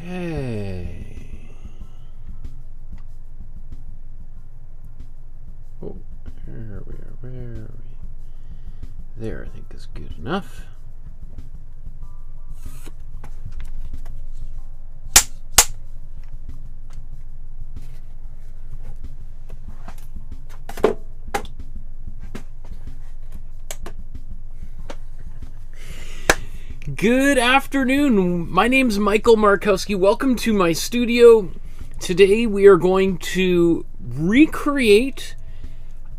Okay. Oh, where are we? There, I think is good enough. Good afternoon. My name's Michael Markowsky. Welcome to my studio. Today we are going to recreate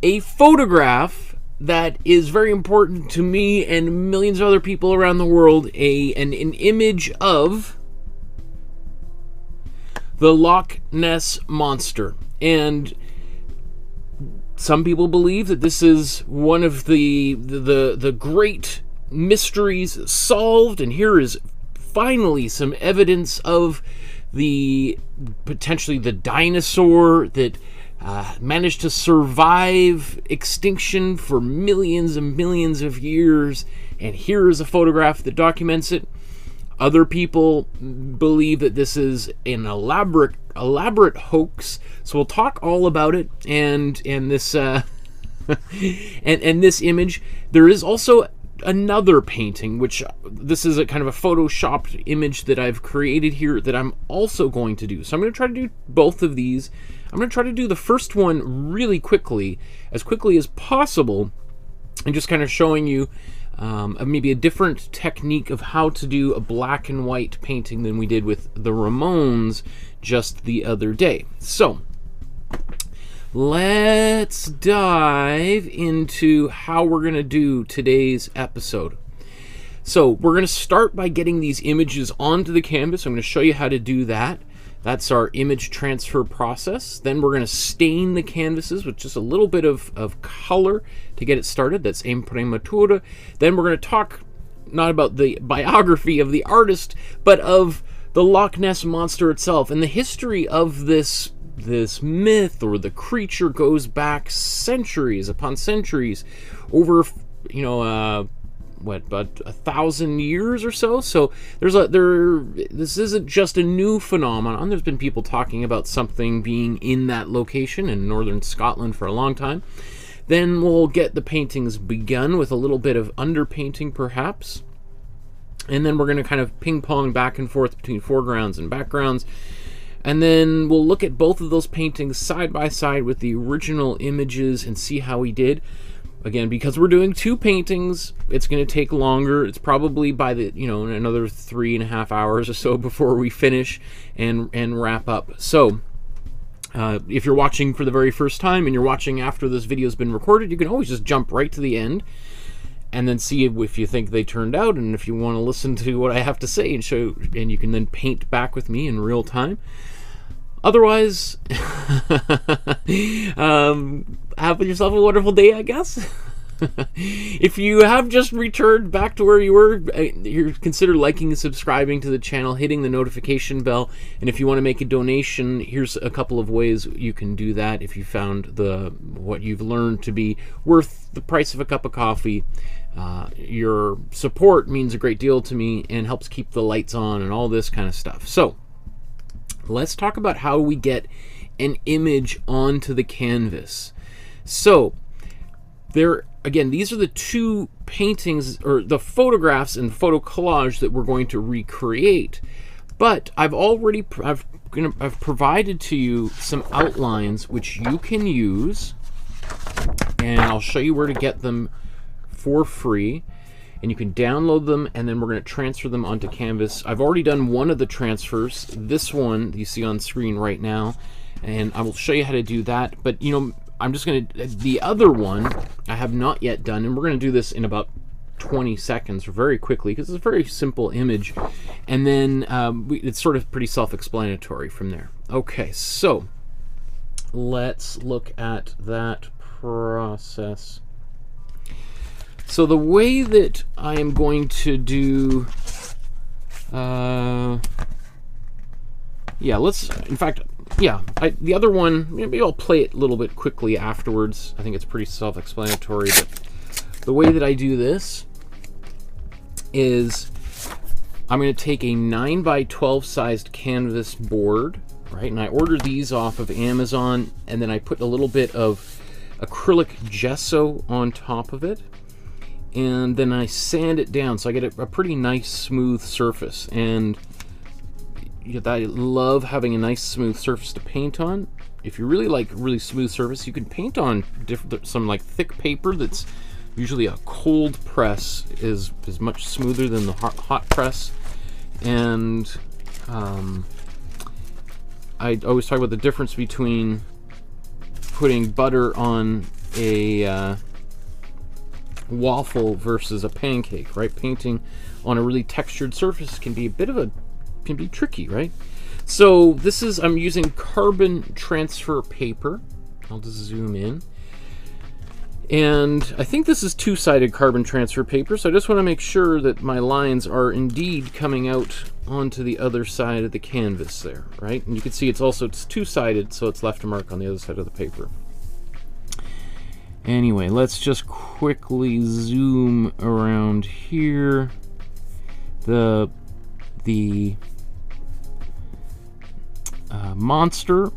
a photograph that is very important to me and millions of other people around the world. An image of the Loch Ness monster. And some people believe that this is one of the great mysteries solved, and here is finally some evidence of potentially the dinosaur that managed to survive extinction for millions and millions of years, and here is a photograph that documents it. Other people believe that this is an elaborate hoax, so we'll talk all about it and this and this image. There is also another painting, which this is a kind of a photoshopped image that I've created here that I'm also going to do. So I'm going to try to do both of these. I'm going to try to do the first one really quickly, as quickly as possible, and just kind of showing you maybe a different technique of how to do a black and white painting than we did with the Ramones just the other day. So let's dive into how we're going to do today's episode. So we're going to start by getting these images onto the canvas. I'm going to show you how to do that. That's our image transfer process. Then we're going to stain the canvases with just a little bit of color to get it started. That's Imprimatura. Then we're going to talk not about the biography of the artist, but of the Loch Ness monster itself. And the history of this myth or the creature goes back centuries upon centuries, over about 1,000 years or so. So this isn't just a new phenomenon. There's been people talking about something being in that location in northern Scotland for a long time. Then we'll get the paintings begun with a little bit of underpainting perhaps, and then we're going to kind of ping pong back and forth between foregrounds and backgrounds. And then we'll look at both of those paintings side by side with the original images and see how we did. Again, because we're doing two paintings, it's going to take longer. It's probably by another 3.5 hours or so before we finish and wrap up. So if you're watching for the very first time and you're watching after this video's been recorded, you can always just jump right to the end and then see if you think they turned out, and if you want to listen to what I have to say and you can then paint back with me in real time. Otherwise, have yourself a wonderful day, I guess. If you have just returned back to where you were, consider liking and subscribing to the channel, hitting the notification bell, and if you want to make a donation, here's a couple of ways you can do that if you found what you've learned to be worth the price of a cup of coffee. Your support means a great deal to me and helps keep the lights on and all this kind of stuff. So let's talk about how we get an image onto the canvas. So again, these are the two paintings, or the photographs and photo collage that we're going to recreate. But I've provided to you some outlines which you can use, and I'll show you where to get them for free. And you can download them, and then we're going to transfer them onto canvas. I've already done one of the transfers, this one you see on screen right now, and I will show you how to do that. But I'm just going to, the other one I have not yet done, and we're going to do this in about 20 seconds, very quickly, because it's a very simple image, and then it's sort of pretty self-explanatory from there. Okay, so let's look at that process. So the way that I am going to do, the other one, maybe I'll play it a little bit quickly afterwards. I think it's pretty self-explanatory, but the way that I do this is I'm going to take a 9 by 12 sized canvas board, right? And I ordered these off of Amazon, and then I put a little bit of acrylic gesso on top of it, and then I sand it down so I get a pretty nice smooth surface. And I love having a nice smooth surface to paint on. If you really like really smooth surface, you can paint on some like thick paper that's usually a cold press is much smoother than the hot press. And I always talk about the difference between putting butter on a waffle versus a pancake, right? Painting on a really textured surface can be can be tricky, right? So this is, I'm using carbon transfer paper. I'll just zoom in. And I think this is two-sided carbon transfer paper, so I just want to make sure that my lines are indeed coming out onto the other side of the canvas there, right? And you can see it's two-sided, so it's left a mark on the other side of the paper. Anyway, let's just quickly zoom around here. The monster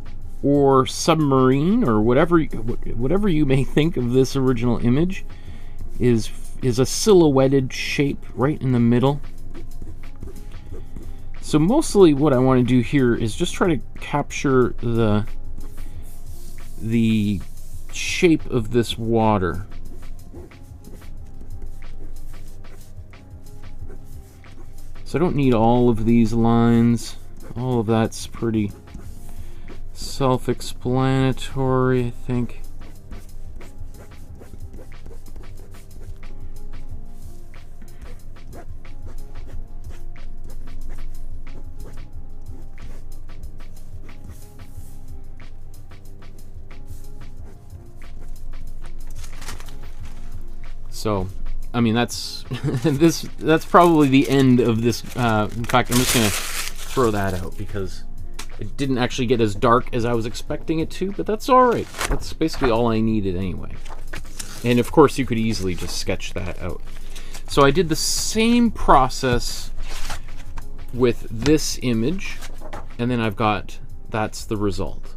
or submarine or whatever you may think of this original image is a silhouetted shape right in the middle. So mostly what I want to do here is just try to capture the shape of this water. So I don't need all of these lines. All of that's pretty self-explanatory, I think. So, I mean, that's that's probably the end of this. In fact, I'm just gonna throw that out because it didn't actually get as dark as I was expecting it to, but that's all right. That's basically all I needed anyway. And of course, you could easily just sketch that out. So I did the same process with this image, and then that's the result.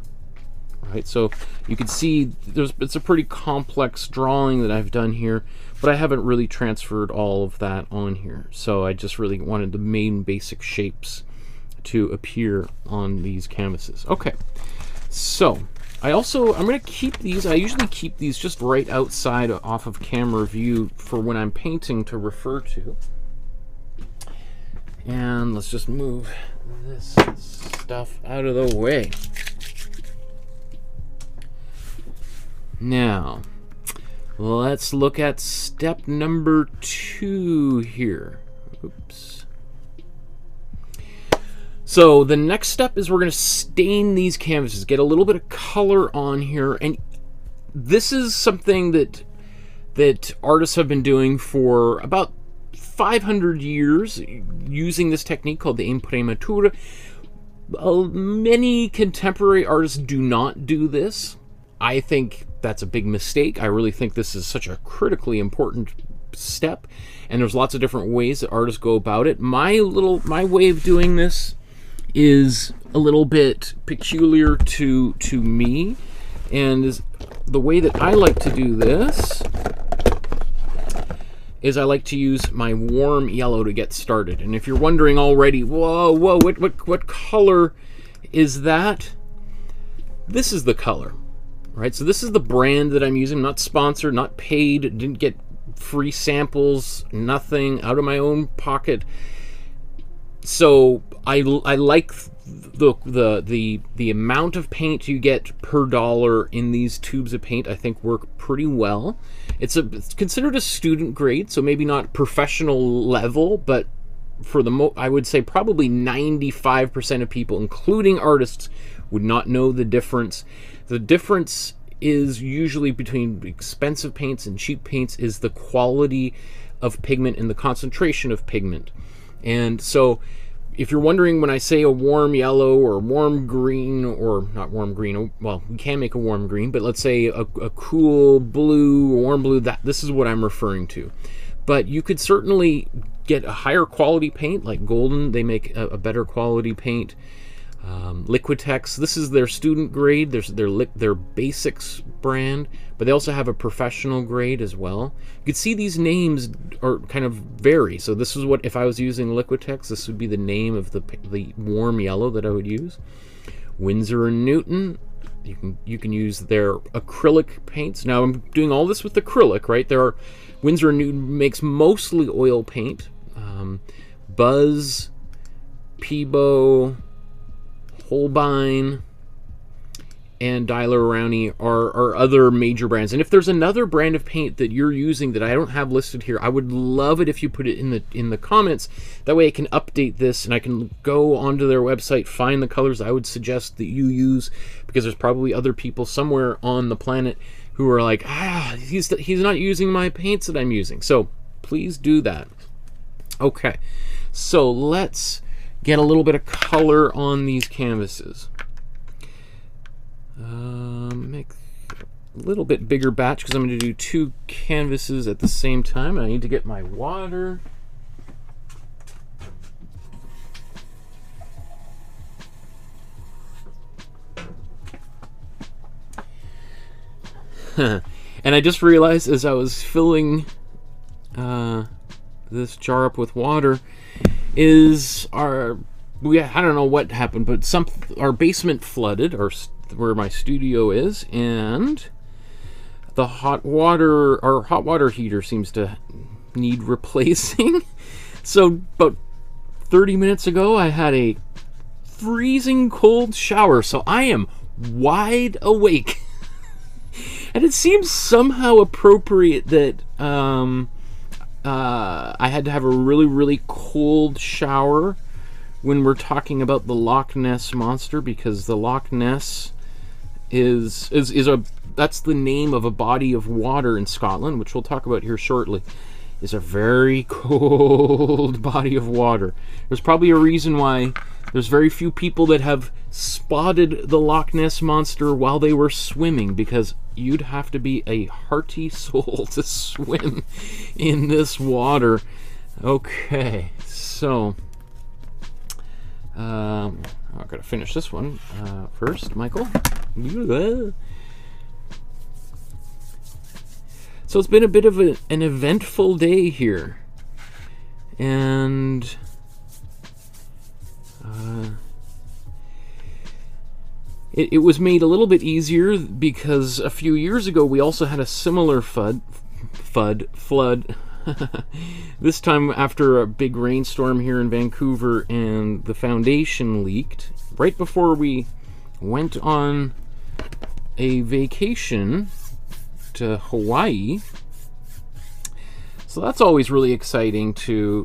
Right, so you can see it's a pretty complex drawing that I've done here, but I haven't really transferred all of that on here. So I just really wanted the main basic shapes to appear on these canvases. Okay, so I'm going to keep these. I usually keep these just right outside off of camera view for when I'm painting to refer to. And let's just move this stuff out of the way. Now, let's look at step number 2 here. Oops. So the next step is we're going to stain these canvases, get a little bit of color on here, and this is something that artists have been doing for about 500 years, using this technique called the Imprimatura. Many contemporary artists do not do this. I think that's a big mistake. I really think this is such a critically important step, and there's lots of different ways that artists go about it. My way of doing this is a little bit peculiar to me, and is the way that I like to do this is I like to use my warm yellow to get started. And if you're wondering already, whoa, what color is that? This is the color. Right, so this is the brand that I'm using. I'm not sponsored, not paid, didn't get free samples, nothing out of my own pocket. So I like the amount of paint you get per dollar in these tubes of paint. I think work pretty well. It's considered a student grade, so maybe not professional level, but for I would say probably 95% of people, including artists, would not know the difference. The difference is usually between expensive paints and cheap paints is the quality of pigment and the concentration of pigment. And so if you're wondering, when I say a warm yellow or warm green, or not warm green, well, we can make a warm green, but let's say a cool blue, warm blue, this is what I'm referring to. But you could certainly get a higher quality paint, like Golden, they make a better quality paint. Liquitex, this is their student grade, their basics brand, but they also have a professional grade as well. You can see these names are kind of vary. So this is what, if I was using Liquitex, this would be the name of the warm yellow that I would use. Winsor & Newton, you can use their acrylic paints. Now I'm doing all this with acrylic, right? Winsor & Newton makes mostly oil paint. Buzz, Peebo, Holbein, and Daler-Rowney are other major brands. And if there's another brand of paint that you're using that I don't have listed here, I would love it if you put it in the comments. That way I can update this and I can go onto their website, find the colors I would suggest that you use, because there's probably other people somewhere on the planet who are like, he's not using my paints that I'm using. So please do that. Okay, so let's get a little bit of color on these canvases. Make a little bit bigger batch because I'm going to do 2 canvases at the same time. I need to get my water. And I just realized as I was filling this jar up with water, I don't know what happened, but our basement flooded, where my studio is, and our hot water heater seems to need replacing. So about 30 minutes ago I had a freezing cold shower, so I am wide awake. And it seems somehow appropriate that I had to have a really, really cold shower when we're talking about the Loch Ness monster, because the Loch Ness that's the name of a body of water in Scotland, which we'll talk about here shortly. Is a very cold body of water. There's probably a reason why there's very few people that have spotted the Loch Ness monster while they were swimming, because you'd have to be a hearty soul to swim in this water. Okay, so I've got to finish this one first, Michael. So it's been a bit of an eventful day here, and it was made a little bit easier because a few years ago we also had a similar flood. This time after a big rainstorm here in Vancouver, and the foundation leaked right before we went on a vacation to Hawaii. So that's always really exciting.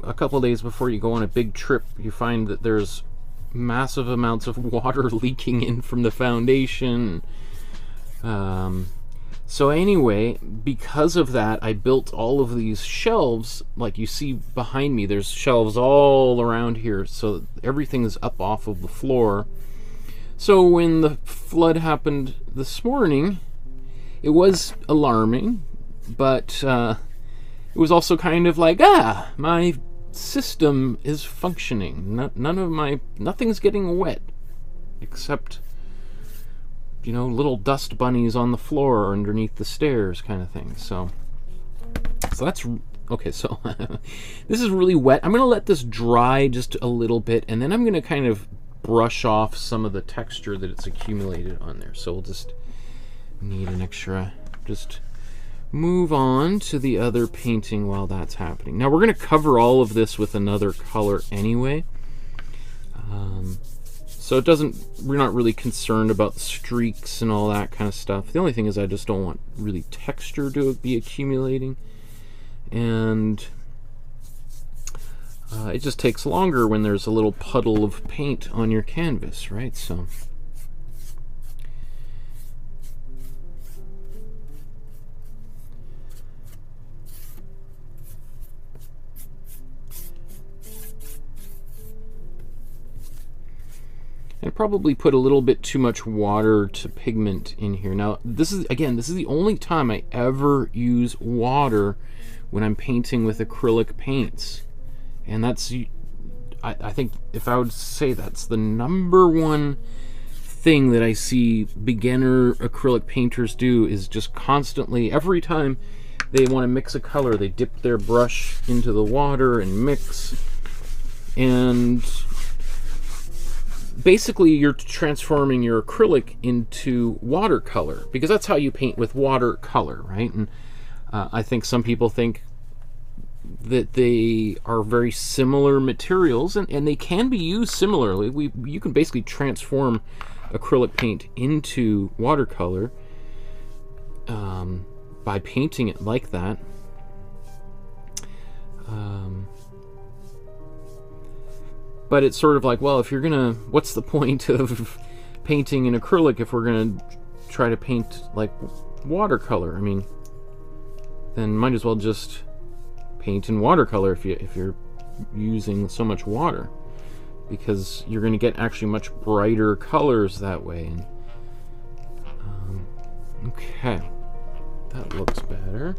A couple of days before you go on a big trip, you find that there's massive amounts of water leaking in from the foundation. So anyway, because of that, I built all of these shelves. Like you see behind me, there's shelves all around here, so everything is up off of the floor. So when the flood happened this morning, it was alarming, but it was also kind of like, my system is functioning. Nothing's getting wet, except, you know, little dust bunnies on the floor or underneath the stairs, kind of thing. So that's okay. So this is really wet. I'm gonna let this dry just a little bit, and then I'm gonna kind of brush off some of the texture that it's accumulated on there. So we'll just need an extra, just move on to the other painting while that's happening. Now we're going to cover all of this with another color anyway, so it doesn't, we're not really concerned about the streaks and all that kind of stuff. The only thing is I just don't want really texture to be accumulating, and it just takes longer when there's a little puddle of paint on your canvas, right? So and probably put a little bit too much water to pigment in here. Now this is the only time I ever use water when I'm painting with acrylic paints, And that's, I think if I would say that's the number one thing that I see beginner acrylic painters do, is just constantly, every time they want to mix a color, they dip their brush into the water and mix. And basically you're transforming your acrylic into watercolor, because that's how you paint with watercolor, right? And I think some people think that they are very similar materials, and they can be used similarly. You can basically transform acrylic paint into watercolor by painting it like that. But it's sort of like, well, if you're gonna, what's the point of painting in acrylic if we're gonna try to paint like watercolor? I mean, then might as well just paint in watercolor if you're using so much water, because you're going to get actually much brighter colors that way. And, okay, that looks better.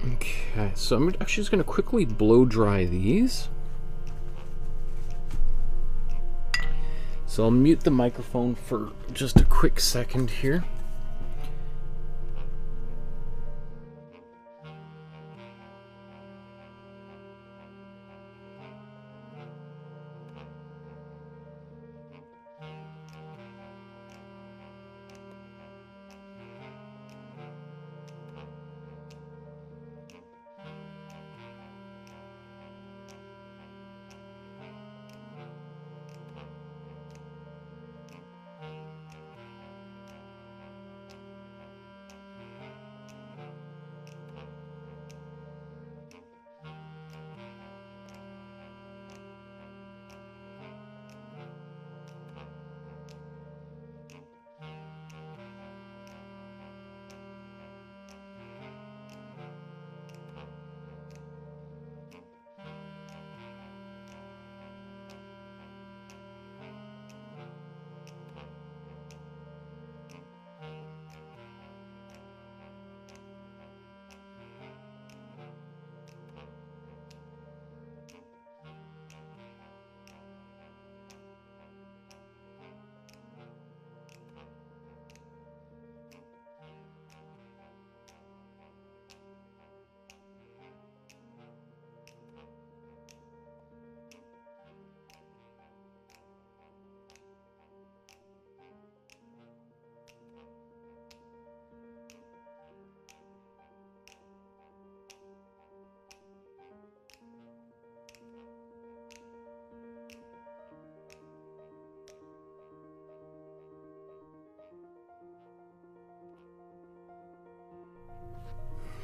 Okay, so I'm actually just going to quickly blow dry these. So I'll mute the microphone for just a quick second here.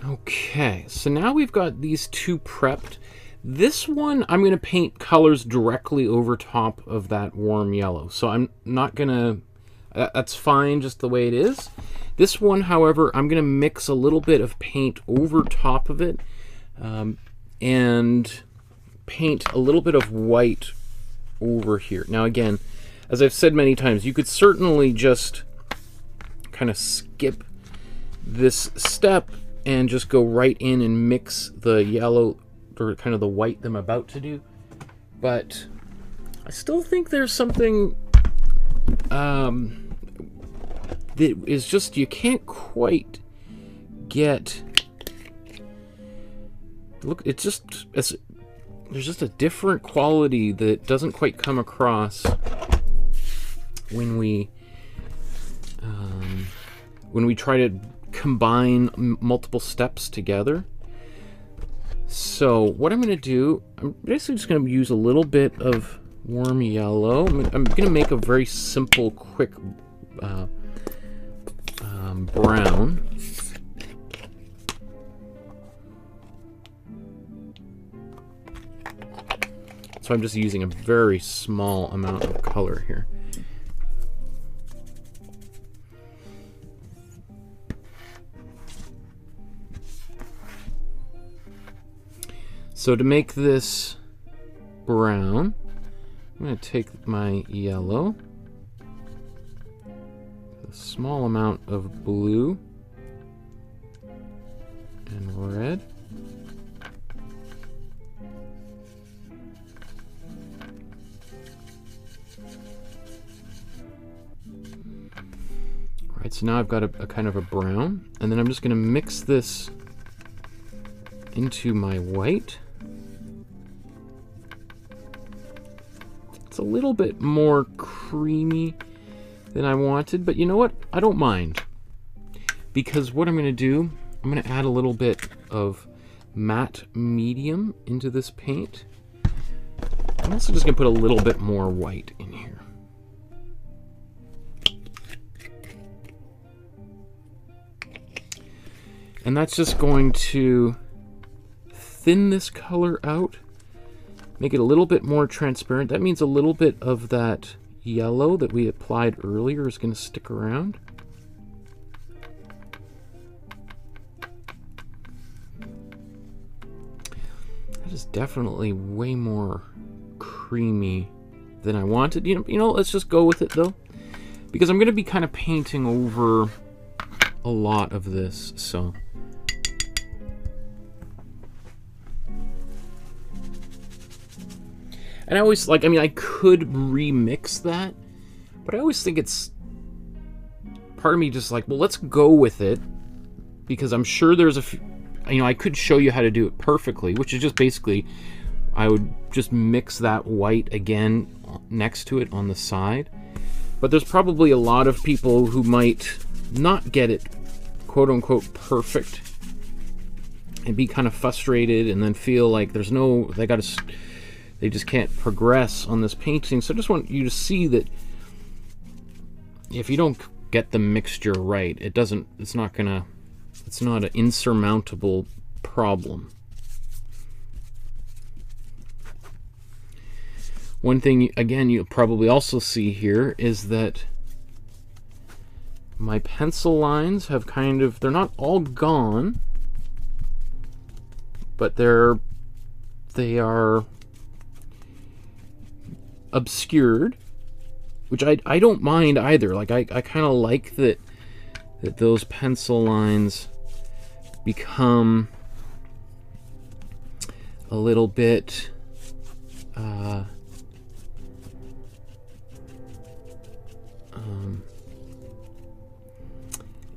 Okay, so now we've got these two prepped. This one, I'm going to paint colors directly over top of that warm yellow. So I'm not going to, that's fine just the way it is. This one, however, I'm going to mix a little bit of paint over top of it and paint a little bit of white over here. Now again, as I've said many times, you could certainly just kind of skip this step and just go right in and mix the yellow or kind of the white that I'm about to do. But I still think there's something that is just, you can't quite get, look, it's just, there's just a different quality that doesn't quite come across when we try to combine multiple steps together. So what I'm going to do, I'm basically just going to use a little bit of warm yellow. I'm going to make a very simple, quick brown. So I'm just using a very small amount of color here. So to make this brown, I'm going to take my yellow, a small amount of blue, and red. All right, so now I've got a kind of a brown, and then I'm just going to mix this into my white. It's a little bit more creamy than I wanted, but you know what? I don't mind. Because what I'm going to do, I'm going to add a little bit of matte medium into this paint. I'm also just going to put a little bit more white in here. And that's just going to thin this color out, make it a little bit more transparent. That means a little bit of that yellow that we applied earlier is going to stick around. That is definitely way more creamy than I wanted. You know, let's just go with it though, because I'm going to be kind of painting over a lot of this, so. And I always, like, I mean, I could remix that, but I always think it's, part of me just like, well, let's go with it, because I'm sure there's a few, you know, I could show you how to do it perfectly, which is just basically, I would just mix that white again next to it on the side. But there's probably a lot of people who might not get it, quote unquote, perfect, and be kind of frustrated, and then feel like there's no, they just can't progress on this painting. So I just want you to see that if you don't get the mixture right, it's not an insurmountable problem. One thing, again, you'll probably also see here is that my pencil lines have kind of, they're not all gone, but they are obscured, which I don't mind either. Like I kind of like that those pencil lines become a little bit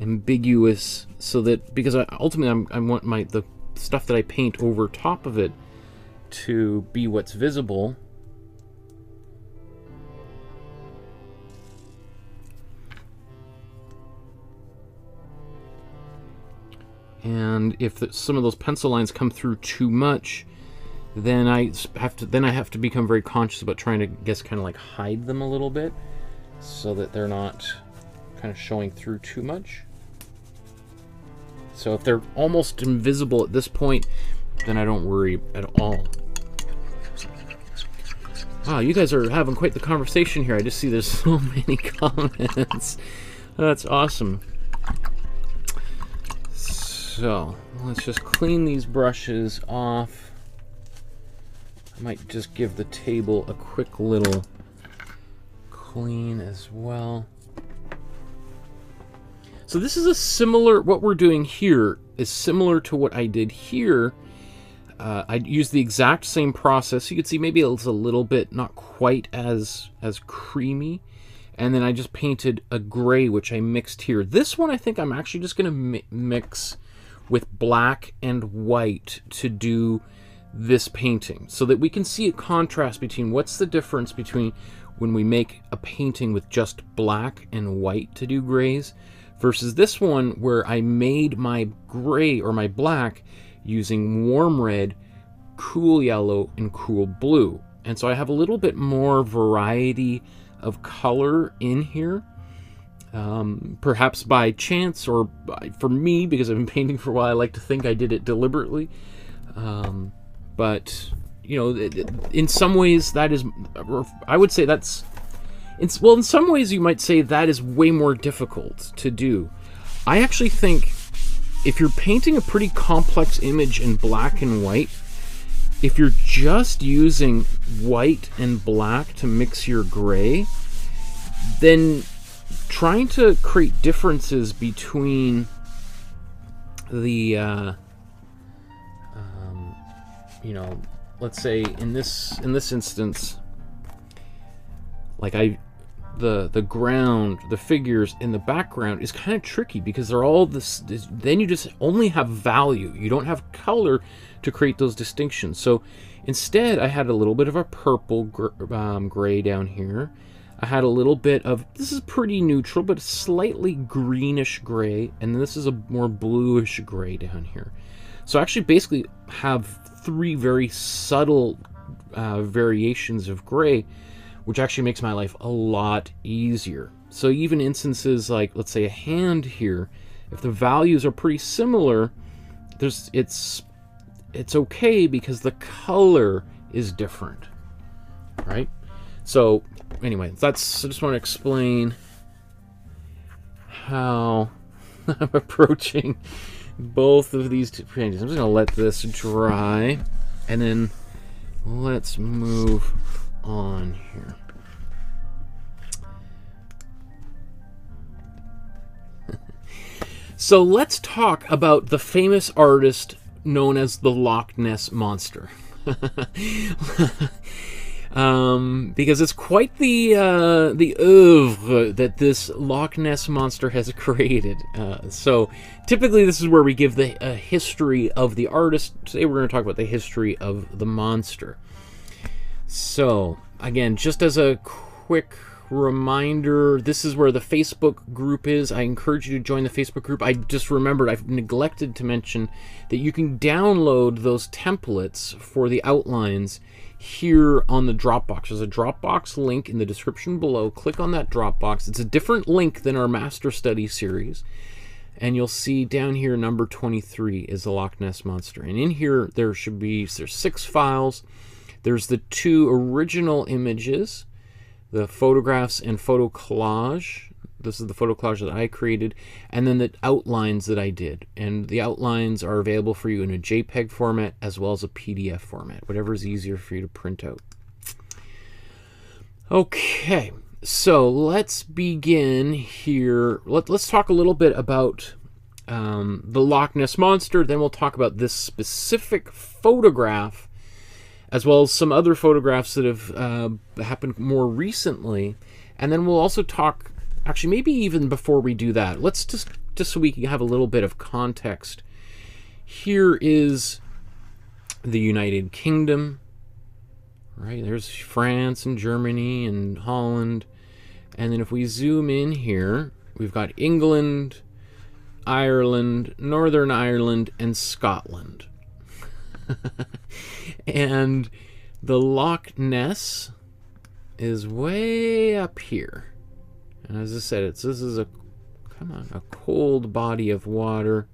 ambiguous, so that, because ultimately I want the stuff that I paint over top of it to be what's visible. And if some of those pencil lines come through too much, then I have to become very conscious about trying to, kind of like hide them a little bit, so that they're not kind of showing through too much. So if they're almost invisible at this point, then I don't worry at all. Wow, you guys are having quite the conversation here. I just see there's so many comments. That's awesome. So let's just clean these brushes off. I might just give the table a quick little clean as well. So this is a similar, what we're doing here is similar to what I did here. I used the exact same process. You can see maybe it's a little bit not quite as creamy. And then I just painted a gray, which I mixed here. This one I think I'm actually just going to mix with black and white to do this painting, so that we can see a contrast between what's the difference between when we make a painting with just black and white to do grays, versus this one where I made my gray or my black using warm red, cool yellow, and cool blue. And so I have a little bit more variety of color in here. Perhaps by chance, or for me, because I've been painting for a while, I like to think I did it deliberately. But, you know, in some ways that is, I would say that's, well, in some ways you might say that is way more difficult to do. I actually think if you're painting a pretty complex image in black and white, if you're just using white and black to mix your gray, then trying to create differences between the you know, let's say in this instance, like the ground, the figures in the background is kind of tricky because they're all this. Then you just only have value. You don't have color to create those distinctions. So instead, I had a little bit of a purple gray down here. I had a little bit of, this is pretty neutral, but slightly greenish gray, and then this is a more bluish gray down here. So I actually basically have three very subtle variations of gray, which actually makes my life a lot easier. So even instances like, let's say a hand here, if the values are pretty similar, it's okay because the color is different, right? So anyway, I just want to explain how I'm approaching both of these two paintings. I'm just going to let this dry, and then let's move on here. So let's talk about the famous artist known as the Loch Ness Monster. Because it's quite the oeuvre that this Loch Ness Monster has created. So typically this is where we give the history of the artist. Today we're going to talk about the history of the monster. So again, just as a quick reminder, this is where the Facebook group is. I encourage you to join the Facebook group. I just remembered, I've neglected to mention that you can download those templates for the outlines here on the Dropbox. There's a Dropbox link in the description below. Click on that Dropbox. It's a different link than our Master Study series. And you'll see down here, number 23 is the Loch Ness Monster. And in here, there's 6 files. There's the 2 original images, the photographs and photo collage. This is the photo collage that I created, and then the outlines that I did. And the outlines are available for you in a JPEG format as well as a PDF format, whatever is easier for you to print out. Okay, so let's begin here. Let's talk a little bit about the Loch Ness Monster, then we'll talk about this specific photograph, as well as some other photographs that have happened more recently. And then we'll also talk, actually maybe even before we do that, let's just so we can have a little bit of context. Here is the United Kingdom, right? There's France and Germany and Holland. And then if we zoom in here, we've got England, Ireland, Northern Ireland, and Scotland. And the Loch Ness is way up here. And as I said, this is a cold body of water.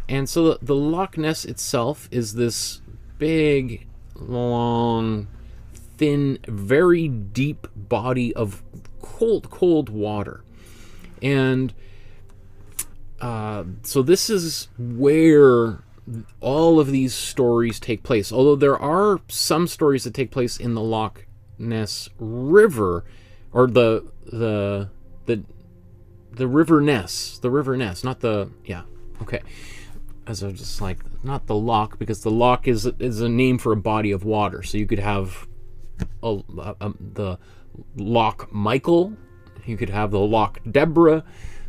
And so the Loch Ness itself is this big, long, thin, very deep body of cold water. And so this is where all of these stories take place. Although there are some stories that take place in the Loch Ness River, or the River Ness, not the, yeah, okay. As I was just like, not the loch, because the loch is a name for a body of water. So you could have the Loch Michael, you could have the Loch Deborah,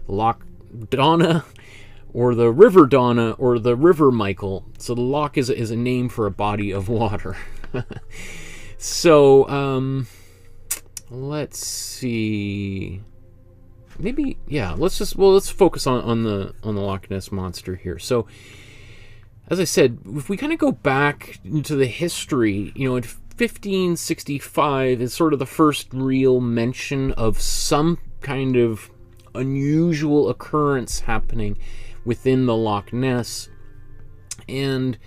the Loch Donna, or the River Donna, or the River Michael. So the loch is a name for a body of water. So let's see. Maybe, yeah. Let's focus on the Loch Ness Monster here. So, as I said, if we kind of go back into the history, in 1565 is sort of the first real mention of some kind of unusual occurrence happening within the Loch Ness. And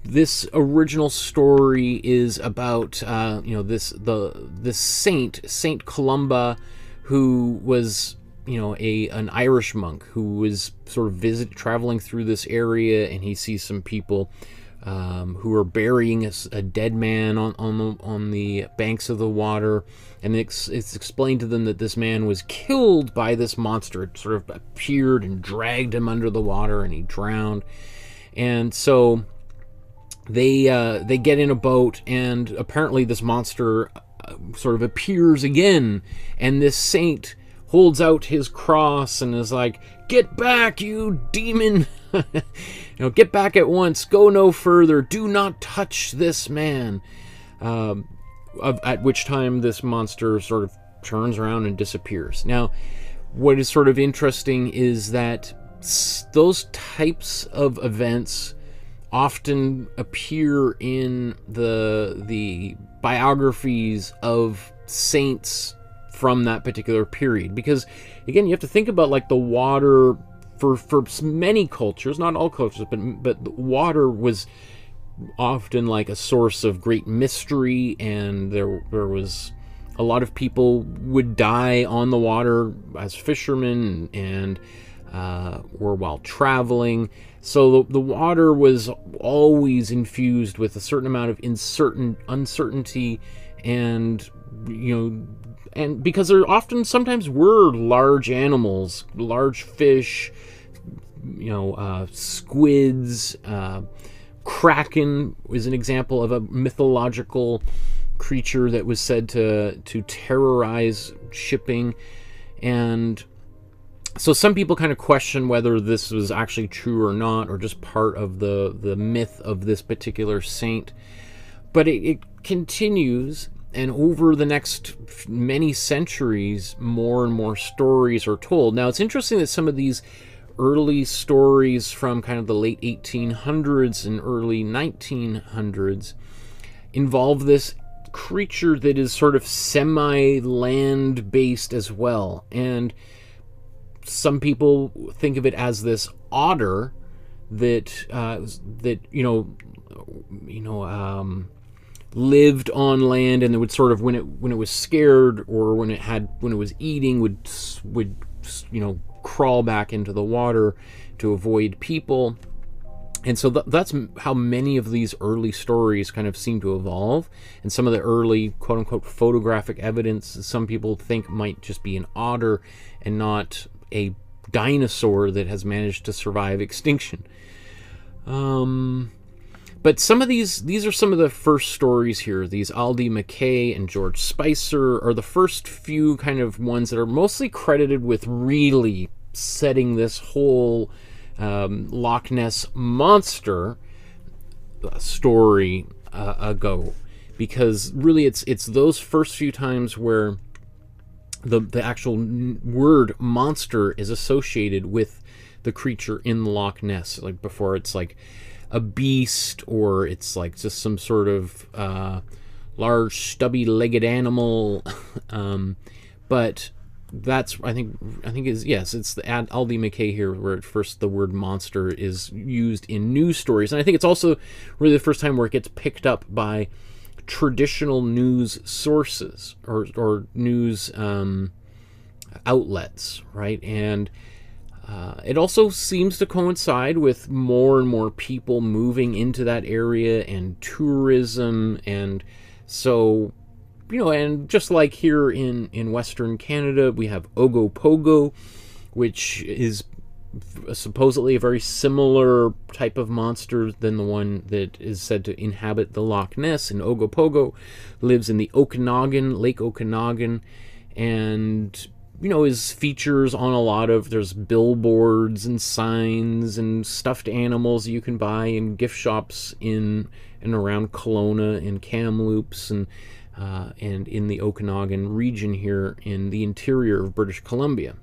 this original story is about this Saint Columba, who was an Irish monk who was sort of traveling through this area, and he sees some people who are burying a dead man on the banks of the water, and it's explained to them that this man was killed by this monster. It sort of appeared and dragged him under the water, and he drowned. And so they get in a boat, and apparently this monster sort of appears again, and this saint holds out his cross and is like, "Get back, you demon! Get back at once. Go no further. Do not touch this man." At which time this monster sort of turns around and disappears. Now, what is sort of interesting is that those types of events often appear in the biographies of saints from that particular period, because again, you have to think about like the water for many cultures, not all cultures, but the water was often like a source of great mystery, and there was a lot of people would die on the water as fishermen and or while traveling. So the water was always infused with a certain amount of uncertainty, and and because there often sometimes were large animals, large fish, squids, kraken is an example of a mythological creature that was said to terrorize shipping. And so some people kind of question whether this was actually true or not, or just part of the myth of this particular saint. But it continues, and over the next many centuries, more and more stories are told. Now, it's interesting that some of these early stories from kind of the late 1800s and early 1900s involve this creature that is sort of semi-land based as well. And some people think of it as this otter that lived on land, and it would sort of, when it was scared or when it was eating, would crawl back into the water to avoid people. And so that's how many of these early stories kind of seem to evolve. And some of the early quote-unquote photographic evidence, some people think might just be an otter and not a dinosaur that has managed to survive extinction. But some of these are some of the first stories here. These Aldie Mackay and George Spicer are the first few kind of ones that are mostly credited with really setting this whole Loch Ness monster story ago, because really it's those first few times where the actual word monster is associated with the creature in Loch Ness. Like before, it's like a beast, or it's like just some sort of large stubby-legged animal. But that's I think it's the Aldie Mackay here where at first the word monster is used in news stories, and I think it's also really the first time where it gets picked up by traditional news sources or news outlets, right? And it also seems to coincide with more and more people moving into that area and tourism, and so and just like here in Western Canada, we have Ogopogo, which is supposedly a very similar type of monster than the one that is said to inhabit the Loch Ness. And Ogopogo lives in the Okanagan, Lake Okanagan, and is features on a lot of, there's billboards and signs and stuffed animals you can buy in gift shops in and around Kelowna and Kamloops and in the Okanagan region here in the interior of British Columbia.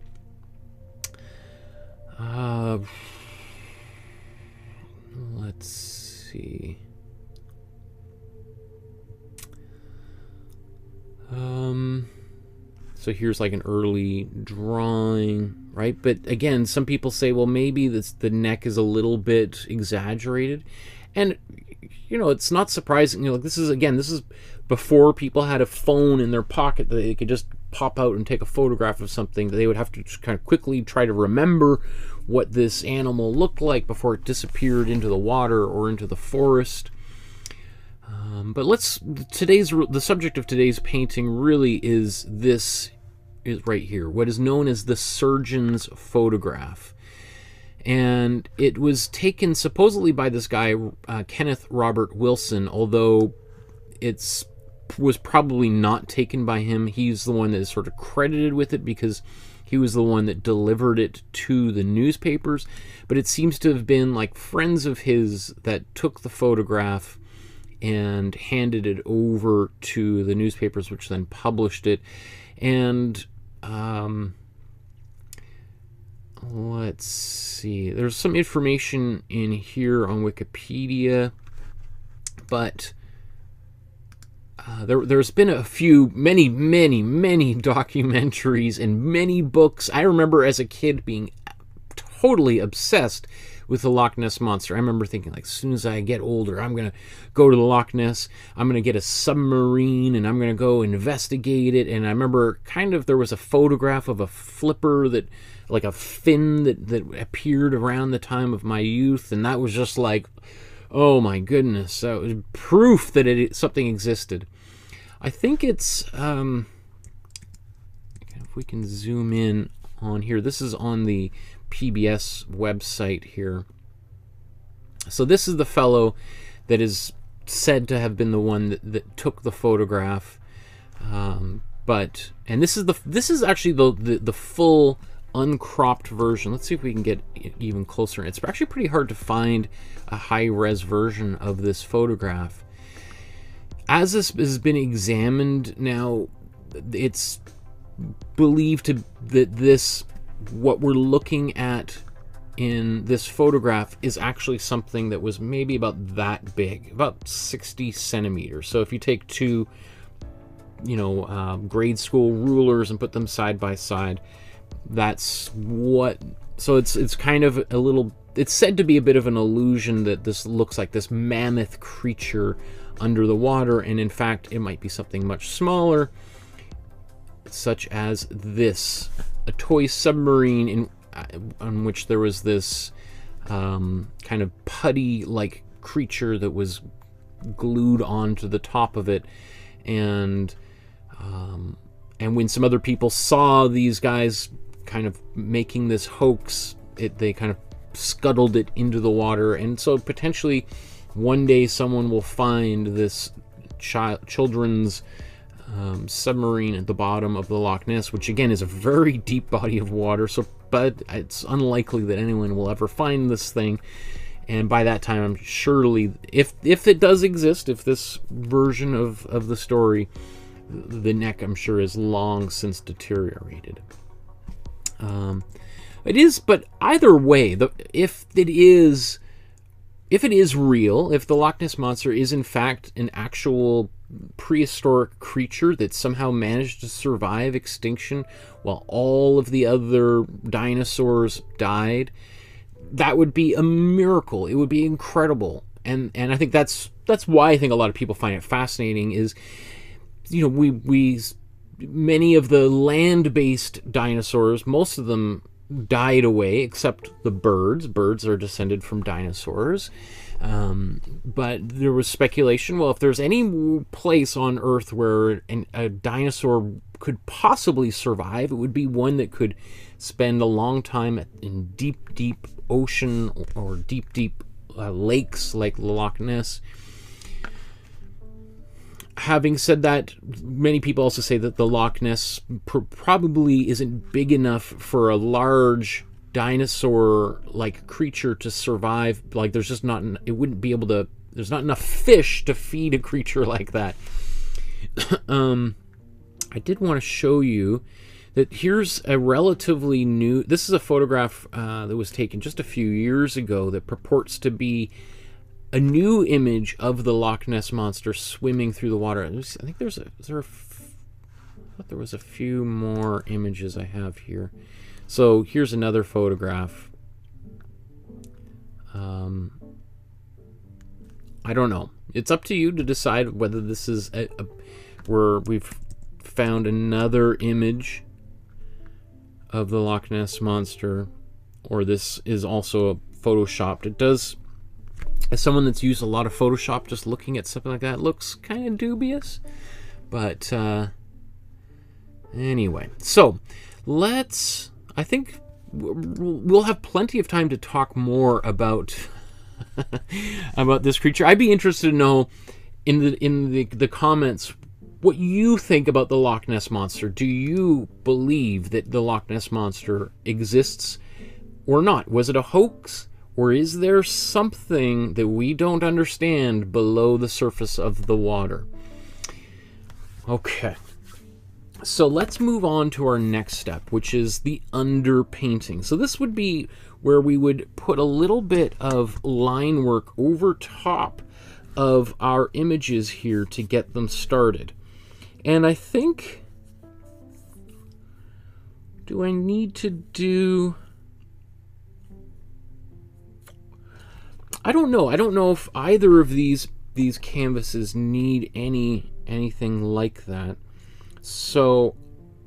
Let's see. So here's like an early drawing, right? But again, some people say, well, maybe the neck is a little bit exaggerated. And, it's not surprising. This is before people had a phone in their pocket that they could just pop out and take a photograph of something, they would have to just kind of quickly try to remember what this animal looked like before it disappeared into the water or into the forest. But the subject of today's painting really is right here, what is known as the surgeon's photograph. And it was taken supposedly by this guy, Kenneth Robert Wilson, although was probably not taken by him. He's the one that is sort of credited with it because he was the one that delivered it to the newspapers. But it seems to have been like friends of his that took the photograph and handed it over to the newspapers, which then published it. And let's see, there's some information in here on Wikipedia, but there's been many documentaries and many books. I remember as a kid being totally obsessed with the Loch Ness Monster. I remember thinking, like, as soon as I get older, I'm going to go to the Loch Ness, I'm going to get a submarine, and I'm going to go investigate it. And I remember there was a photograph of a flipper that, like a fin that appeared around the time of my youth, and that was just like, oh my goodness, that was proof that something existed. I think it's, if we can zoom in on here, this is on the PBS website here. So this is the fellow that is said to have been the one that took the photograph. And this is actually the full uncropped version. Let's see if we can get even closer. It's actually pretty hard to find a high-res version of this photograph. As this has been examined now, it's believed that what we're looking at in this photograph is actually something that was maybe about that big, about 60 centimeters. So if you take two, grade school rulers and put them side by side, that's what. So it's kind of a little. It's said to be a bit of an illusion that this looks like this mammoth creature under the water, and in fact, it might be something much smaller, such as this. A toy submarine on which there was this kind of putty-like creature that was glued onto the top of it, and when some other people saw these guys kind of making this hoax, they kind of scuttled it into the water. And so potentially one day someone will find this children's submarine at the bottom of the Loch Ness, which again is a very deep body of water, but it's unlikely that anyone will ever find this thing. And by that time, I'm surely, if it does exist, if this version of the story, the neck, I'm sure, is long since deteriorated. It is, but either way, if it is real, if the Loch Ness Monster is in fact an actual prehistoric creature that somehow managed to survive extinction while all of the other dinosaurs died, that would be a miracle. It would be incredible. And I think that's why I think a lot of people find it fascinating is, many of the land-based dinosaurs, most of them died away, except the birds. Birds are descended from dinosaurs. But there was speculation, well, if there's any place on Earth where a dinosaur could possibly survive, it would be one that could spend a long time in deep, deep ocean or deep, deep lakes like Loch Ness. Having said that, many people also say that the Loch Ness probably isn't big enough for a large dinosaur-like creature to survive. Like, there's just not, it wouldn't be able to, there's not enough fish to feed a creature like that. I did want to show you that here's a relatively new, this is a photograph that was taken just a few years ago that purports to be a new image of the Loch Ness Monster swimming through the water. I think I thought there was a few more images I have here. So here's another photograph. I don't know. It's up to you to decide whether this is where we've found another image of the Loch Ness Monster, or this is also photoshopped. It does, as someone that's used a lot of Photoshop, just looking at something like that, it looks kind of dubious. But anyway, so I think we'll have plenty of time to talk more about about this creature. I'd be interested to know in the comments what you think about the Loch Ness Monster. Do you believe that the Loch Ness Monster exists or not? Was it a hoax, or is there something that we don't understand below the surface of the water? Okay, so let's move on to our next step, which is the underpainting. So this would be where we would put a little bit of line work over top of our images here to get them started. And I think, do I need to do... I don't know. I don't know if either of these canvases need anything like that. So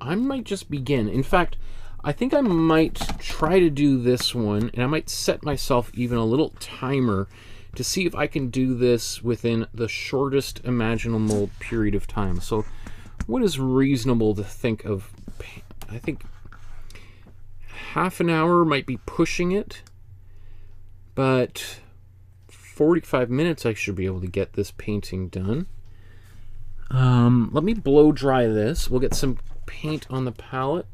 I might just begin. In fact, I think I might try to do this one, and I might set myself even a little timer to see if I can do this within the shortest imaginable period of time. So what is reasonable to think of? I think half an hour might be pushing it, but 45 minutes I should be able to get this painting done. Let me blow dry this. We'll get some paint on the palette.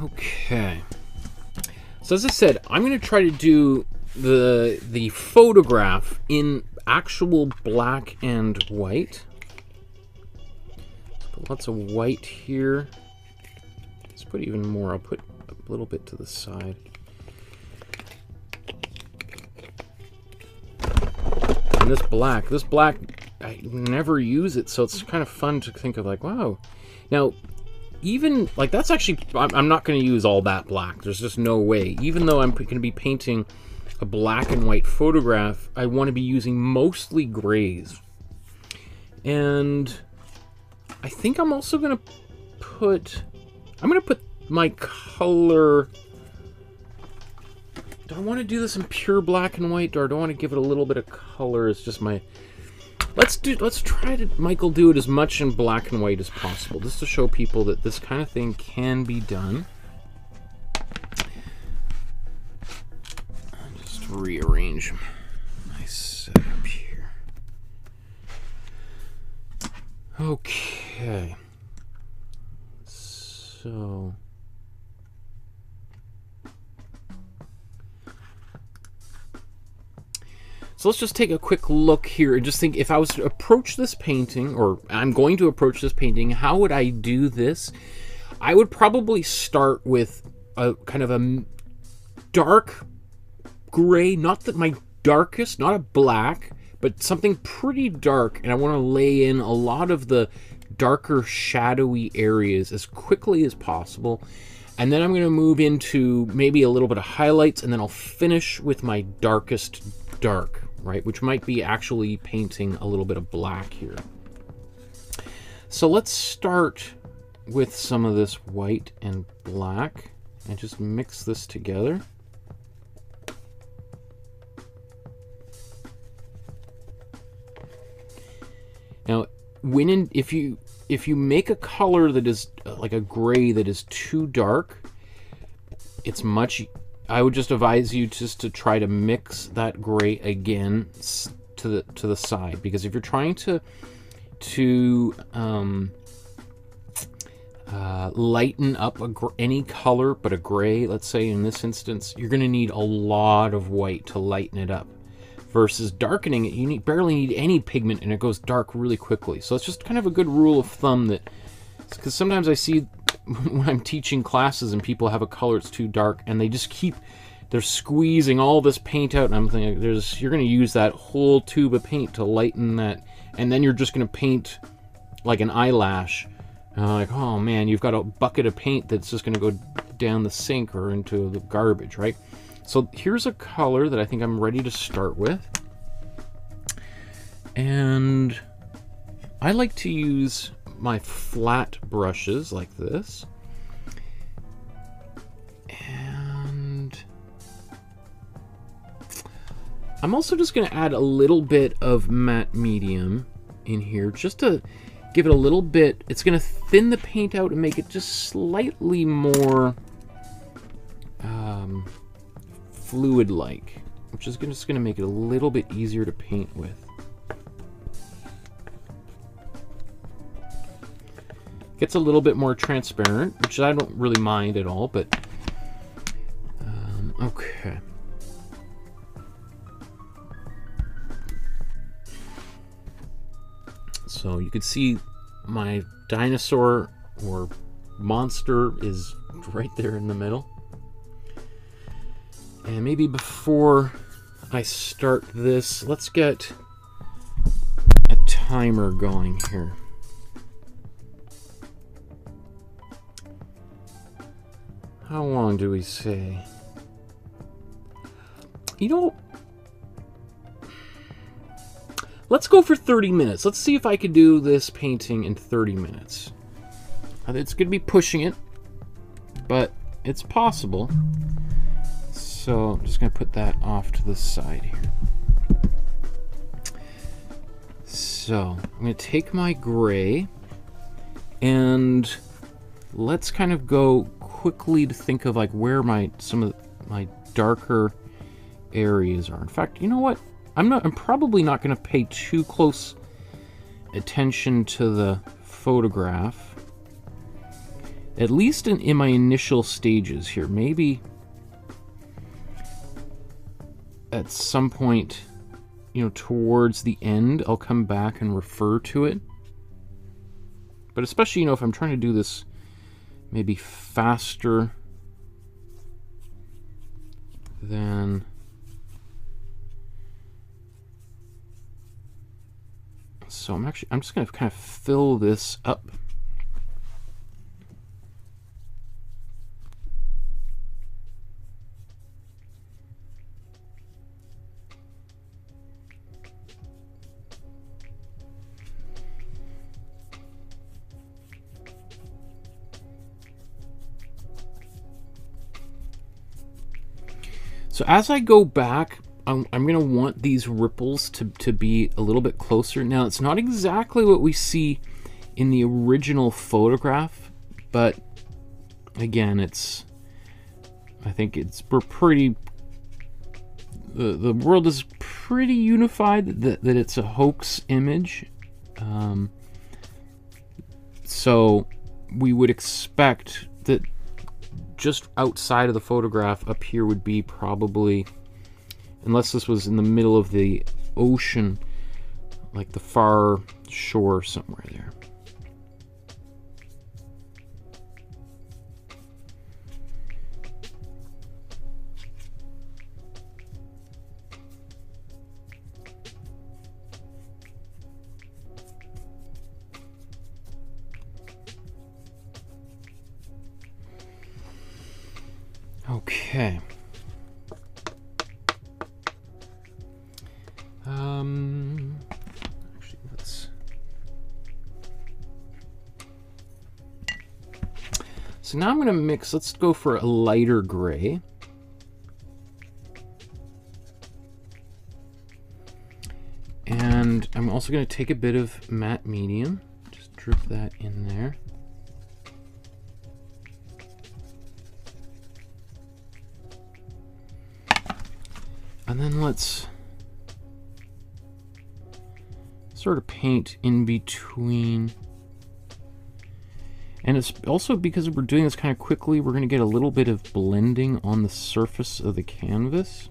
Okay, so as I said, I'm going to try to do the photograph in actual black and white. Let's put lots of white here. Let's put even more. I'll put a little bit to the side. And this black, I never use it, so it's kind of fun to think of, like, wow. Now, even, like, that's actually, I'm not going to use all that black. There's just no way. Even though I'm going to be painting a black and white photograph, I want to be using mostly grays. And I think I'm also going to put, my color. Do I want to do this in pure black and white, or do I want to give it a little bit of color? It's just my... Let's try to, Michael, do it as much in black and white as possible, just to show people that this kind of thing can be done. I'll just rearrange my setup here. Okay. So... So let's just take a quick look here and just think, if I was to approach this painting, or I'm going to approach this painting, how would I do this? I would probably start with a kind of a dark gray, not that my darkest, not a black, but something pretty dark, and I want to lay in a lot of the darker shadowy areas as quickly as possible. And then I'm going to move into maybe a little bit of highlights, and then I'll finish with my darkest dark, right, which might be actually painting a little bit of black here. So let's start with some of this white and black and just mix this together. Now, if you make a color that is like a gray that is too dark, it's much... I would just advise you just to try to mix that gray again to the side, because if you're trying to lighten up any color but a gray, let's say in this instance, you're going to need a lot of white to lighten it up. versus darkening it, you barely need any pigment and it goes dark really quickly. So it's just kind of a good rule of thumb, that because sometimes I see when I'm teaching classes and people have a color that's too dark and they just they're squeezing all this paint out, and I'm thinking you're going to use that whole tube of paint to lighten that, and then you're just going to paint like an eyelash. Like, oh man, you've got a bucket of paint that's just going to go down the sink or into the garbage, right? So here's a color that I think I'm ready to start with. And I like to use my flat brushes like this. And I'm also just going to add a little bit of matte medium in here just to give it a little bit. It's going to thin the paint out and make it just slightly more fluid-like, which is just going to make it a little bit easier to paint with. Gets a little bit more transparent, which I don't really mind at all, but okay. So you can see my dinosaur or monster is right there in the middle. And maybe before I start this, let's get a timer going here. How long do we say? You know, let's go for 30 minutes. Let's see if I could do this painting in 30 minutes. It's going to be pushing it, but it's possible. So I'm just going to put that off to the side here. So I'm going to take my gray and let's kind of go quickly to think of like where some of my darker areas are. In fact, you know what? I'm probably not going to pay too close attention to the photograph, at least in my initial stages here. Maybe at some point, you know, towards the end, I'll come back and refer to it. But especially, you know, if I'm trying to do this maybe faster than so I'm just going to kind of fill this up. So as I go back, I'm going to want these ripples to be a little bit closer. Now, it's not exactly what we see in the original photograph, but again, I think we're pretty, the world is pretty unified that it's a hoax image. So we would expect that just outside of the photograph up here would be probably, unless this was in the middle of the ocean, like the far shore somewhere there. Okay. Actually, so now I'm going to mix, let's go for a lighter gray. And I'm also going to take a bit of matte medium, just drip that in there. And then let's sort of paint in between. And it's also because we're doing this kind of quickly, we're going to get a little bit of blending on the surface of the canvas.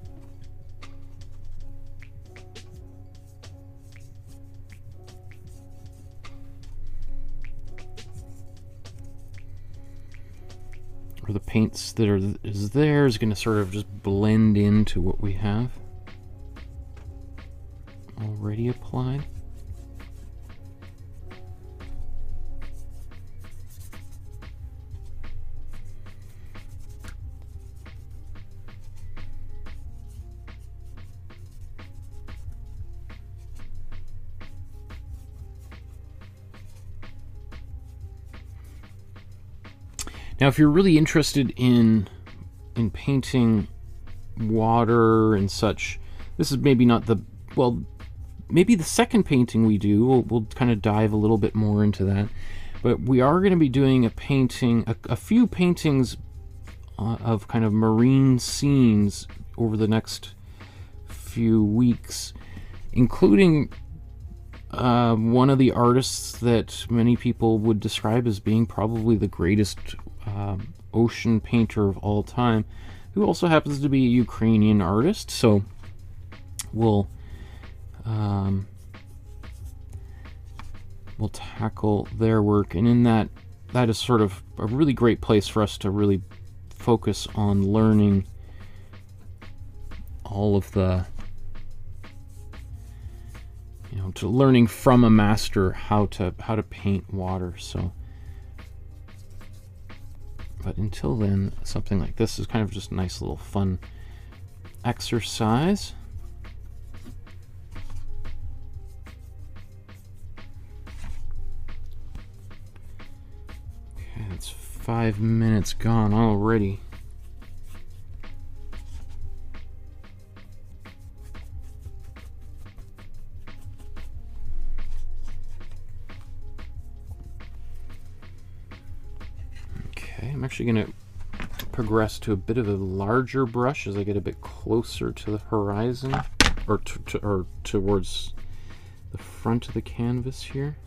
or the paints that is there is going to sort of just blend into what we have already applied. Now, if you're really interested in painting water and such, this is maybe not the, well, maybe the second painting we do, we'll kind of dive a little bit more into that. But we are going to be doing a painting, a few paintings of kind of marine scenes over the next few weeks, including one of the artists that many people would describe as being probably the greatest ocean painter of all time, who also happens to be a Ukrainian artist. So we'll tackle their work, and in that is sort of a really great place for us to really focus on learning all of the, you know, to learning from a master how to paint water. So, but until then, something like this is kind of just a nice little fun exercise. Okay, that's 5 minutes gone already. I'm actually going to progress to a bit of a larger brush as I get a bit closer to the horizon, or towards the front of the canvas here.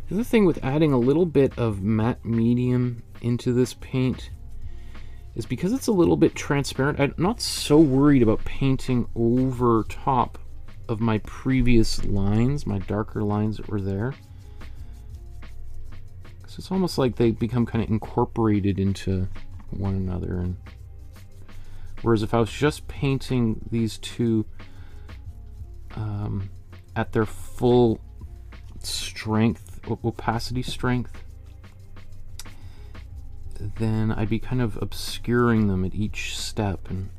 The other thing with adding a little bit of matte medium into this paint is because it's a little bit transparent. I'm not so worried about painting over top of my previous lines, my darker lines that were there. So it's almost like they become kind of incorporated into one another. And whereas if I was just painting these two at their full strength, opacity strength, then I'd be kind of obscuring them at each step. And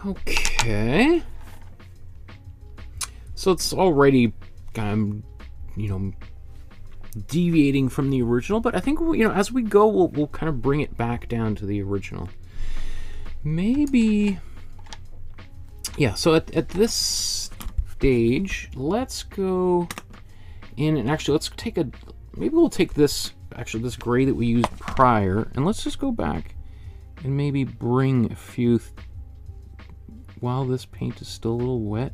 okay, so it's already kind of, you know, deviating from the original, but I think, you know, as we go, we'll kind of bring it back down to the original. Maybe, yeah. So at this stage, let's go in and actually let's take a, maybe we'll take this, actually this gray that we used prior, and let's just go back and maybe bring a few while this paint is still a little wet.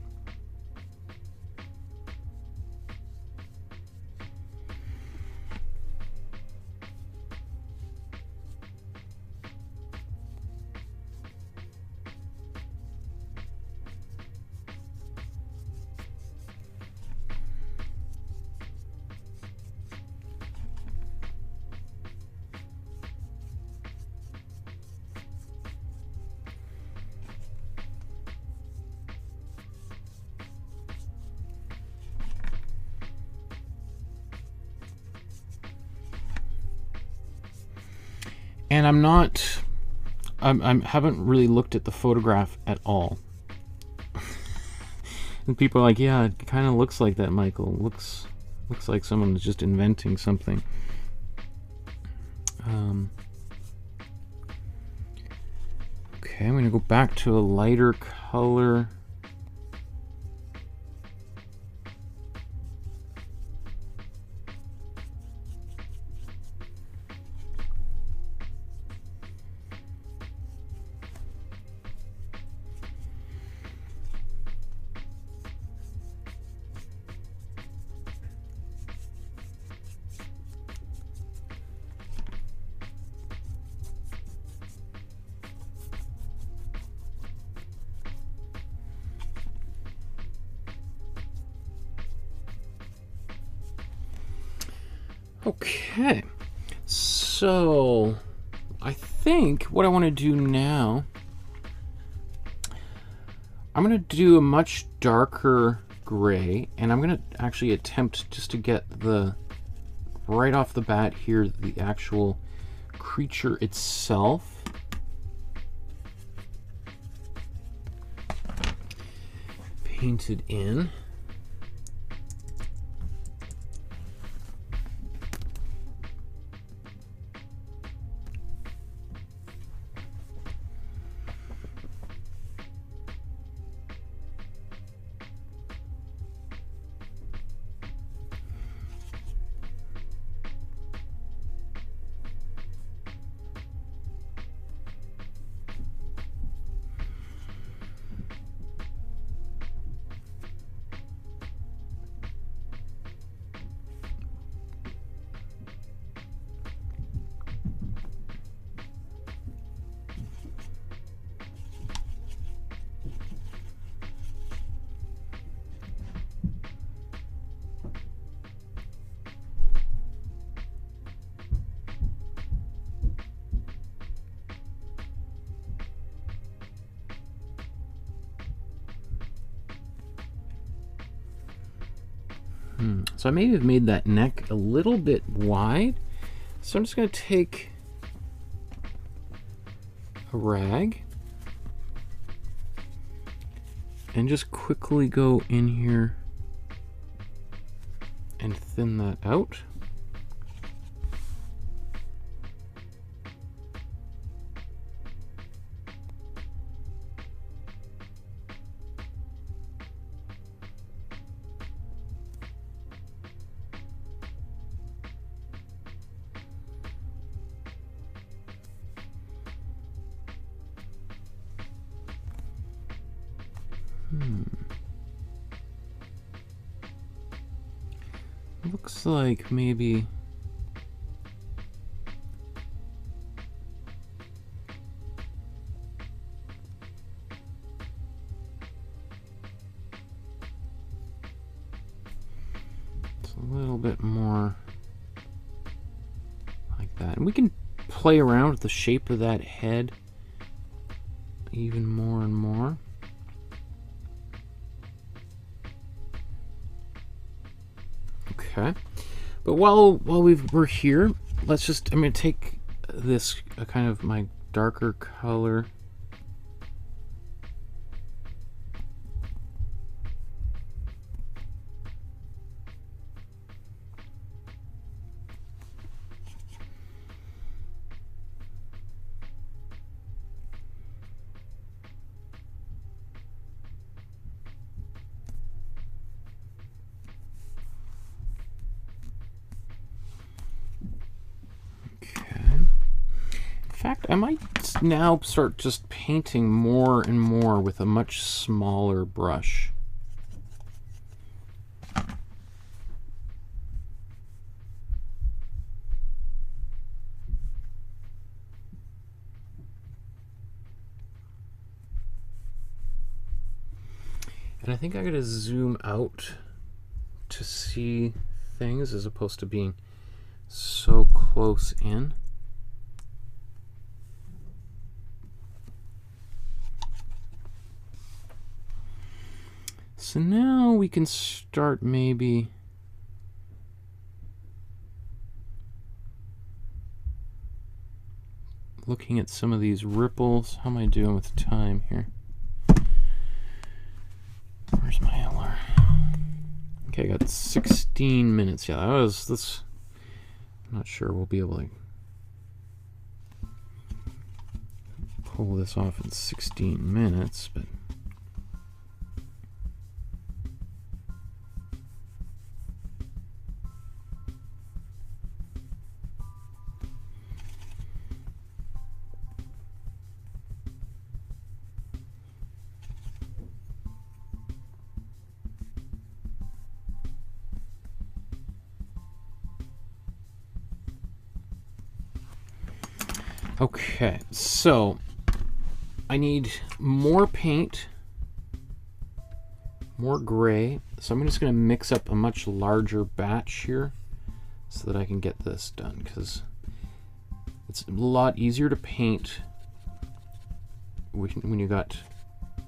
And I haven't really looked at the photograph at all. And people are like, yeah, it kind of looks like that, Michael. It Looks like someone was just inventing something. Okay, I'm going to go back to a lighter color. Okay, so I think what I want to do now, I'm going to do a much darker gray, and I'm going to actually attempt just to get the, right off the bat here, the actual creature itself. Painted in. So I may have made that neck a little bit wide. So I'm just going to take a rag and just quickly go in here and thin that out. Looks like maybe it's a little bit more like that. And we can play around with the shape of that head even more and more. Okay, but while we're here, let's just, I'm going to take this kind of my darker color. In fact, I might now start just painting more and more with a much smaller brush. And I think I gotta zoom out to see things as opposed to being so close in. So now we can start maybe looking at some of these ripples. How am I doing with time here? Where's my LR? Okay, I got 16 minutes. Yeah, that's. I'm not sure we'll be able to pull this off in 16 minutes, but. Okay, so I need more paint, more gray. So I'm just going to mix up a much larger batch here so that I can get this done, because it's a lot easier to paint when you got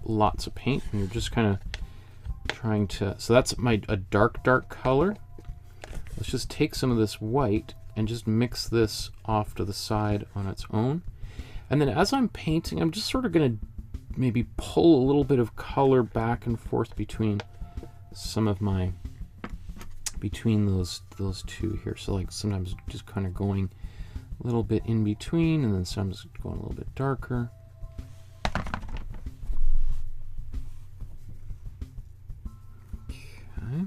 lots of paint and you're just kind of trying to. So that's a dark color. Let's just take some of this white and just mix this off to the side on its own. And then as I'm painting, I'm just sort of going to maybe pull a little bit of color back and forth between some of my, between those two here. So like sometimes just kind of going a little bit in between, and then sometimes going a little bit darker. Okay.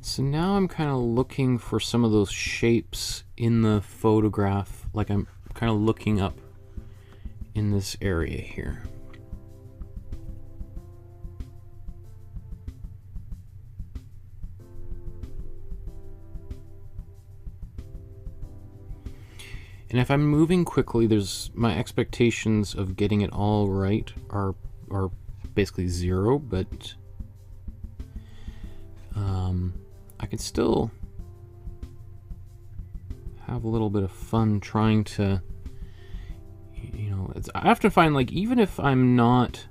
So now I'm kind of looking for some of those shapes in the photograph, like I'm kind of looking up in this area here. And if I'm moving quickly, there's my expectations of getting it all right are basically zero, but I can still have a little bit of fun trying to, you know, I have to find, like, even if I'm not,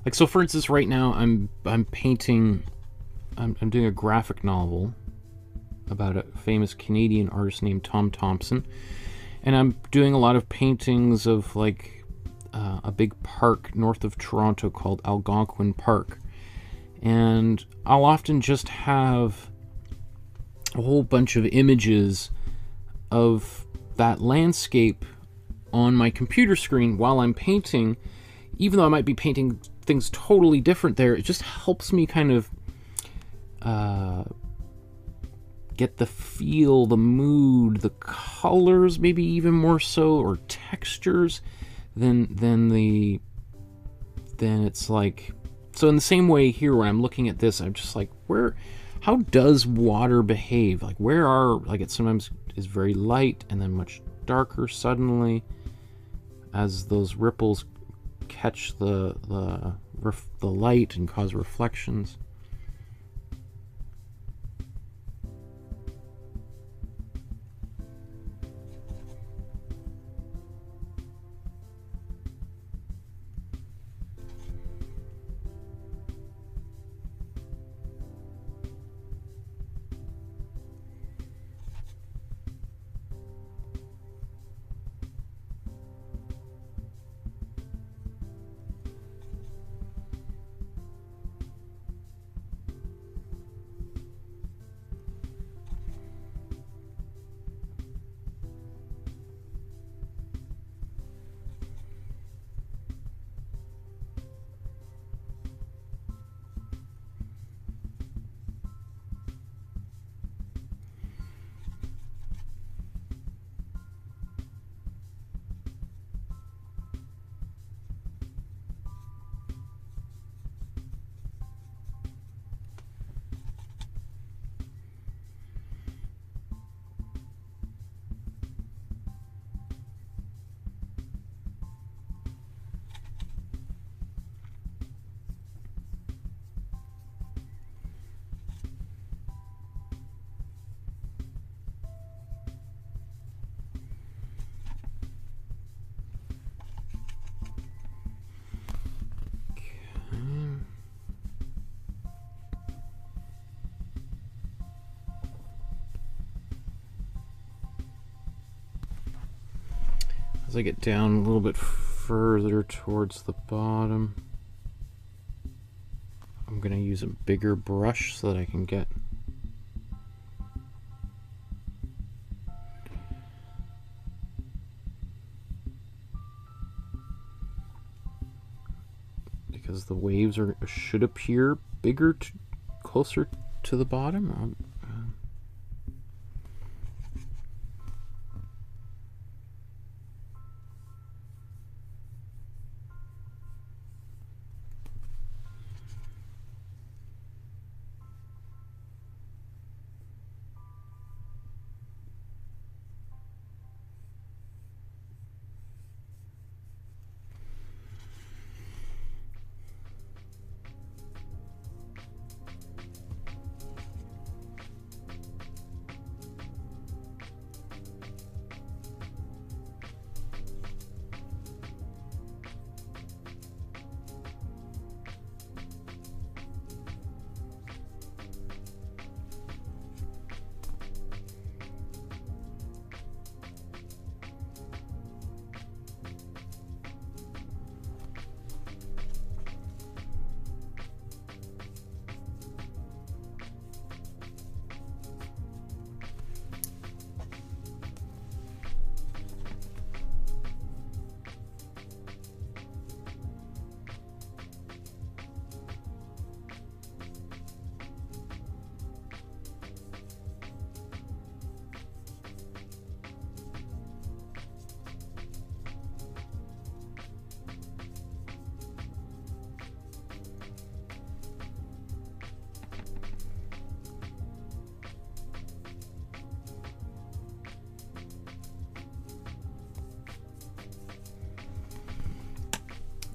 like, so for instance, right now I'm painting, I'm doing a graphic novel about a famous Canadian artist named Tom Thompson, and I'm doing a lot of paintings of, like, a big park north of Toronto called Algonquin Park. And I'll often just have a whole bunch of images of that landscape on my computer screen while I'm painting. Even though I might be painting things totally different there, it just helps me kind of get the feel, the mood, the colors, maybe even more so, or textures than it's like. So in the same way here, when I'm looking at this, I'm just like, how does water behave? Like, like, it sometimes is very light and then much darker suddenly as those ripples catch the light and cause reflections. as I get down a little bit further towards the bottom, I'm going to use a bigger brush so that I can get because the waves should appear bigger closer to the bottom.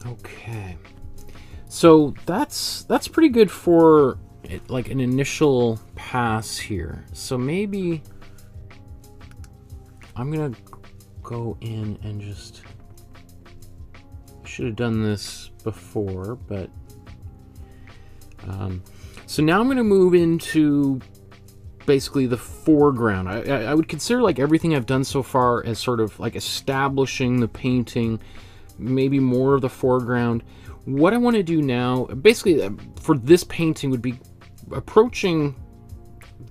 Okay, so that's pretty good for like an initial pass here. So maybe I'm gonna go in and just, should have done this before, but so now I'm gonna move into basically the foreground. I would consider like everything I've done so far as sort of like establishing the painting, maybe more of the foreground. What I want to do now, basically, for this painting, would be approaching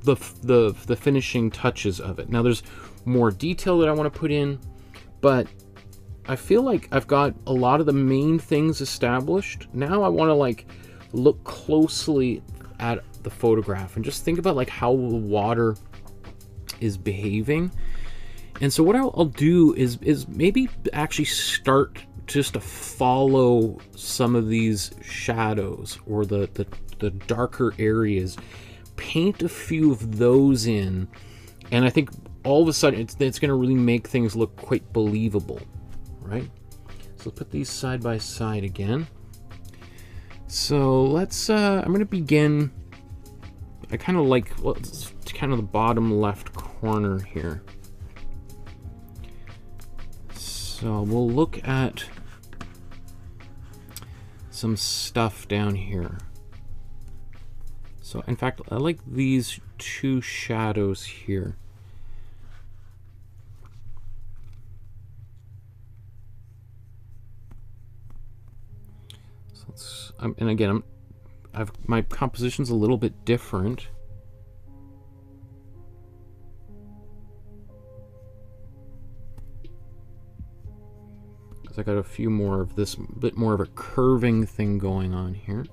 the finishing touches of it. Now, there's more detail that I want to put in, but I feel like I've got a lot of the main things established. Now I want to like look closely at the photograph and just think about like how the water is behaving. And so what I'll do is maybe actually start just to follow some of these shadows or the darker areas, paint a few of those in, and I think all of a sudden it's going to really make things look quite believable, right? So let's put these side by side again. So let's I'm going to begin, I kind of like kind of the bottom left corner here. So we'll look at some stuff down here. So in fact, I like these two shadows here. So let's, and again, my composition's a little bit different. I got a few more of this, bit more of a curving thing going on here.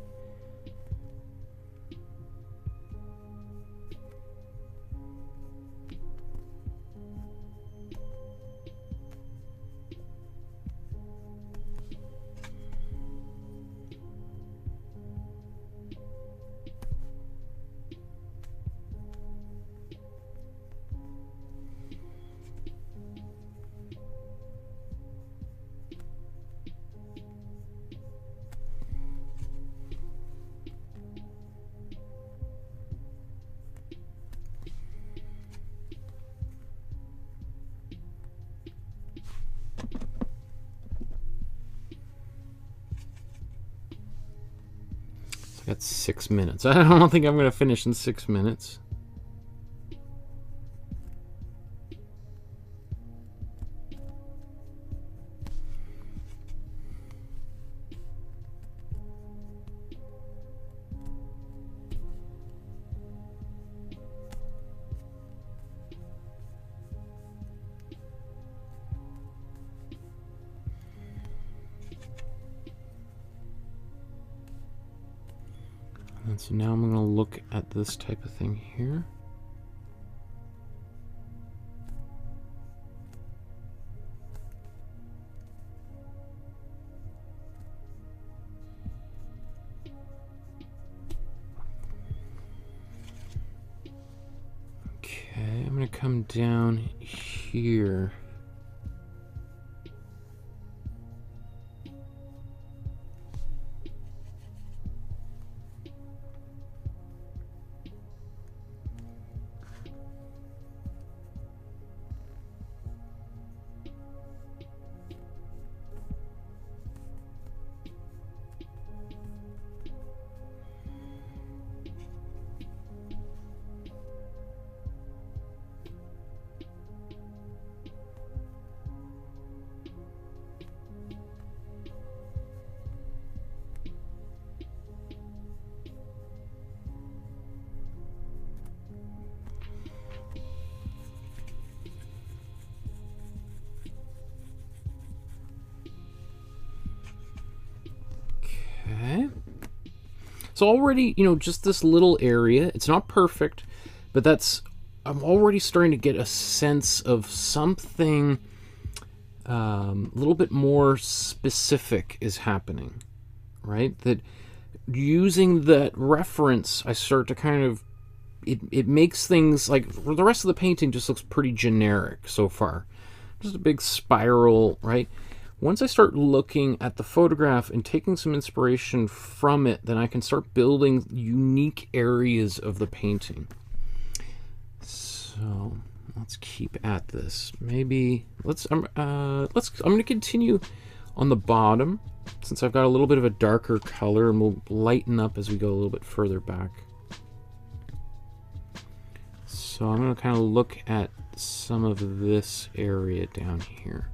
That's 6 minutes. I don't think I'm going to finish in 6 minutes. And so now I'm going to look at this type of thing here. Okay, I'm going to come down here. Okay. So already, you know, just this little area, it's not perfect, but I'm already starting to get a sense of something a little bit more specific is happening, right? That using that reference, I start to kind of, it makes things like, the rest of the painting just looks pretty generic so far. Just a big spiral, right? Once I start looking at the photograph and taking some inspiration from it, then I can start building unique areas of the painting. So let's keep at this. Maybe I'm going to continue on the bottom since I've got a little bit of a darker color, and we'll lighten up as we go a little bit further back. So I'm going to kind of look at some of this area down here.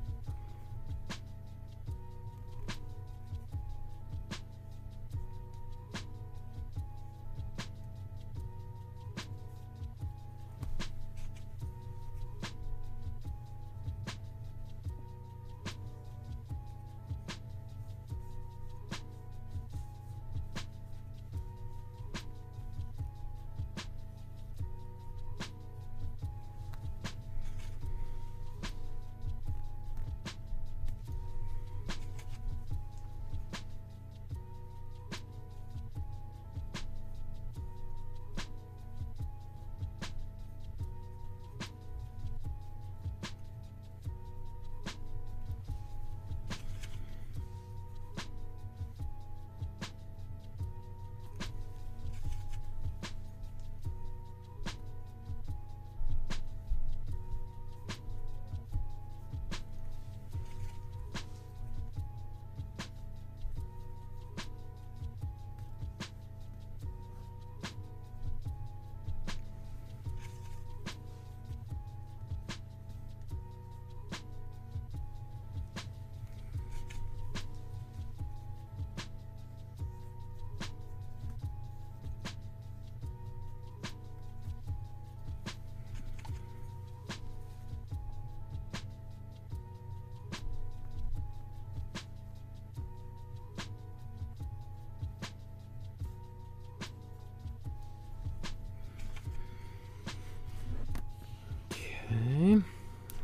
Okay,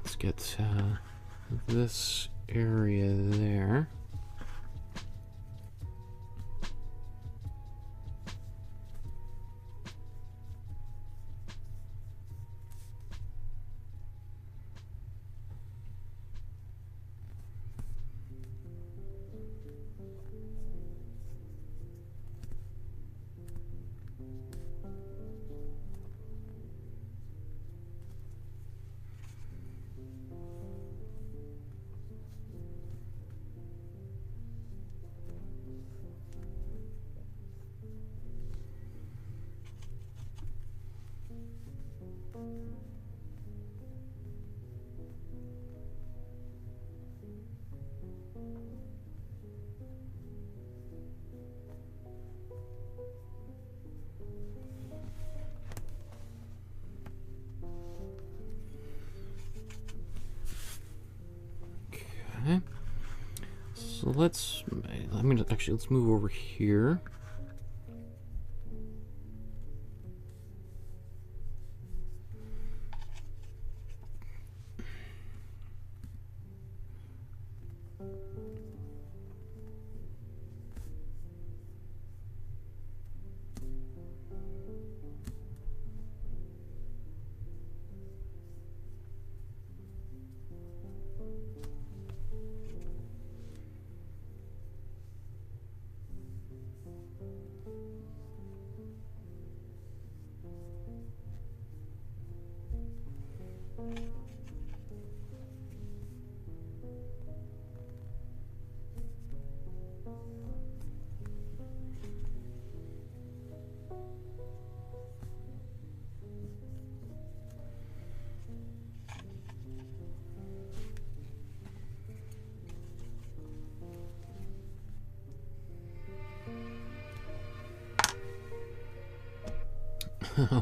let's get this area there. Okay, so let's move over here.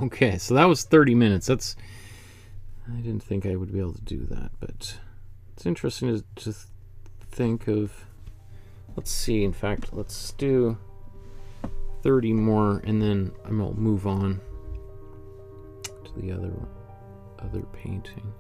Okay, so that was 30 minutes. I didn't think I would be able to do that, but it's interesting to think of. Let's see, in fact, let's do 30 more, and then I'll move on to the other painting.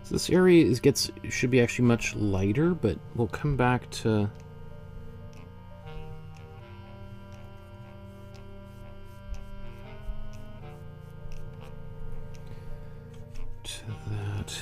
This area should be actually much lighter, but we'll come back to that.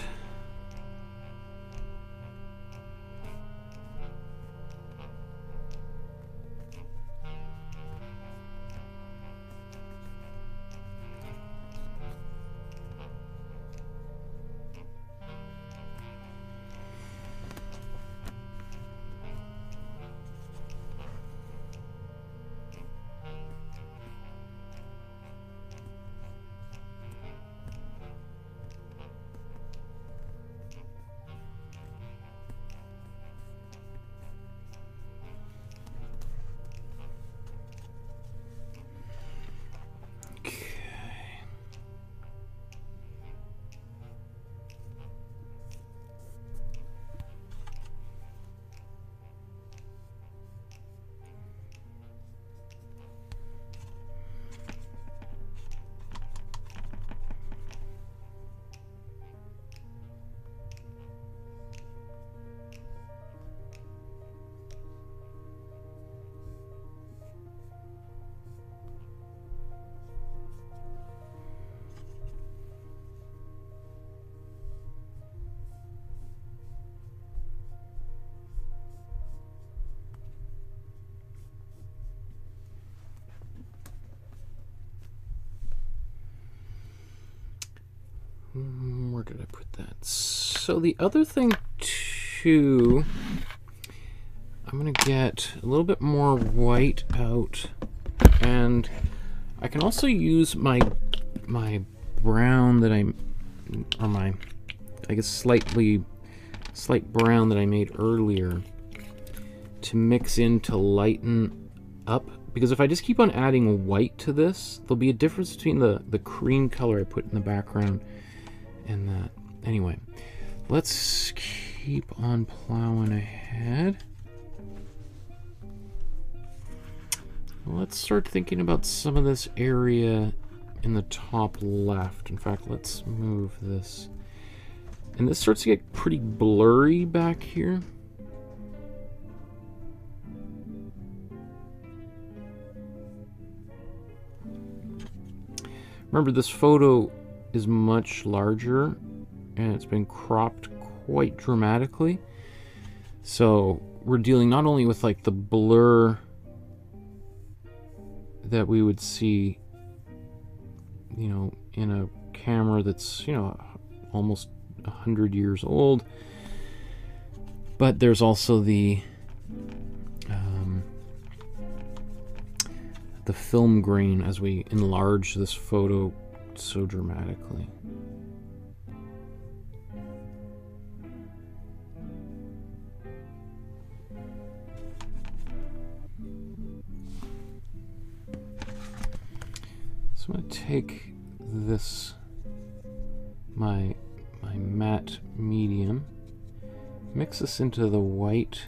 Where did I put that? So the other thing too, I'm gonna get a little bit more white out, and I can also use my brown that I guess slight brown that I made earlier to mix in to lighten up, because if I just keep on adding white to this, there'll be a difference between the cream color I put in the background and that. Anyway, let's keep on plowing ahead. Let's start thinking about some of this area in the top left. In fact, let's move this. And this starts to get pretty blurry back here. Remember, this photo is much larger and it's been cropped quite dramatically. So we're dealing not only with like the blur that we would see, you know, in a camera that's, you know, almost 100 years old, but there's also the film grain as we enlarge this photo so dramatically. I'm going to take this, my matte medium, mix this into the white,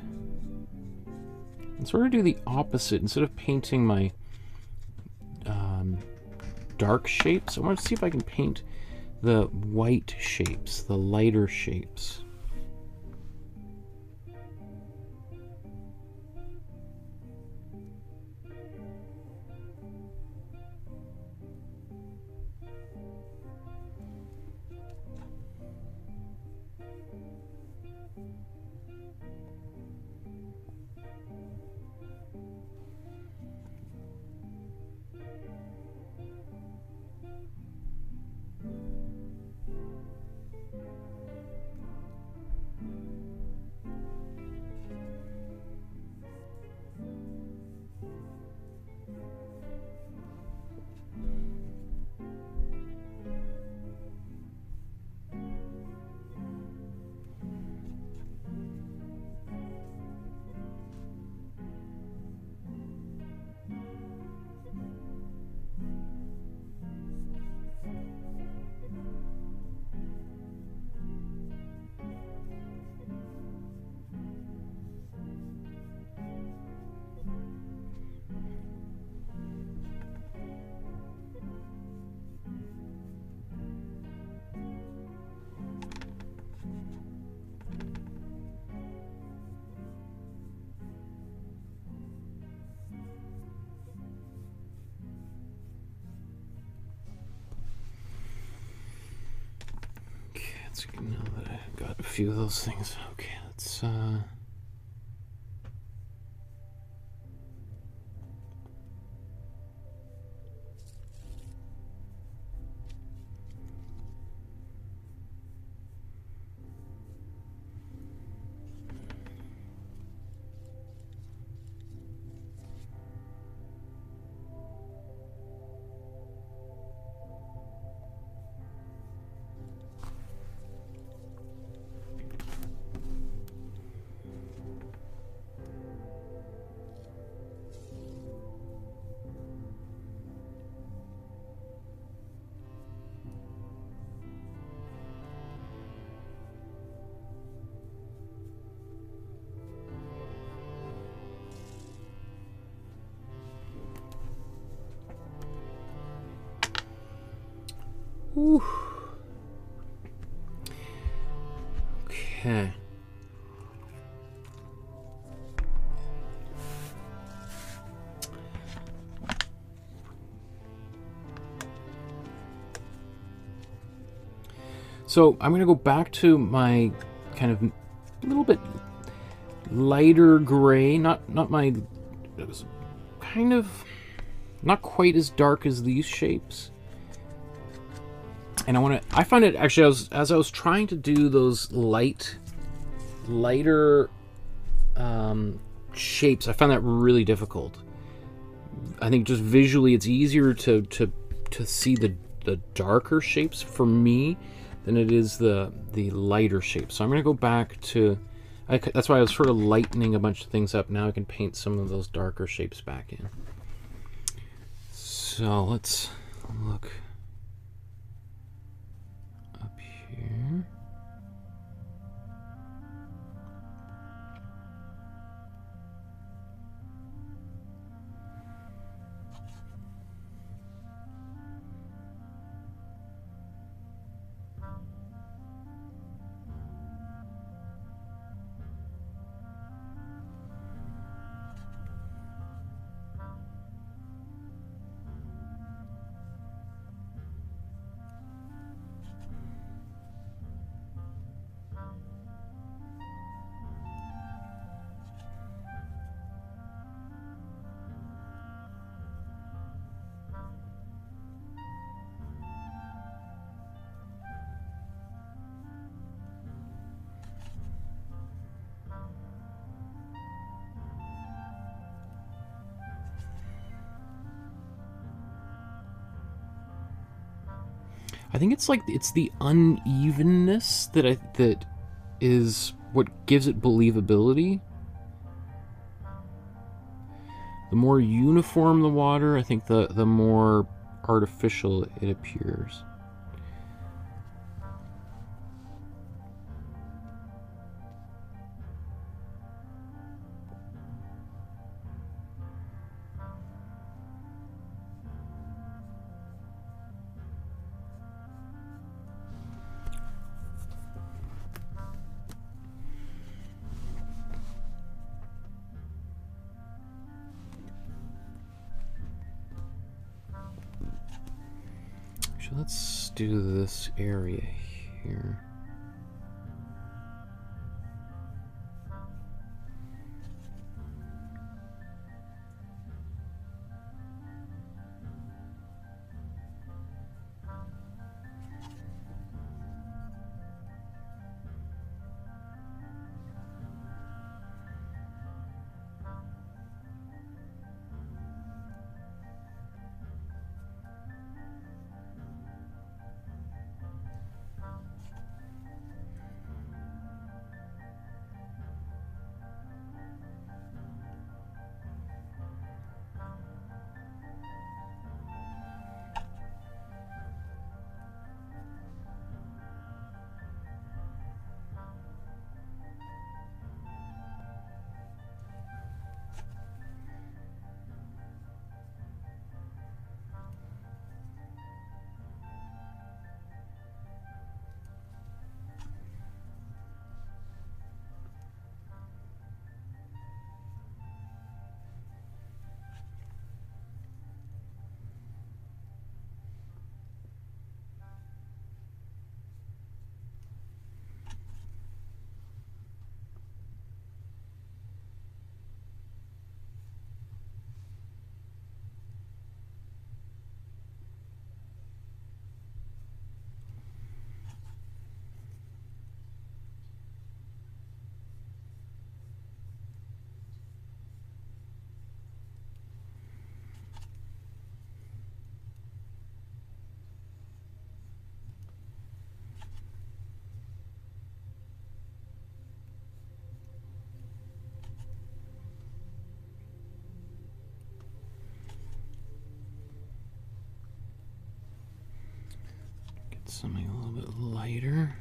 and sort of do the opposite. Instead of painting my dark shapes, I want to see if I can paint the white shapes, the lighter shapes. Now that I've got a few of those things, okay, let's Whew. Okay. So I'm going to go back to my kind of a little bit lighter gray, not my, it was kind of not quite as dark as these shapes. And I find it actually, as I was trying to do those lighter shapes, I found that really difficult. I think just visually it's easier to see the darker shapes for me than it is the lighter shapes. So I'm going to go back to, that's why I was sort of lightening a bunch of things up. Now I can paint some of those darker shapes back in. So let's look up here. I think it's like it's the unevenness that is what gives it believability. The more uniform the water, I think the more artificial it appears. So let's do this area here. Something a little bit lighter.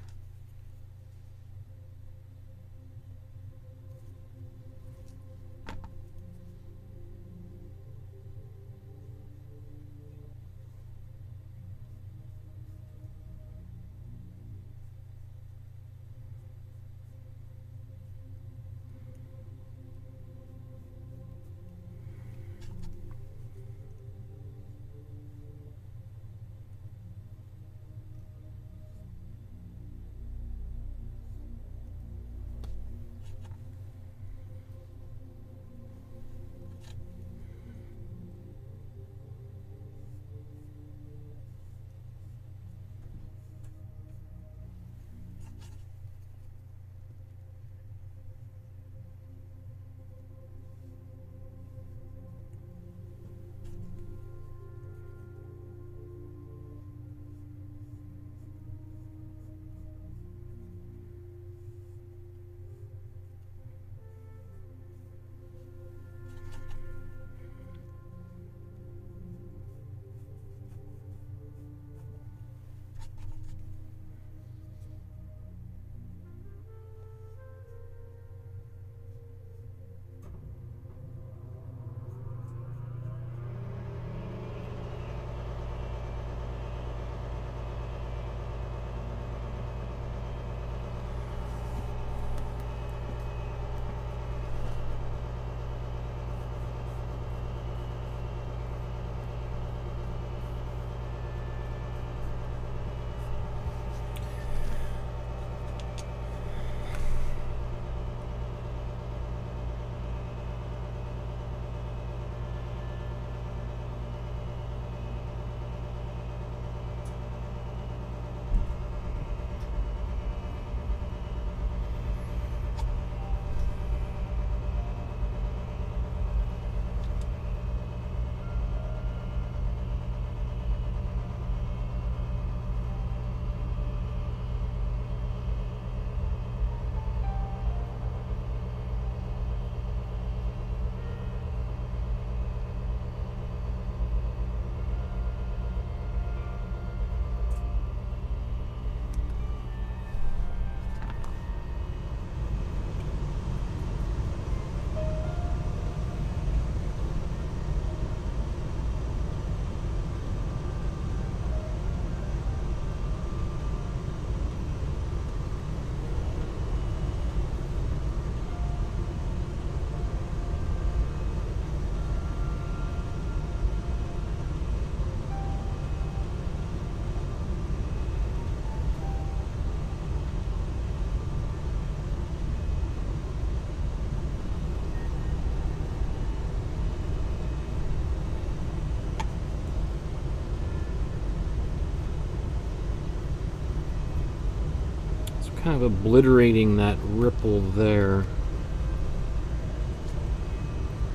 kind of obliterating that ripple there.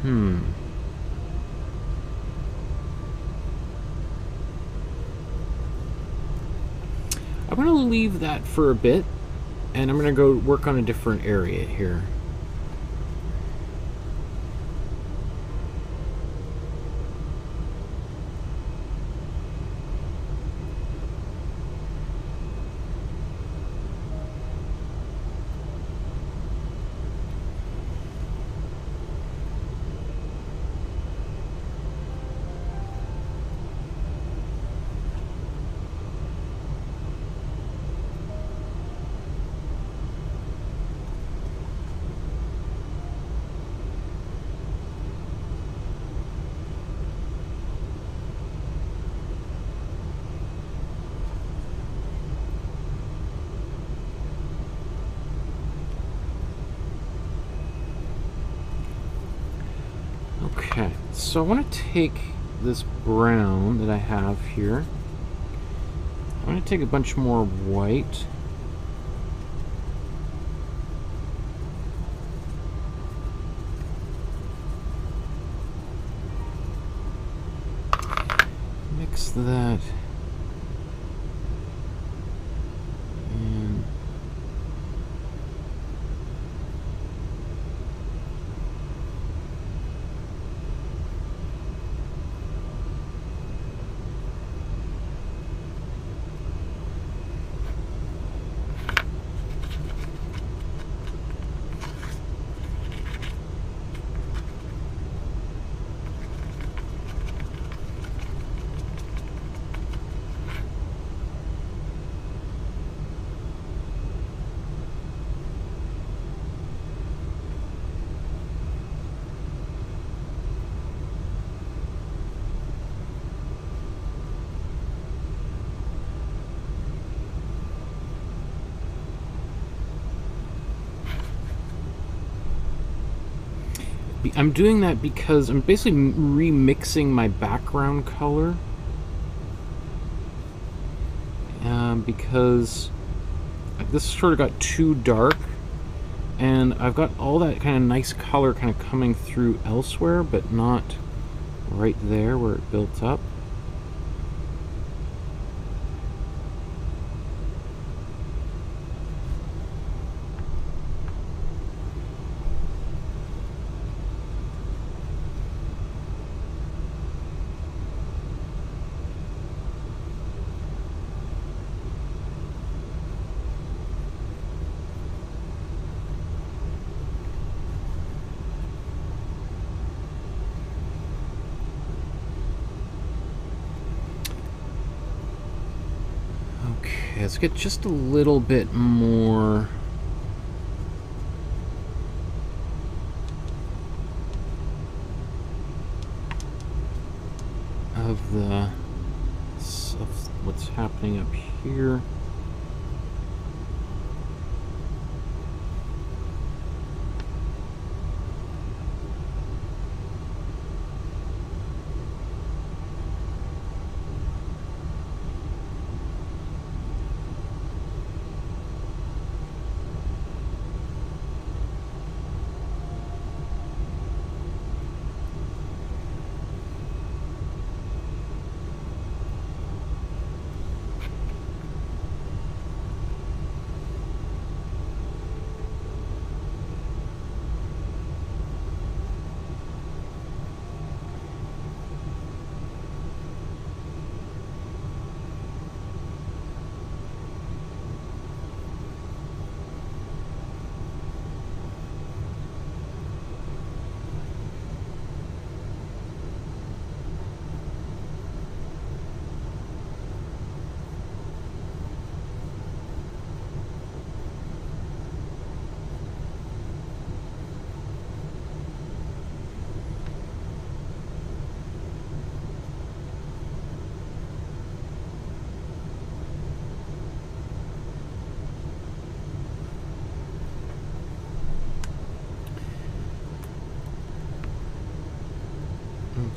I'm going to leave that for a bit, and I'm going to go work on a different area here. Okay, so I want to take this brown that I have here. I'm going to take a bunch more white. Mix that. I'm doing that because I'm basically remixing my background color. Because this sort of got too dark, and I've got all that kind of nice color kind of coming through elsewhere, but not right there where it built up. Let's get just a little bit more of the of what's happening up here.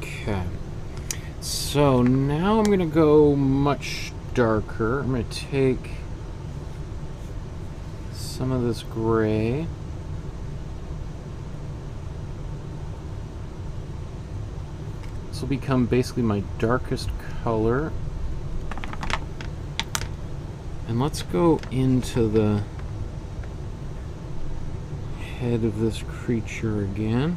Okay, so now I'm going to go much darker. I'm going to take some of this gray. This will become basically my darkest color. And let's go into the head of this creature again.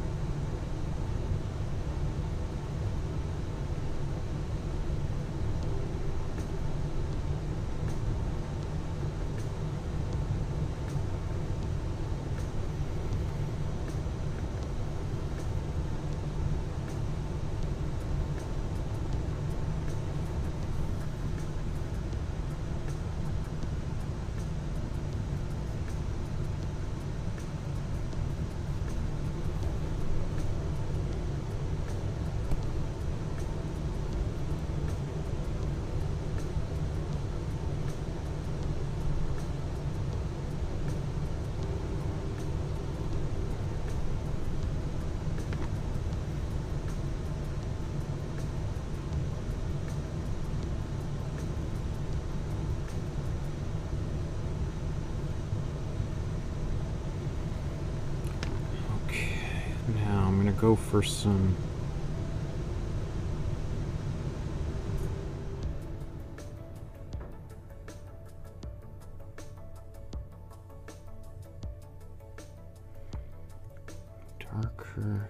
Go for some darker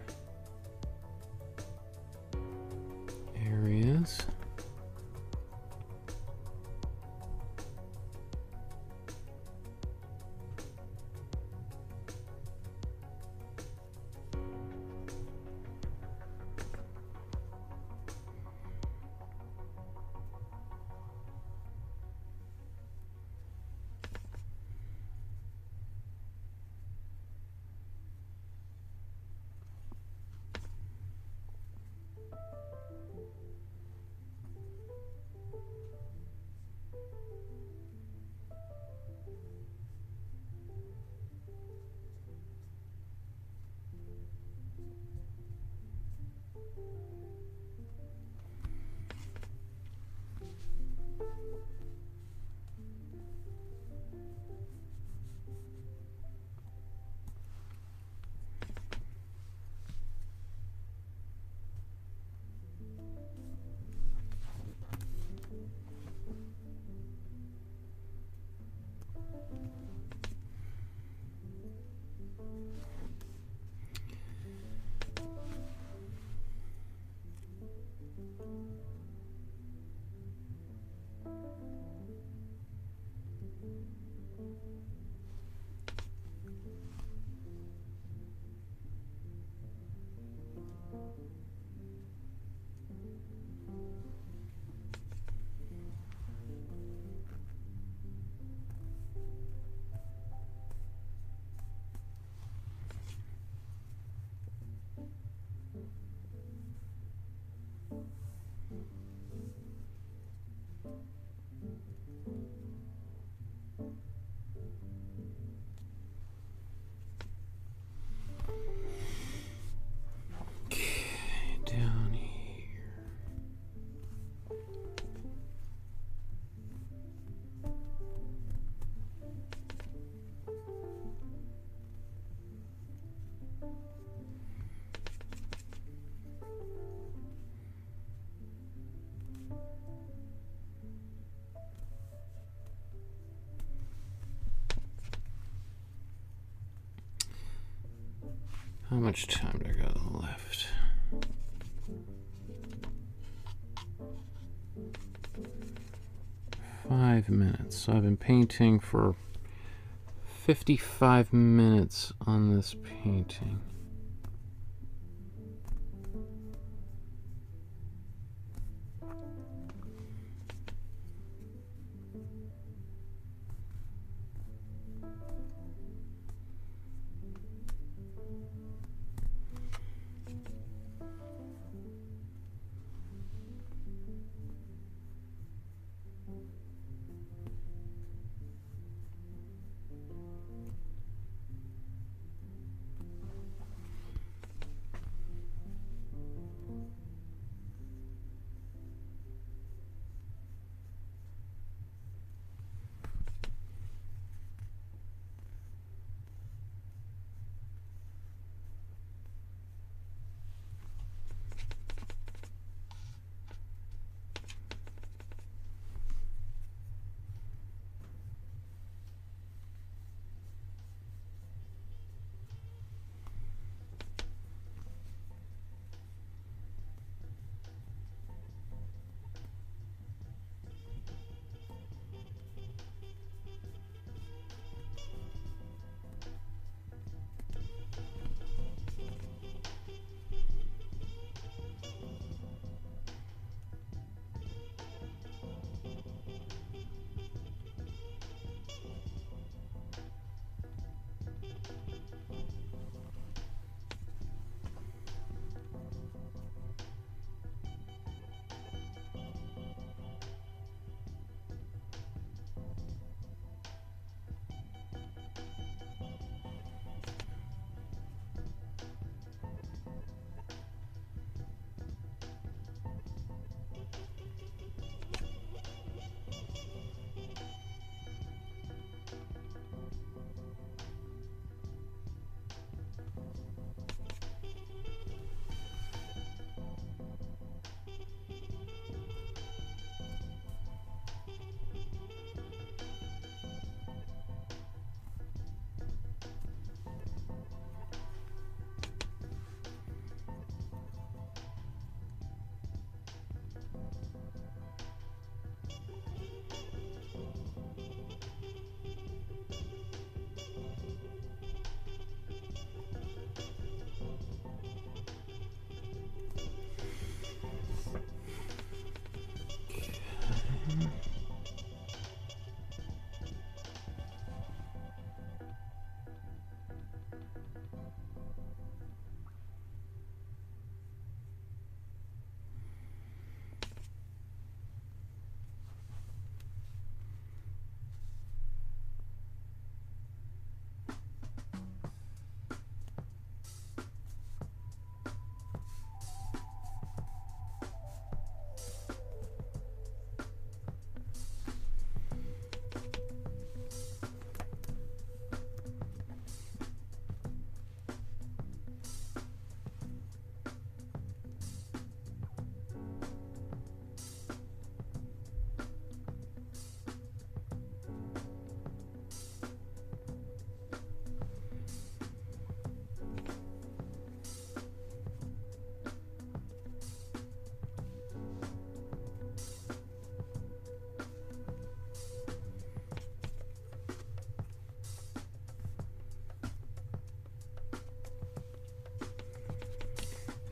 areas. How much time do I got left? Five minutes. So I've been painting for 55 minutes on this painting.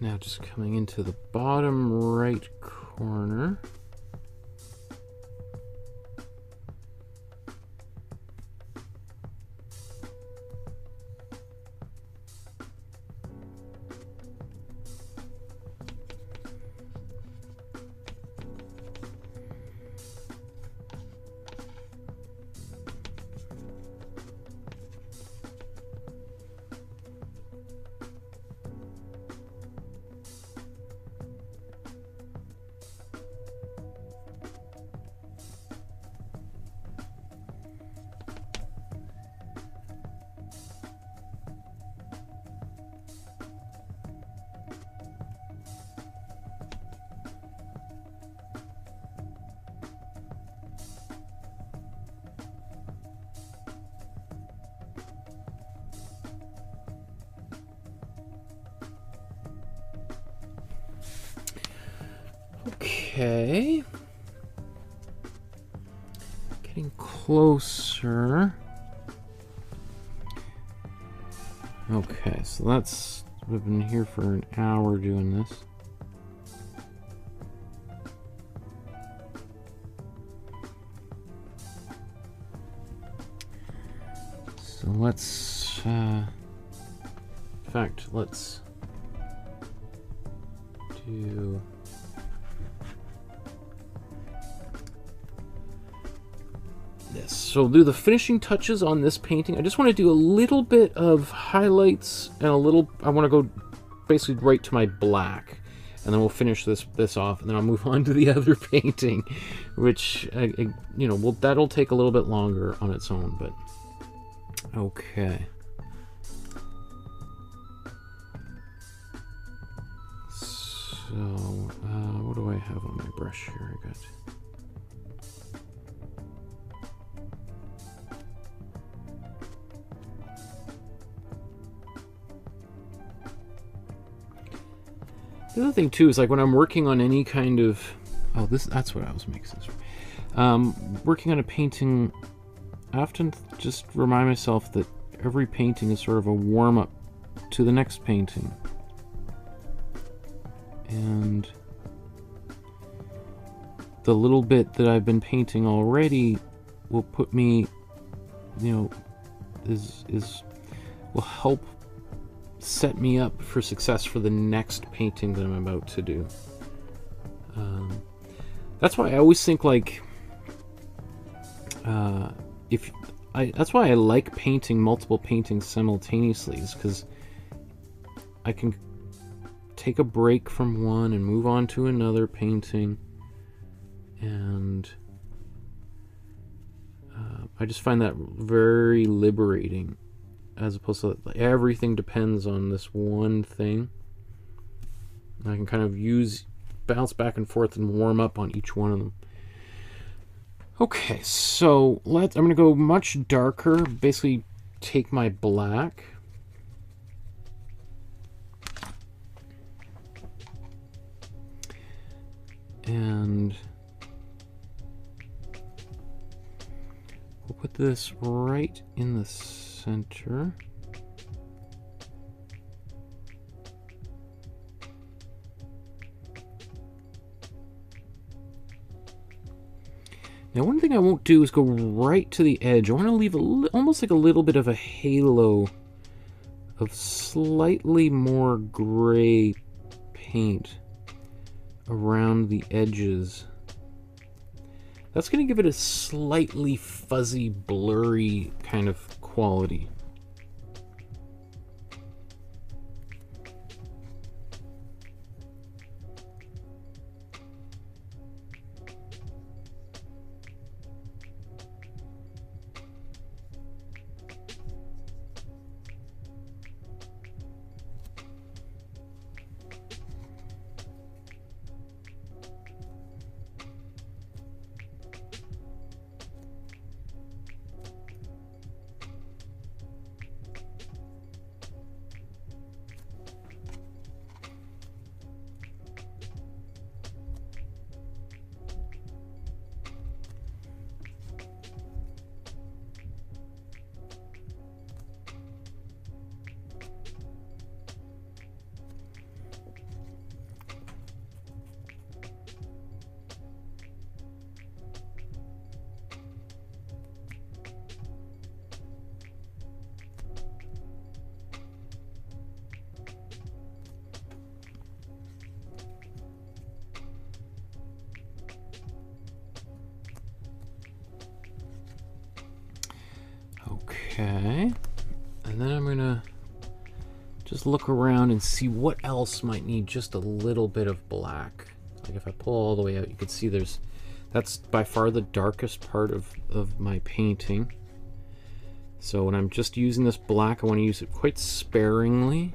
Now just coming into the bottom right corner. Okay. Getting closer. Okay, so that's... We've been here for an hour doing this. So let's... in fact, let's do... this. So we'll do the finishing touches on this painting. I just want to do a little bit of highlights and a little... I want to go basically right to my black, and then we'll finish this off, and then I'll move on to the other painting, which you know, that'll take a little bit longer on its own. But okay. So what do I have on my brush here? I got... The other thing too is, like, when I'm working on any kind of... Oh, that's what I was making this from. Working on a painting, I often just remind myself that every painting is sort of a warm-up to the next painting. And the little bit that I've been painting already will put me, you know, will help set me up for success for the next painting that I'm about to do. That's why I always think, like, that's why I like painting multiple paintings simultaneously, is because I can take a break from one and move on to another painting, and I just find that very liberating, as opposed to everything depends on this one thing. I can kind of bounce back and forth and warm up on each one of them. Okay, so I'm going to go much darker, basically take my black. And we'll put this right in the center. Now, one thing I won't do is go right to the edge. I want to leave almost like a little bit of a halo of slightly more gray paint around the edges. That's going to give it a slightly fuzzy, blurry kind of quality. Okay, and then I'm gonna just look around and see what else might need just a little bit of black. Like if I pull all the way out, you can see that's by far the darkest part of my painting. So when I'm just using this black, I want to use it quite sparingly.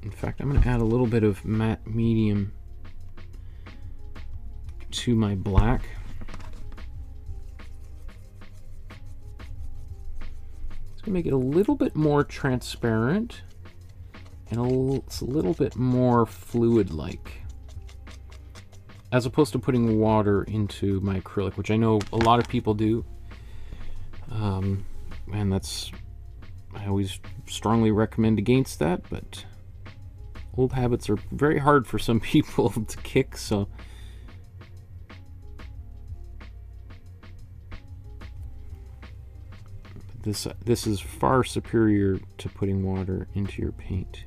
In fact, I'm going to add a little bit of matte medium to my black. It's going to make it a little bit more transparent, and it's a little bit more fluid-like, as opposed to putting water into my acrylic, which I know a lot of people do. And I always strongly recommend against that, but old habits are very hard for some people to kick, so this is far superior to putting water into your paint.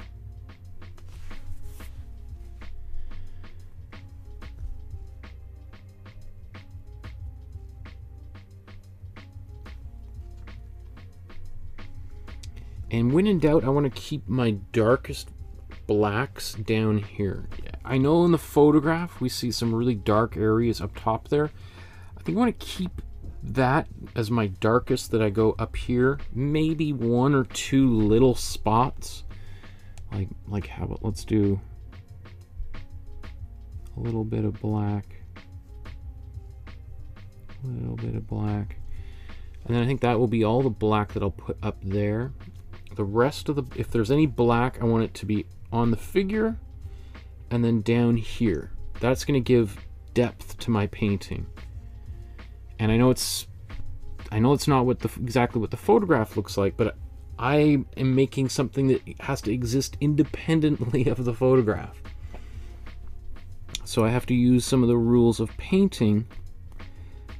And when in doubt, I want to keep my darkest blacks down here. I know in the photograph we see some really dark areas up top there. I think I want to keep that as my darkest, that I go up here. Maybe one or two little spots. Like how about, let's do a little bit of black. A little bit of black. And then I think that will be all the black that I'll put up there. The rest of if there's any black, I want it to be on the figure and then down here. That's going to give depth to my painting. And I know it's not exactly what the photograph looks like, but I am making something that has to exist independently of the photograph. So I have to use some of the rules of painting,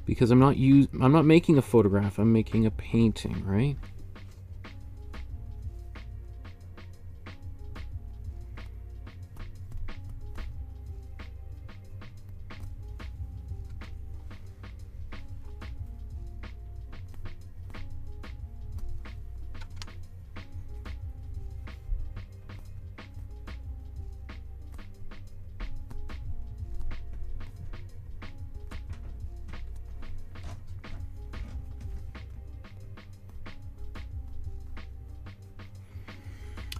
because I'm not making a photograph, I'm making a painting, right?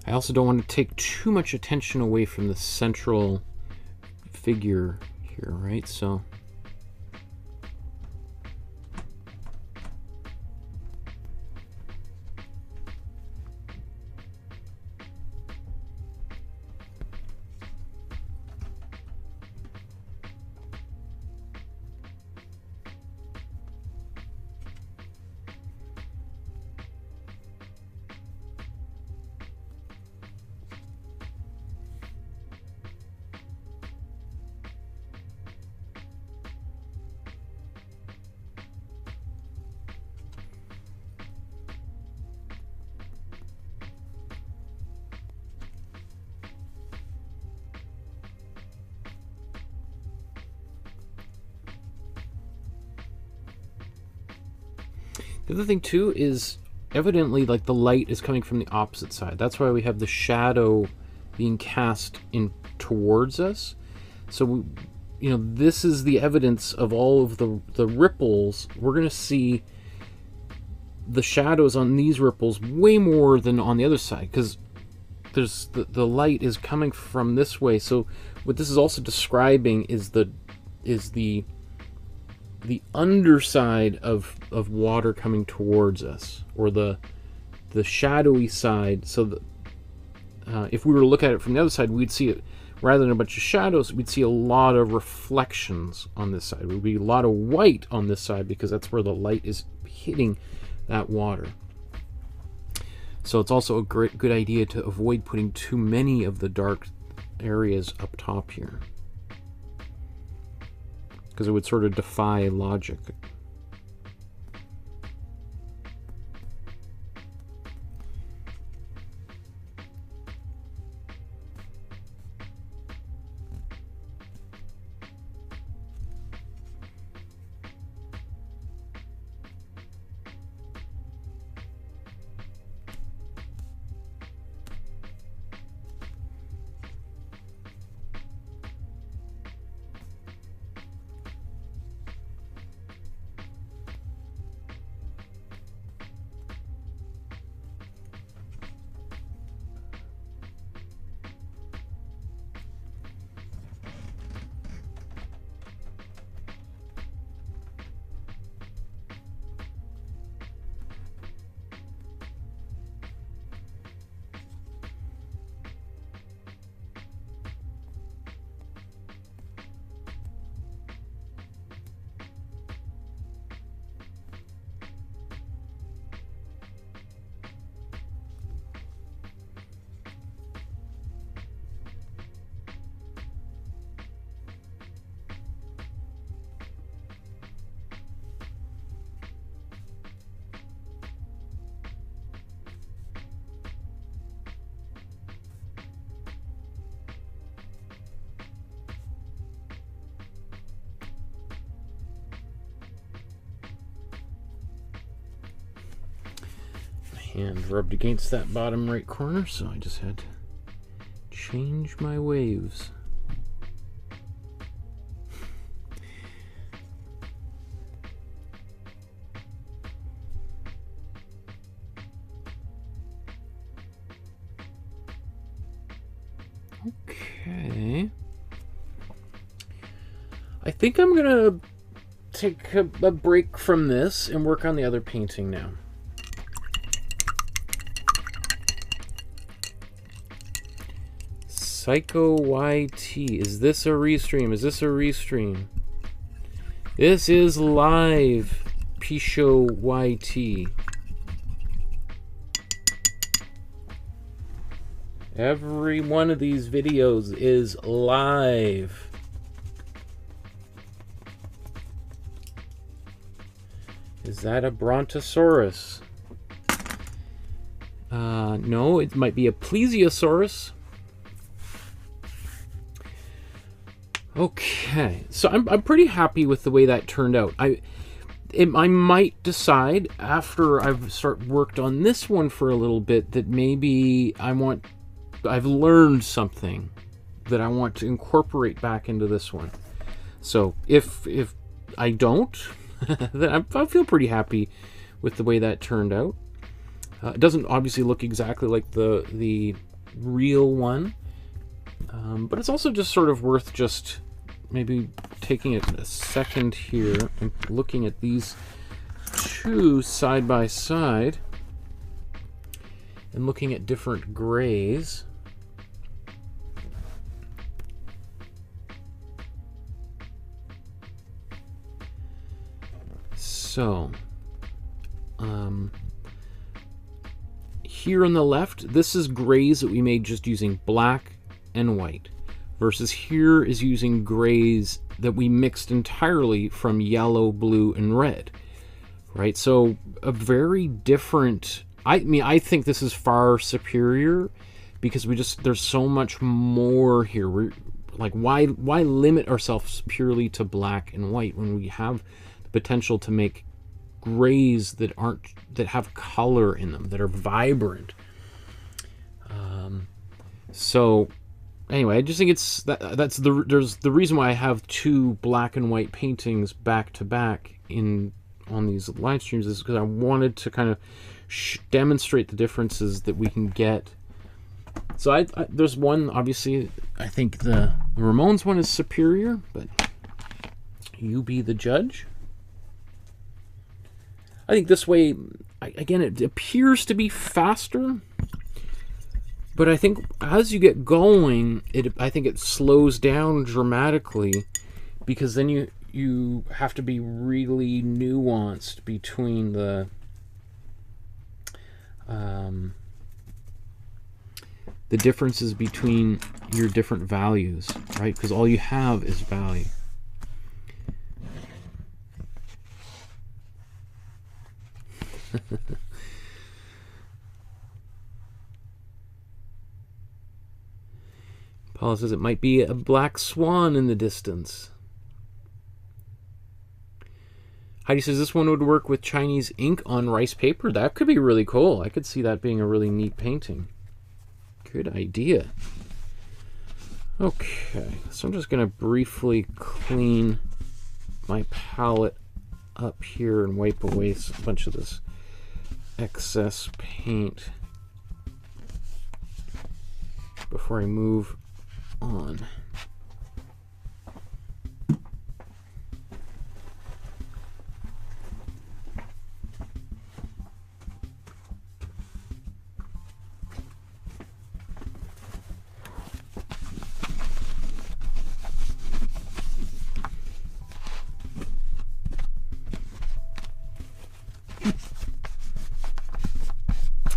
I also don't want to take too much attention away from the central figure here, right? So the other thing too is, evidently, like, the light is coming from the opposite side. That's why we have the shadow being cast in towards us. So this is the evidence of all of the ripples. We're going to see the shadows on these ripples way more than on the other side, because there's the light is coming from this way. So what this is also describing is the underside of water coming towards us, or the shadowy side. So if we were to look at it from the other side, we'd see it, rather than a bunch of shadows, we'd see a lot of reflections on this side. It would be a lot of white on this side, because that's where the light is hitting that water. So it's also a good idea to avoid putting too many of the dark areas up top here, because it would sort of defy logic. hand rubbed against that bottom right corner, so I just had to change my waves. Okay. I think I'm gonna take a break from this and work on the other painting now. Psycho YT. Is this a restream? Is this a restream? This is live. Pisho YT. Every one of these videos is live. Is that a Brontosaurus? No, it might be a Plesiosaurus. Okay, so I'm pretty happy with the way that turned out. I might decide after I've worked on this one for a little bit that maybe I've learned something that I want to incorporate back into this one. So if I don't, then I feel pretty happy with the way that turned out. It doesn't obviously look exactly like the real one, but it's also just sort of worth just maybe taking a second here and looking at these two side by side and looking at different grays. So, here on the left, this is grays that we made just using black and white, versus here is using grays that we mixed entirely from yellow, blue, and red, right? So a very different, I mean, I think this is far superior because there's so much more here. We're like, why limit ourselves purely to black and white when we have the potential to make grays that have color in them, that are vibrant? So anyway, I just think that's the reason why I have two black and white paintings back to back on these live streams, is because I wanted to kind of demonstrate the differences that we can get. So there's one, obviously, I think the Ramones one is superior, but you be the judge. I think this way, again, it appears to be faster, but I think as you get going, I think it slows down dramatically, because then you have to be really nuanced between the differences between your different values, right? Because all you have is value. Paula says it might be a black swan in the distance. Heidi says this one would work with Chinese ink on rice paper. That could be really cool. I could see that being a really neat painting. Good idea. Okay, so I'm just going to briefly clean my palette up here and wipe away a bunch of this excess paint before I move on.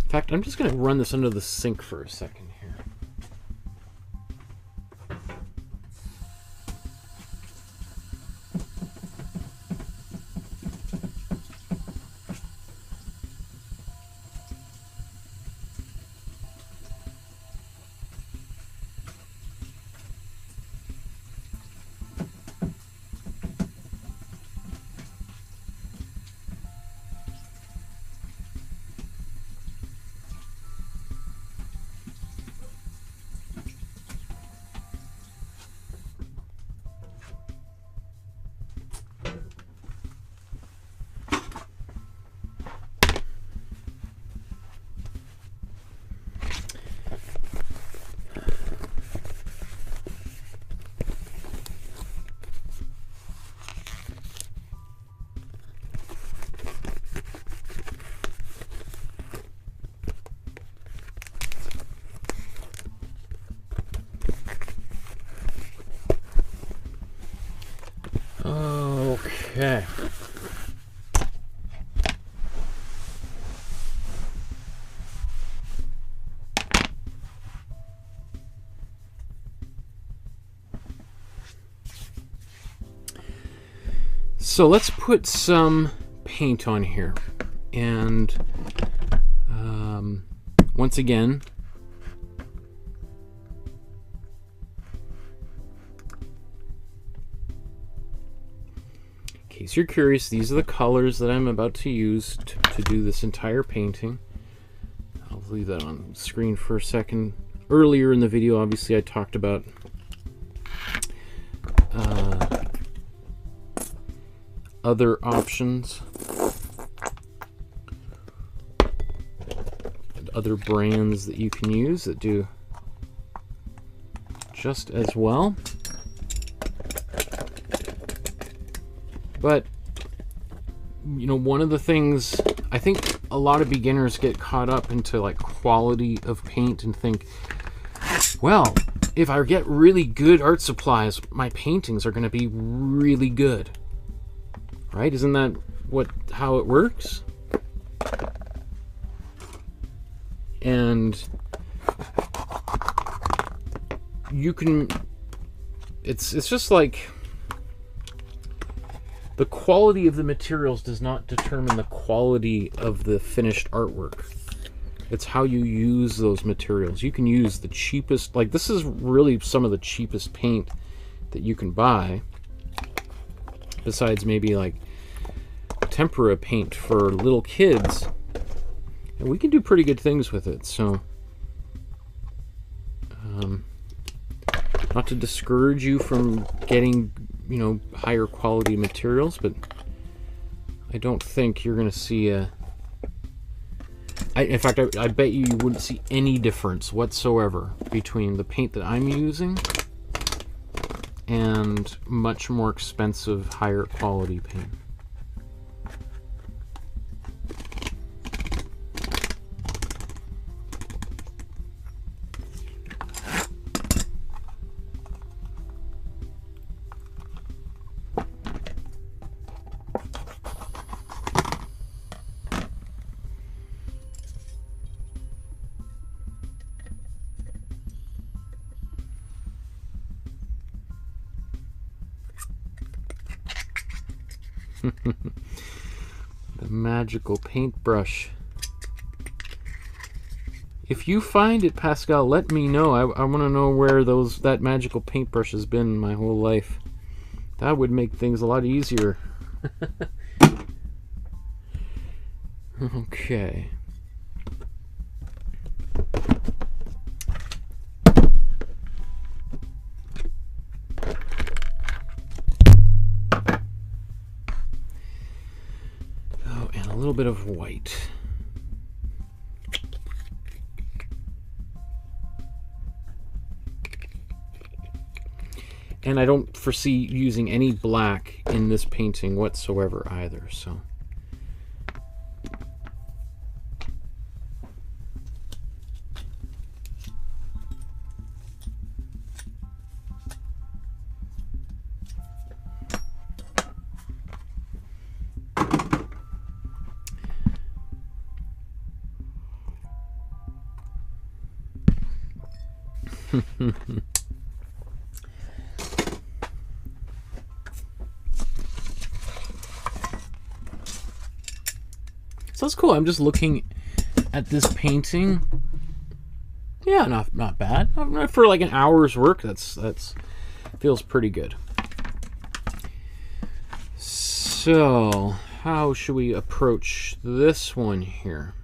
In fact, I'm just going to run this under the sink for a second here. Okay. So let's put some paint on here, and once again, in case you're curious, these are the colors that I'm about to use to do this entire painting. I'll leave that on screen for a second. Earlier in the video, obviously, I talked about other options and other brands that you can use that do just as well. But you know, one of the things I think a lot of beginners get caught up into, like, quality of paint and think, well, if I get really good art supplies, my paintings are going to be really good. Right? Isn't that how it works? And you can, it's just like the quality of the materials does not determine the quality of the finished artwork. It's how you use those materials. You can use the cheapest, like this is really some of the cheapest paint that you can buy, besides maybe like tempera paint for little kids, and we can do pretty good things with it. So not to discourage you from getting, you know, higher quality materials, but I don't think you're going to see in fact, I bet you wouldn't see any difference whatsoever between the paint that I'm using and much more expensive, higher quality paint. The magical paintbrush. If you find it, Pascal, let me know. I want to know where that magical paintbrush has been my whole life. That would make things a lot easier. Okay. A little bit of white. And I don't foresee using any black in this painting whatsoever either, so. So that's cool. I'm just looking at this painting. Yeah, not bad. For like an hour's work, that's feels pretty good. So how should we approach this one here?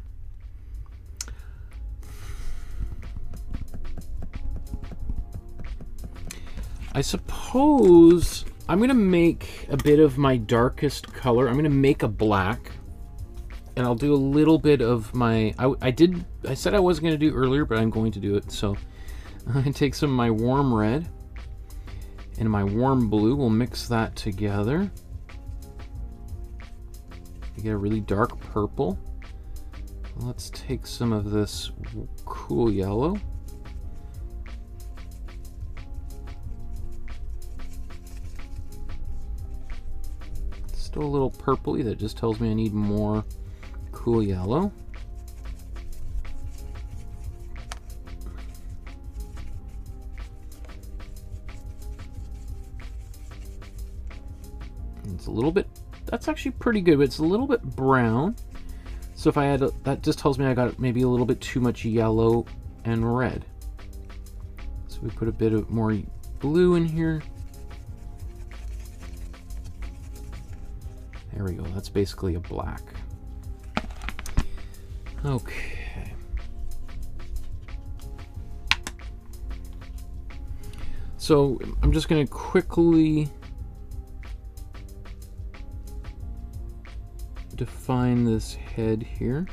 I suppose I'm going to make a bit of my darkest color. I'm going to make a black, and I'll do a little bit of my, I said I wasn't going to do earlier, but I'm going to do it. So I'm going to take some of my warm red and my warm blue. We'll mix that together. You get a really dark purple. Let's take some of this cool yellow. Still a little purpley. That just tells me I need more cool yellow. It's a little bit, that's actually pretty good, but it's a little bit brown. So if I add, that just tells me I got maybe a little bit too much yellow and red. So we put a bit of more blue in here. There we go, that's basically a black. Okay. So I'm just gonna quickly define this head here.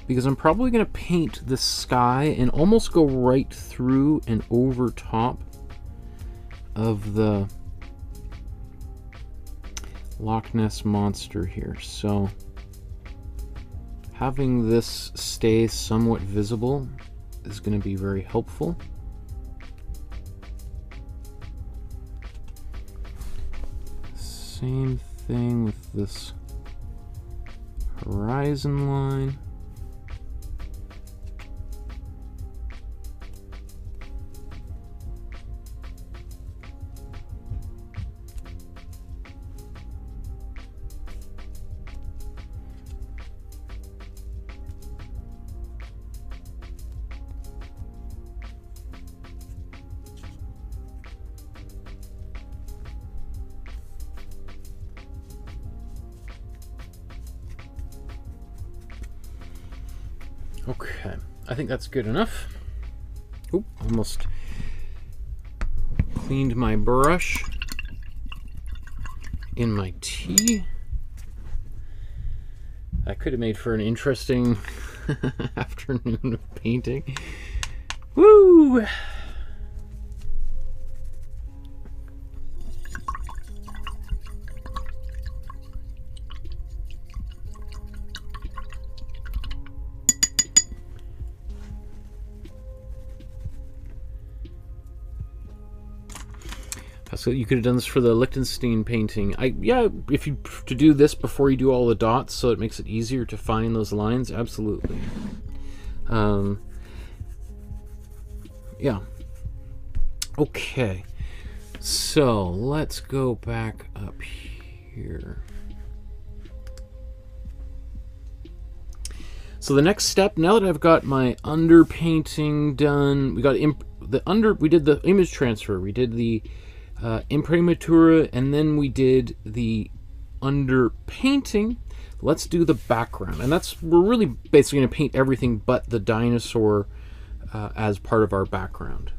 Because I'm probably going to paint the sky and almost go right through and over top of the Loch Ness monster here. So having this stay somewhat visible is going to be very helpful. Same thing with this horizon line. Okay, I think that's good enough. Oop, almost cleaned my brush in my tea. That could have made for an interesting afternoon of painting. Woo! So you could have done this for the Liechtenstein painting. Yeah, if you to do this before you do all the dots, so it makes it easier to find those lines. Absolutely. Yeah. Okay. So let's go back up here. So the next step, now that I've got my underpainting done, we did the image transfer, we did the Imprimatura, and then we did the underpainting. Let's do the background, and we're really basically going to paint everything but the dinosaur as part of our background,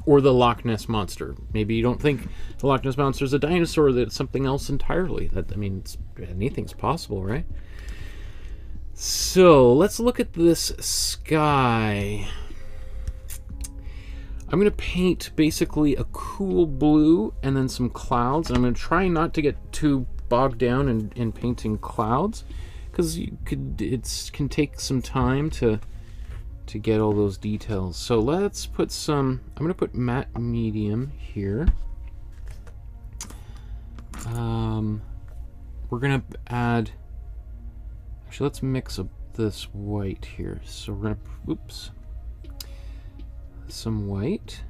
or the Loch Ness monster. Maybe you don't think the Loch Ness monster is a dinosaur; that it's something else entirely. I mean, anything's possible, right? So let's look at this sky. I'm going to paint basically a cool blue and then some clouds. And I'm going to try not to get too bogged down in painting clouds, because it can take some time to get all those details. So let's put some, I'm going to put matte medium here. We're going to add, actually let's mix up this white here. So we're going to, oops. Some white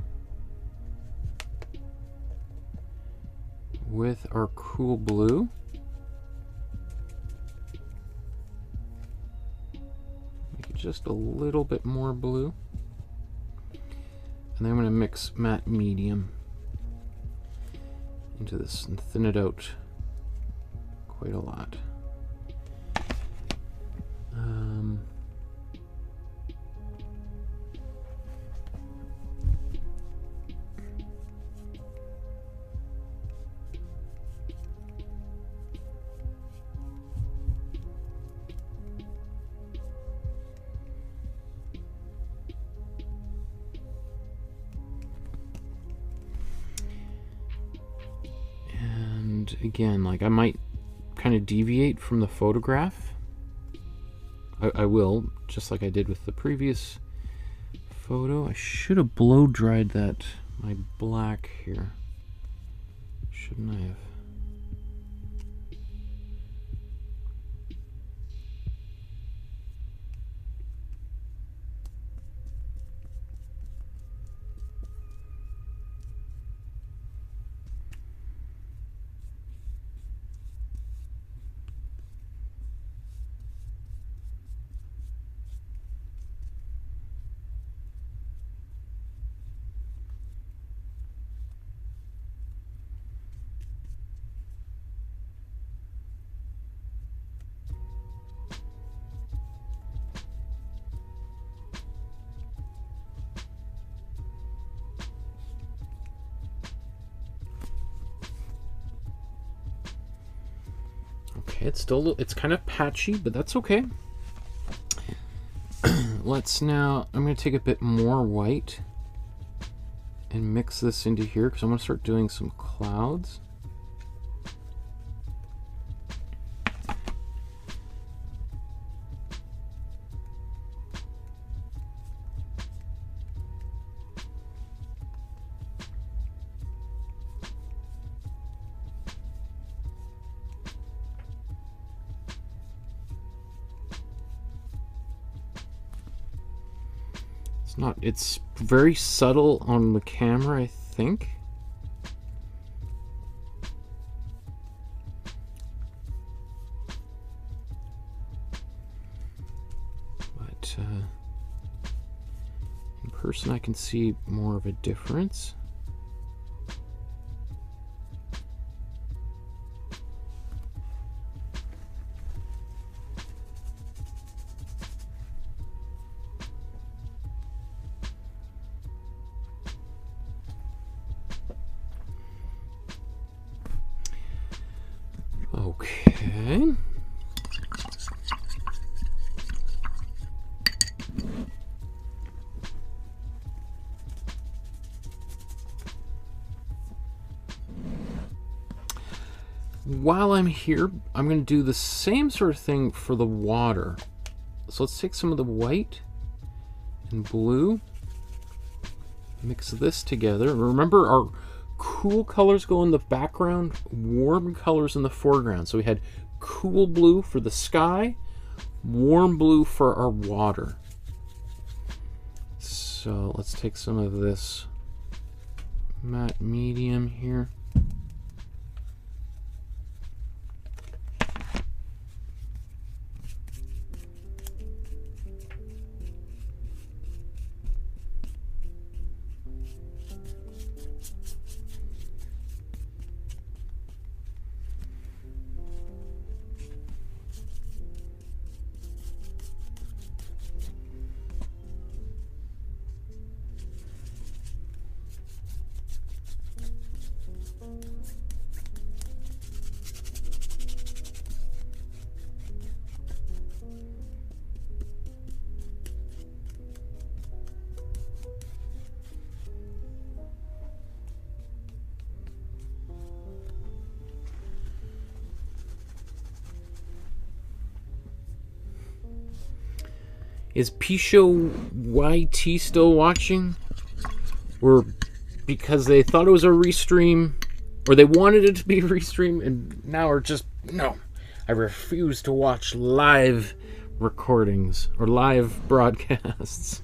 with our cool blue. Make it just a little bit more blue. And then I'm going to mix matte medium into this and thin it out quite a lot. Again, like I might kind kind of deviate from the photograph, I will, just like I did with the previous photo. I should have blow dried that, my black here. Shouldn't I have? Okay, it's kind of patchy, but that's okay. Let's now, I'm going to take a bit more white and mix this into here because I'm going to start doing some clouds. It's very subtle on the camera, I think. But in person I can see more of a difference. Okay. While I'm here, I'm going to do the same sort of thing for the water. So let's take some of the white and blue, mix this together. Remember, our cool colors go in the background, warm colors in the foreground. So we had cool blue for the sky, warm blue for our water. So let's take some of this matte medium here. Is Pisho YT still watching? Or because they thought it was a restream, or they wanted it to be a restream, and now are just, no, I refuse to watch live recordings or live broadcasts.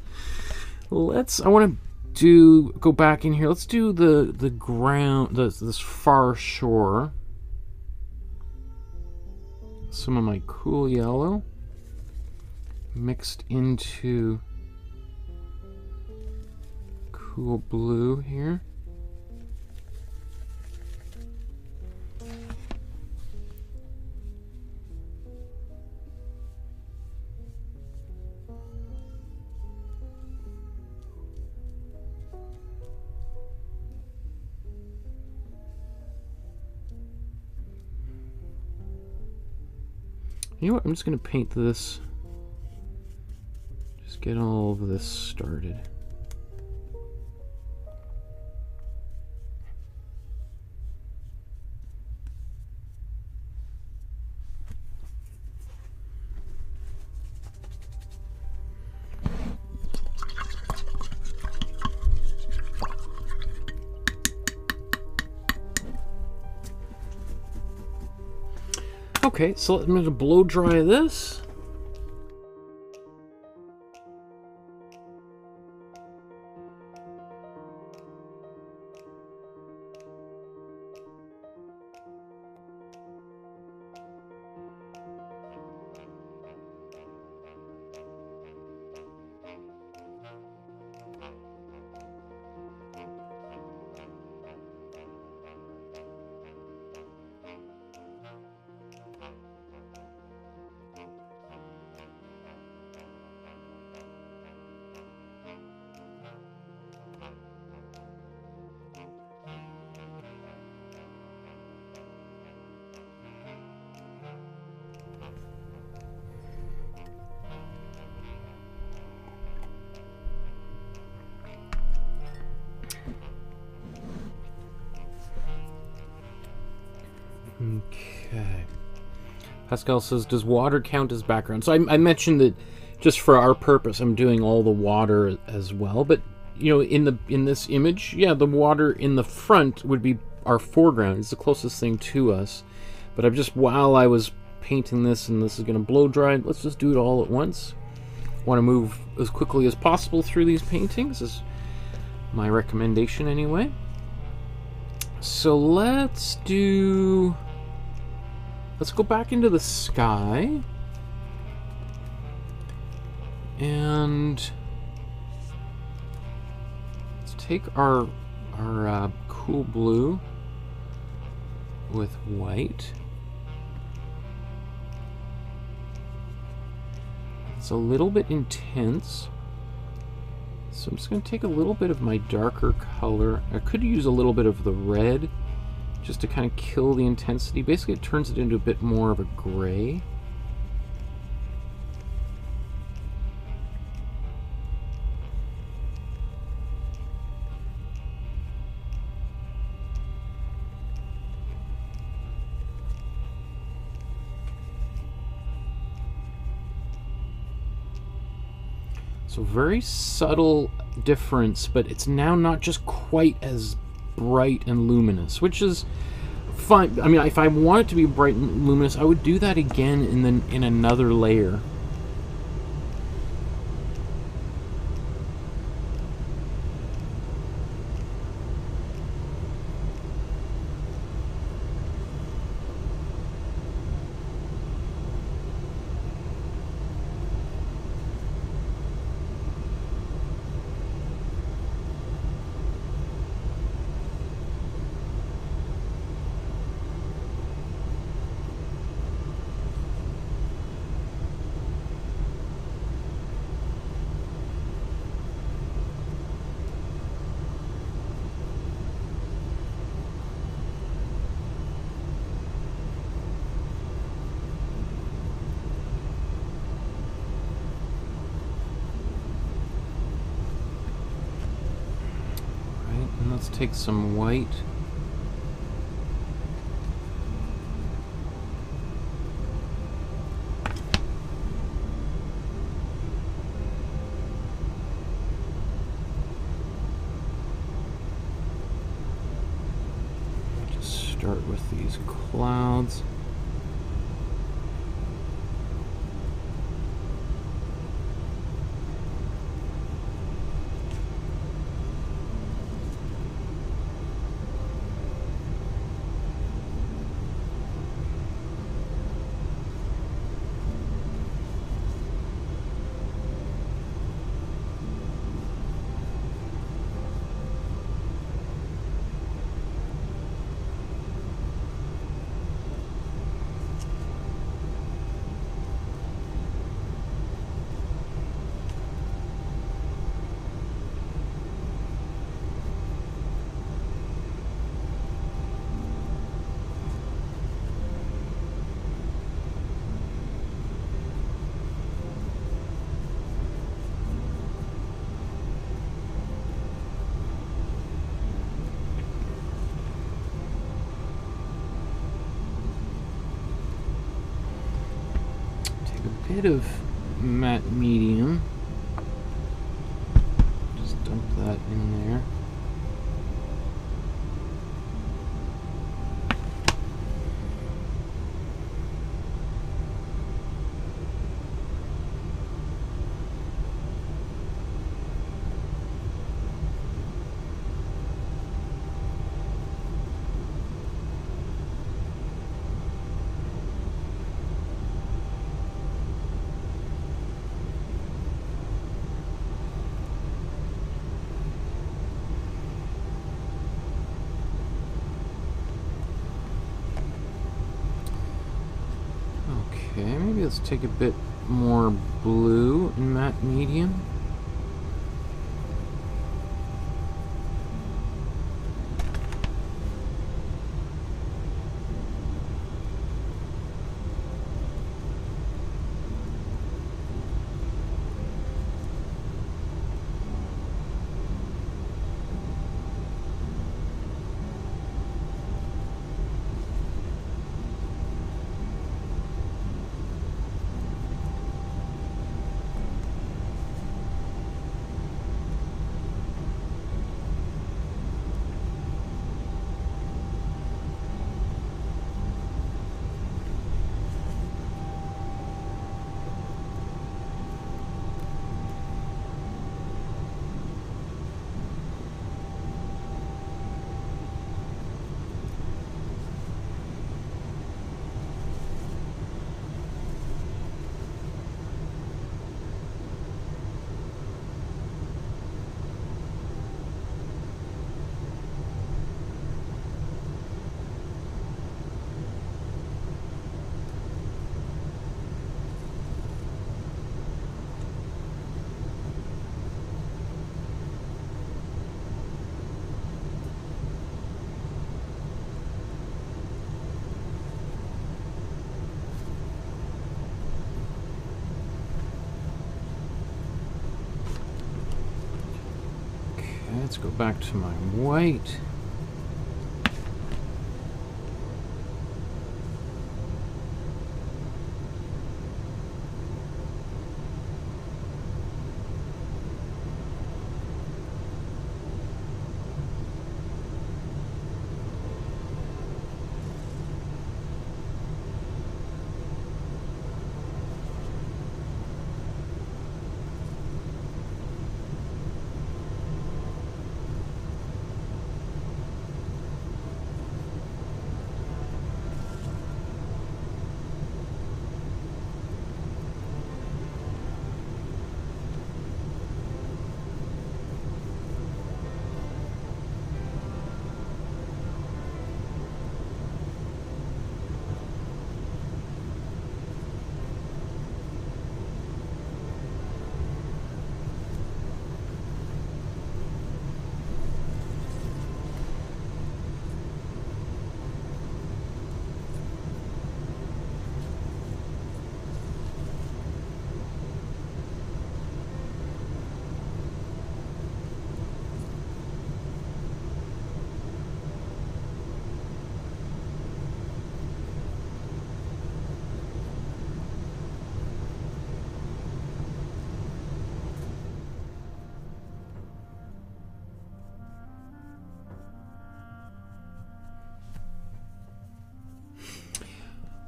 I want to go back in here. Let's do the ground, this far shore. Some of my cool yellow mixed into cool blue here. You know what? I'm just going to paint this. Just get all of this started. Okay, so I'm going to blow dry this. Okay. Pascal says, does water count as background? So I mentioned that just for our purpose, I'm doing all the water as well. But, you know, in this image, yeah, the water in the front would be our foreground. It's the closest thing to us. But I've just, while I was painting this, and this is going to blow dry, let's just do it all at once. Want to move as quickly as possible through these paintings, is my recommendation anyway. So let's go back into the sky, and let's take our cool blue with white. It's a little bit intense, so I'm just going to take a little bit of my darker color. I could use a little bit of the red just to kind of kill the intensity. Basically, it turns it into a bit more of a gray. So very subtle difference, but it's now not just quite as bright and luminous, which is fine. I mean, if I want it to be bright and luminous, I would do that again in another layer. Let's take some white. Just start with these clouds. Bit of matte medium, just dump that in there. let's take a bit more blue in matte medium. Let's go back to my white.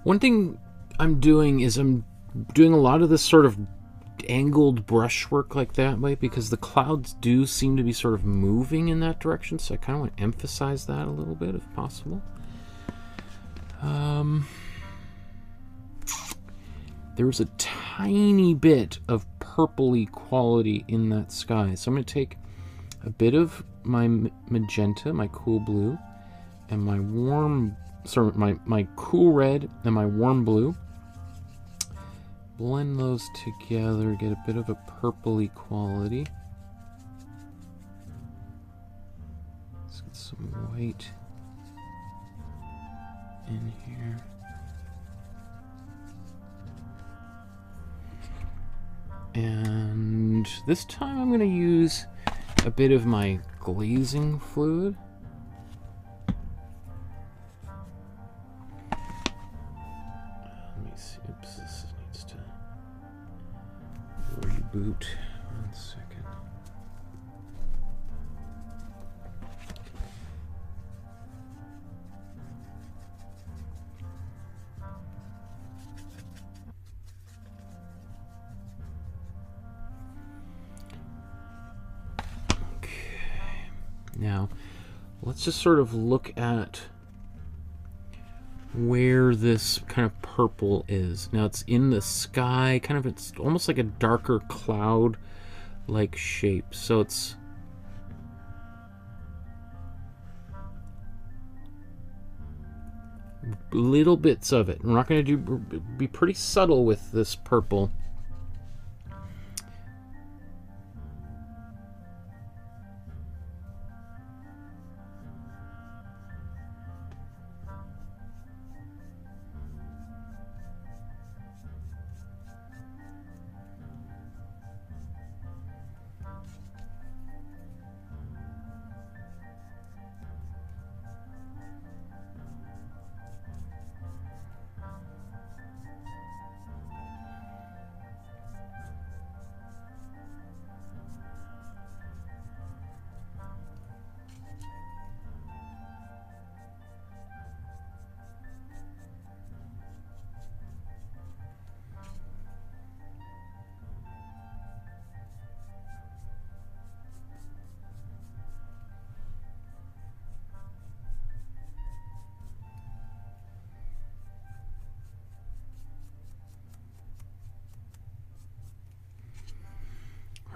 One thing I'm doing is I'm doing a lot of this sort of angled brushwork like that way because the clouds do seem to be sort of moving in that direction, so I kind of want to emphasize that a little bit if possible. There's a tiny bit of purpley quality in that sky, so I'm going to take a bit of my magenta, my cool blue, and my warm, sorry, my cool red and my warm blue. Blend those together, get a bit of a purpley quality. Let's get some white in here. And this time I'm going to use a bit of my glazing fluid. Let me see. Oops, this needs to reboot. 1 second. Now, let's just sort of look at where this kind of purple is. Now, it's in the sky, kind of, it's almost like a darker cloud-like shape. So it's little bits of it. We're not going to be pretty subtle with this purple.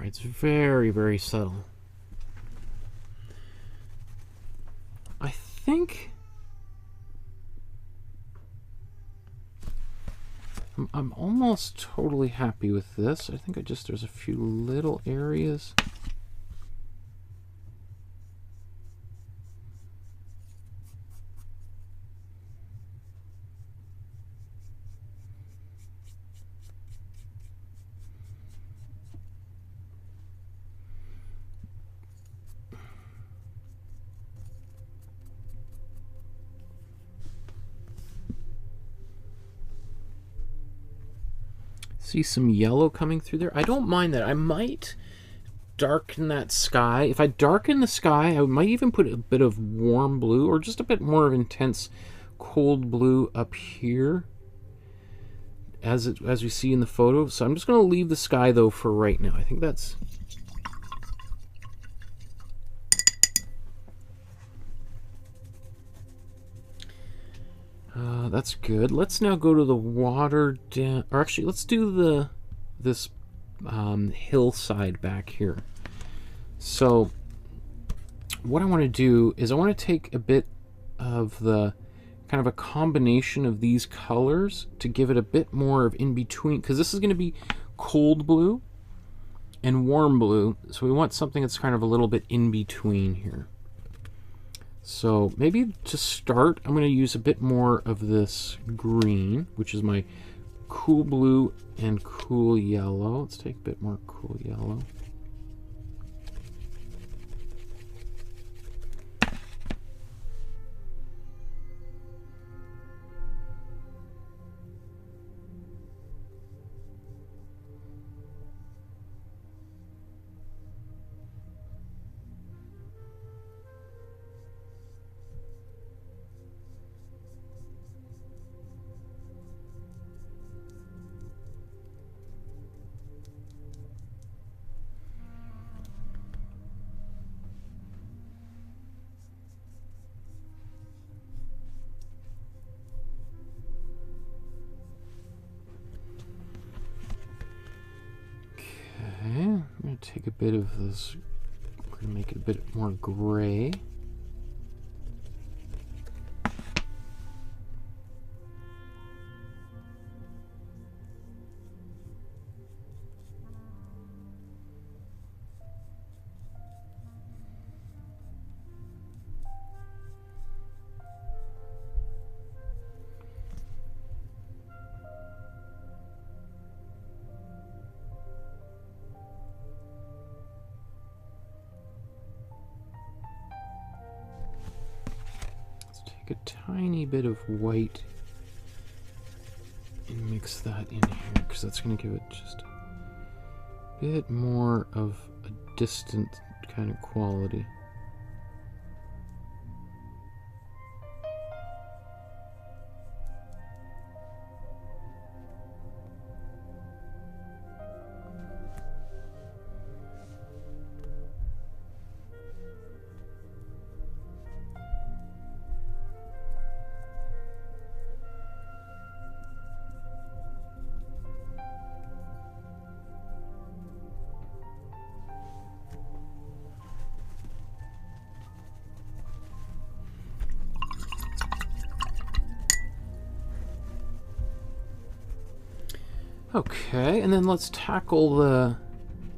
It's very, very subtle. I think I'm almost totally happy with this. I think there's a few little areas. See some yellow coming through there. I don't mind that. I might darken that sky. If I darken the sky, I might even put a bit of warm blue or just a bit more of intense cold blue up here as we see in the photo. So I'm just going to leave the sky though for right now. I think that's that's good. Let's now go to the water down, or actually let's do this hillside back here. So what I want to do is I want to take a bit of the kind of a combination of these colors to give it a bit more of in between, because this is going to be cold blue and warm blue, so we want something that's kind of a little bit in between here. So maybe to start, I'm going to use a bit more of this green, which is my cool blue and cool yellow. Let's take a bit more cool yellow. I'm going to take a bit of this, we're going to make it a bit more gray. A tiny bit of white and mix that in here, because that's going to give it just a bit more of a distant kind of quality. Okay, and then let's tackle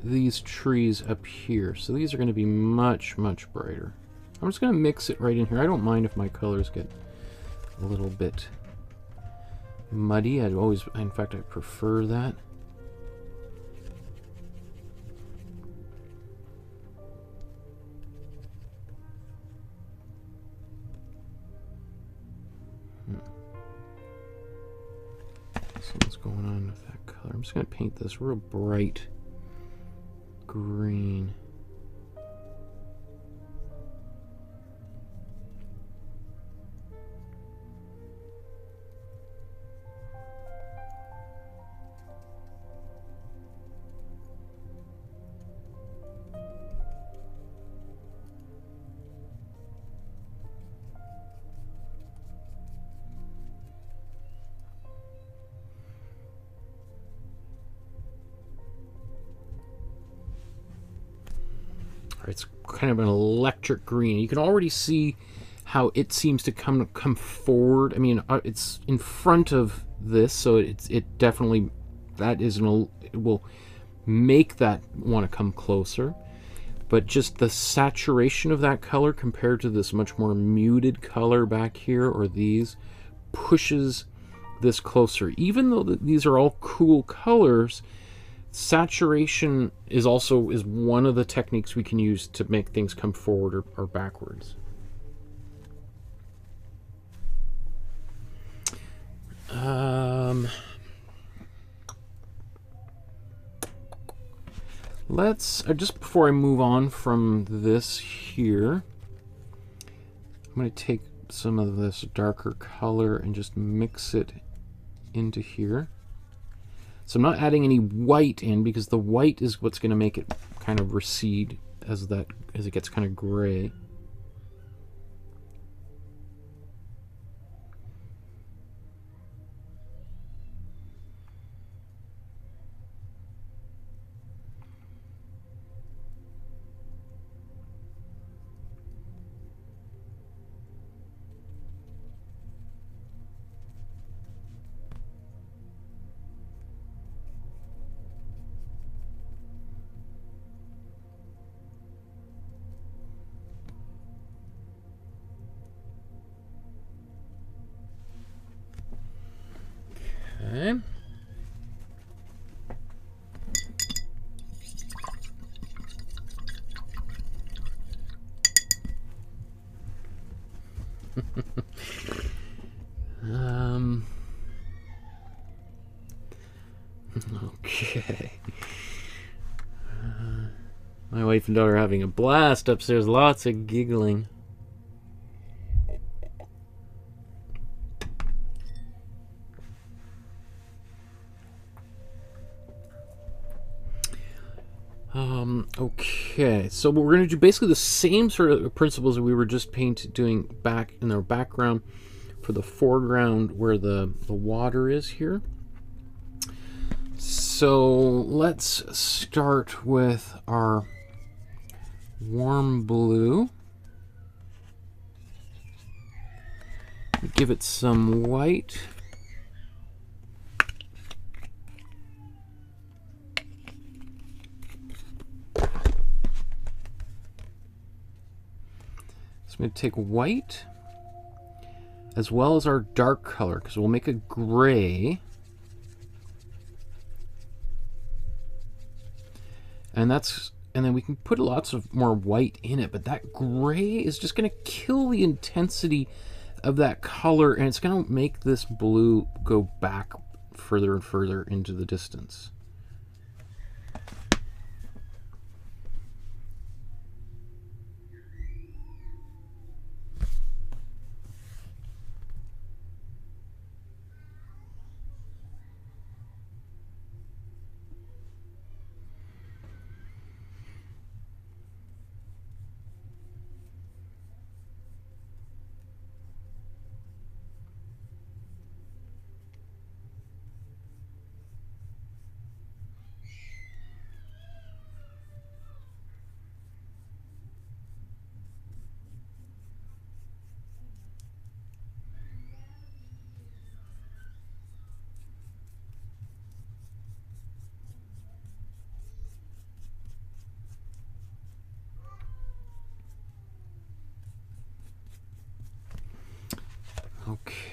these trees up here. So these are going to be much, much brighter. I'm just going to mix it right in here. I don't mind if my colors get a little bit muddy. In fact, I prefer that. So what's going on with that color? I'm just going to paint this real bright green. It's kind of an electric green. You can already see how it seems to come forward. I mean, it's in front of this, so it definitely it will make that want to come closer. But just the saturation of that color compared to this much more muted color back here, or these, pushes this closer. Even though these are all cool colors, saturation is one of the techniques we can use to make things come forward or backwards. Let's just before I move on from this here, I'm going to take some of this darker color and just mix it into here. So I'm not adding any white in, because the white is what's going to make it kind of recede as it gets kind of gray. Okay. Okay. My wife and daughter are having a blast upstairs. Lots of giggling. Okay, so we're going to do basically the same sort of principles that we were just doing back in the background for the foreground where the water is here. So let's start with our warm blue. Give it some white. So I'm going to take white as well as our dark color, because we'll make a gray. And then we can put lots of more white in it, but that gray is just going to kill the intensity of that color, and it's going to make this blue go back further and further into the distance.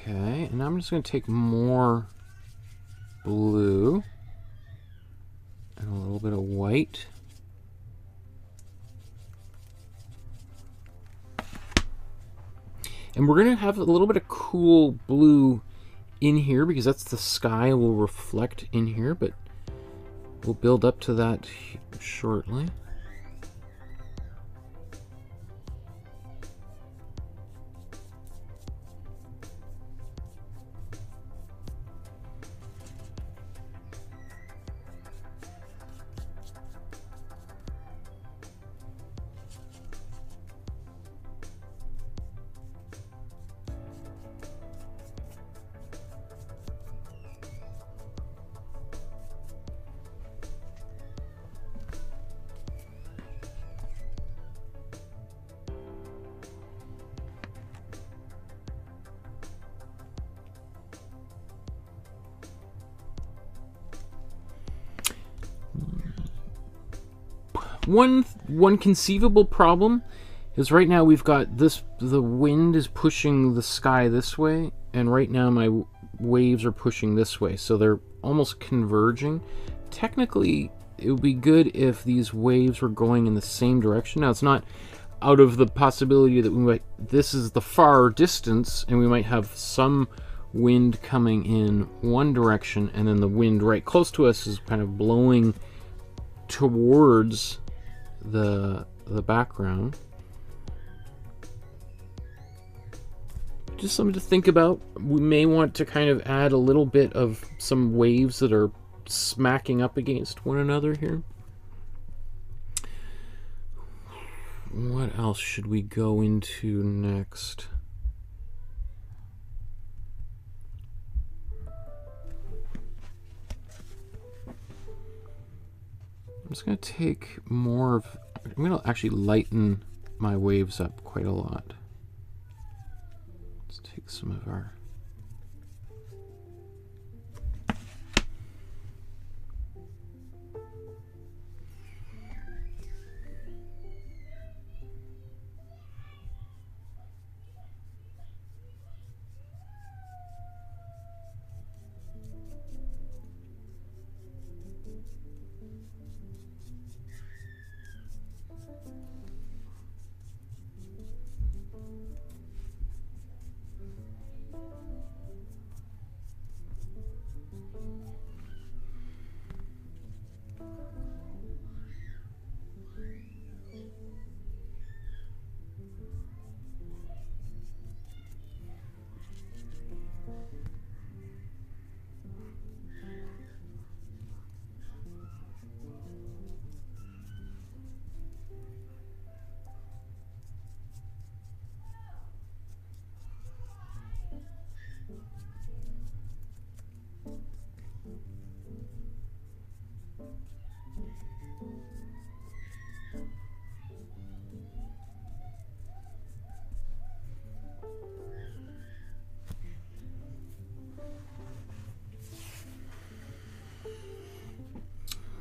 Okay, and I'm just going to take more blue and a little bit of white. And we're going to have a little bit of cool blue in here because that's the sky will reflect in here, but we'll build up to that shortly. One conceivable problem is right now we've got this, the wind is pushing the sky this way, and right now my waves are pushing this way, so they're almost converging. Technically, it would be good if these waves were going in the same direction. Now, it's not out of the possibility that we might, this is the far distance, and we might have some wind coming in one direction, and then the wind right close to us is kind of blowing towards the background. Just something to think about. We may want to kind of add a little bit of some waves that are smacking up against one another here. What else should we go into next? I'm just going to take more of, I'm going to actually lighten my waves up quite a lot. Let's take some of our,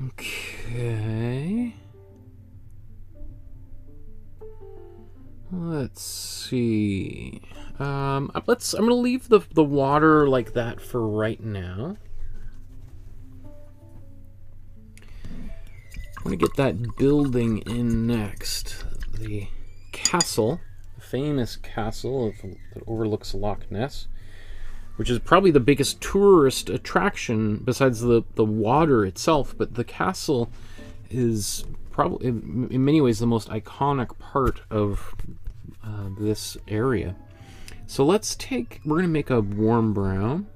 okay. Let's see. I'm gonna leave the water like that for right now. I want to get that building in next. The castle, the famous castle that overlooks Loch Ness, which is probably the biggest tourist attraction besides the water itself, but the castle is probably in many ways the most iconic part of this area. So we're going to make a warm brown.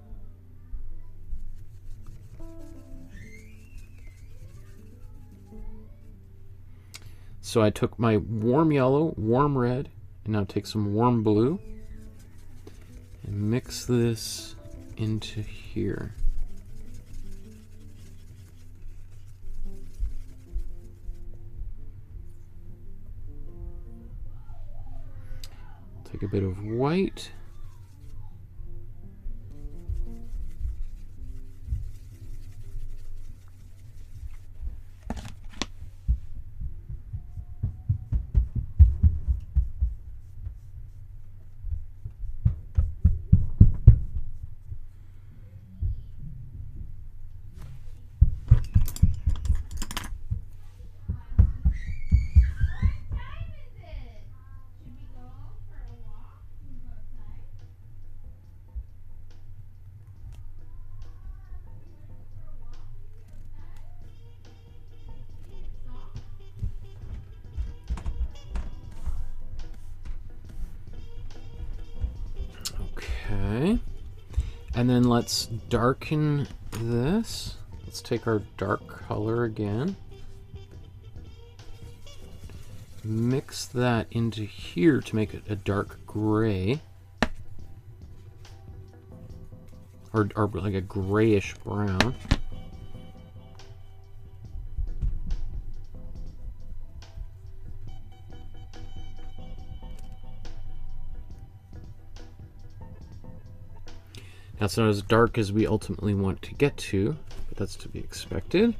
So I took my warm yellow, warm red, and now take some warm blue and mix this into here. Take a bit of white. Okay. And then let's darken this. Let's take our dark color again. Mix that into here to make it a dark gray. Or like a grayish brown. Now it's not as dark as we ultimately want to get to, but that's to be expected.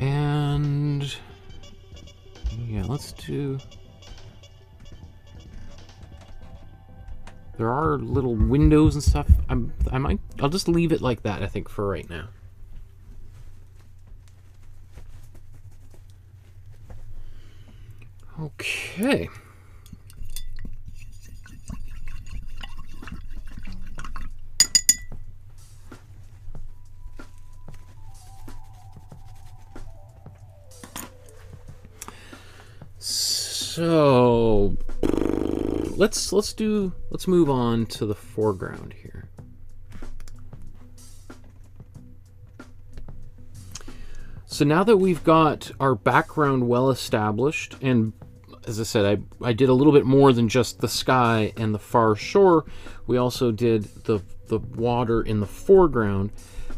And yeah, let's do. There are little windows and stuff. I'll just leave it like that, I think, for right now. Okay. So let's move on to the foreground here. So now that we've got our background well established, and as I said, I did a little bit more than just the sky and the far shore. We also did the water in the foreground.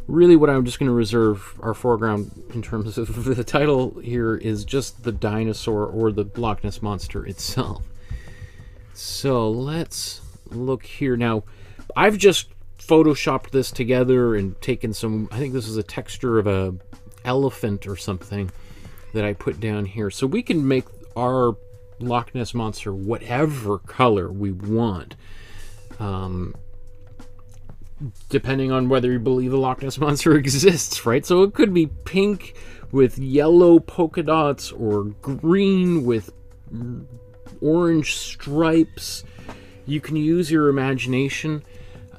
Really what I'm just going to reserve our foreground in terms of the title here is just the dinosaur or the Loch Ness monster itself. So let's look here. Now, I've just photoshopped this together and taken some, I think this is a texture of a elephant or something that I put down here. So we can make our Loch Ness monster whatever color we want. Depending on whether you believe the Loch Ness monster exists, right? So it could be pink with yellow polka dots, or green with orange stripes. You can use your imagination.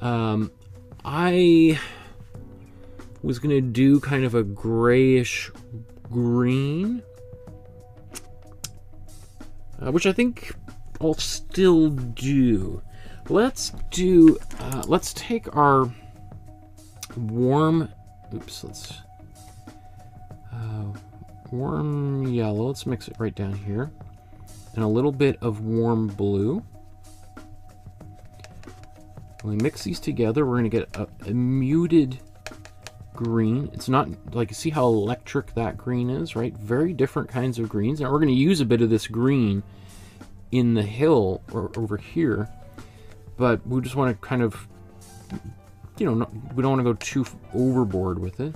I was gonna do kind of a grayish green, which I think I'll still do. Let's take our warm, warm yellow, let's mix it right down here, and a little bit of warm blue. When we mix these together, we're going to get a muted green. It's not, like, you see how electric that green is, right? Very different kinds of greens. Now we're going to use a bit of this green in the hill or over here. But we just want to kind of, you know, we don't want to go too overboard with it.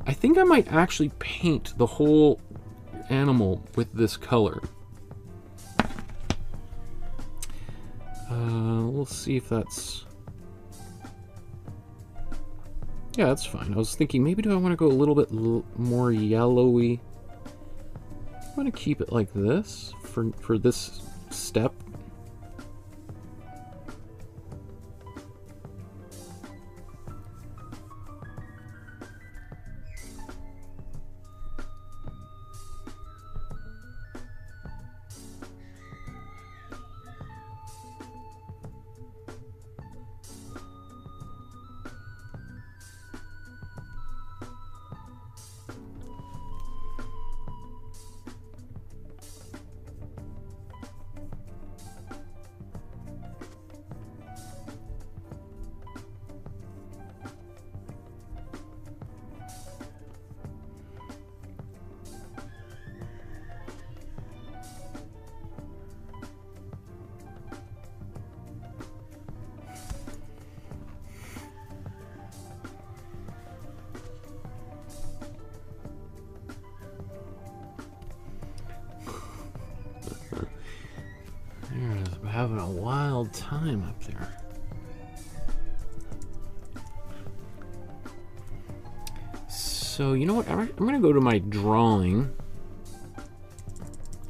I think I might actually paint the whole animal with this color. We'll see if that's... Yeah, that's fine. I was thinking, maybe do I want to go a little bit more yellowy? I want to keep it like this for this step. having a wild time up there. So, you know what? I'm going to go to my drawing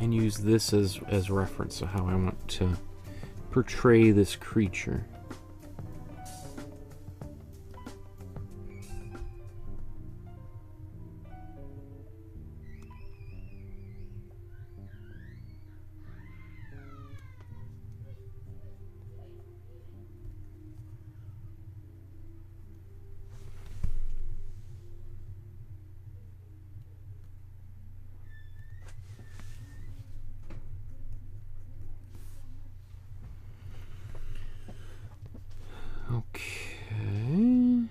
and use this as reference of how I want to portray this creature. Okay.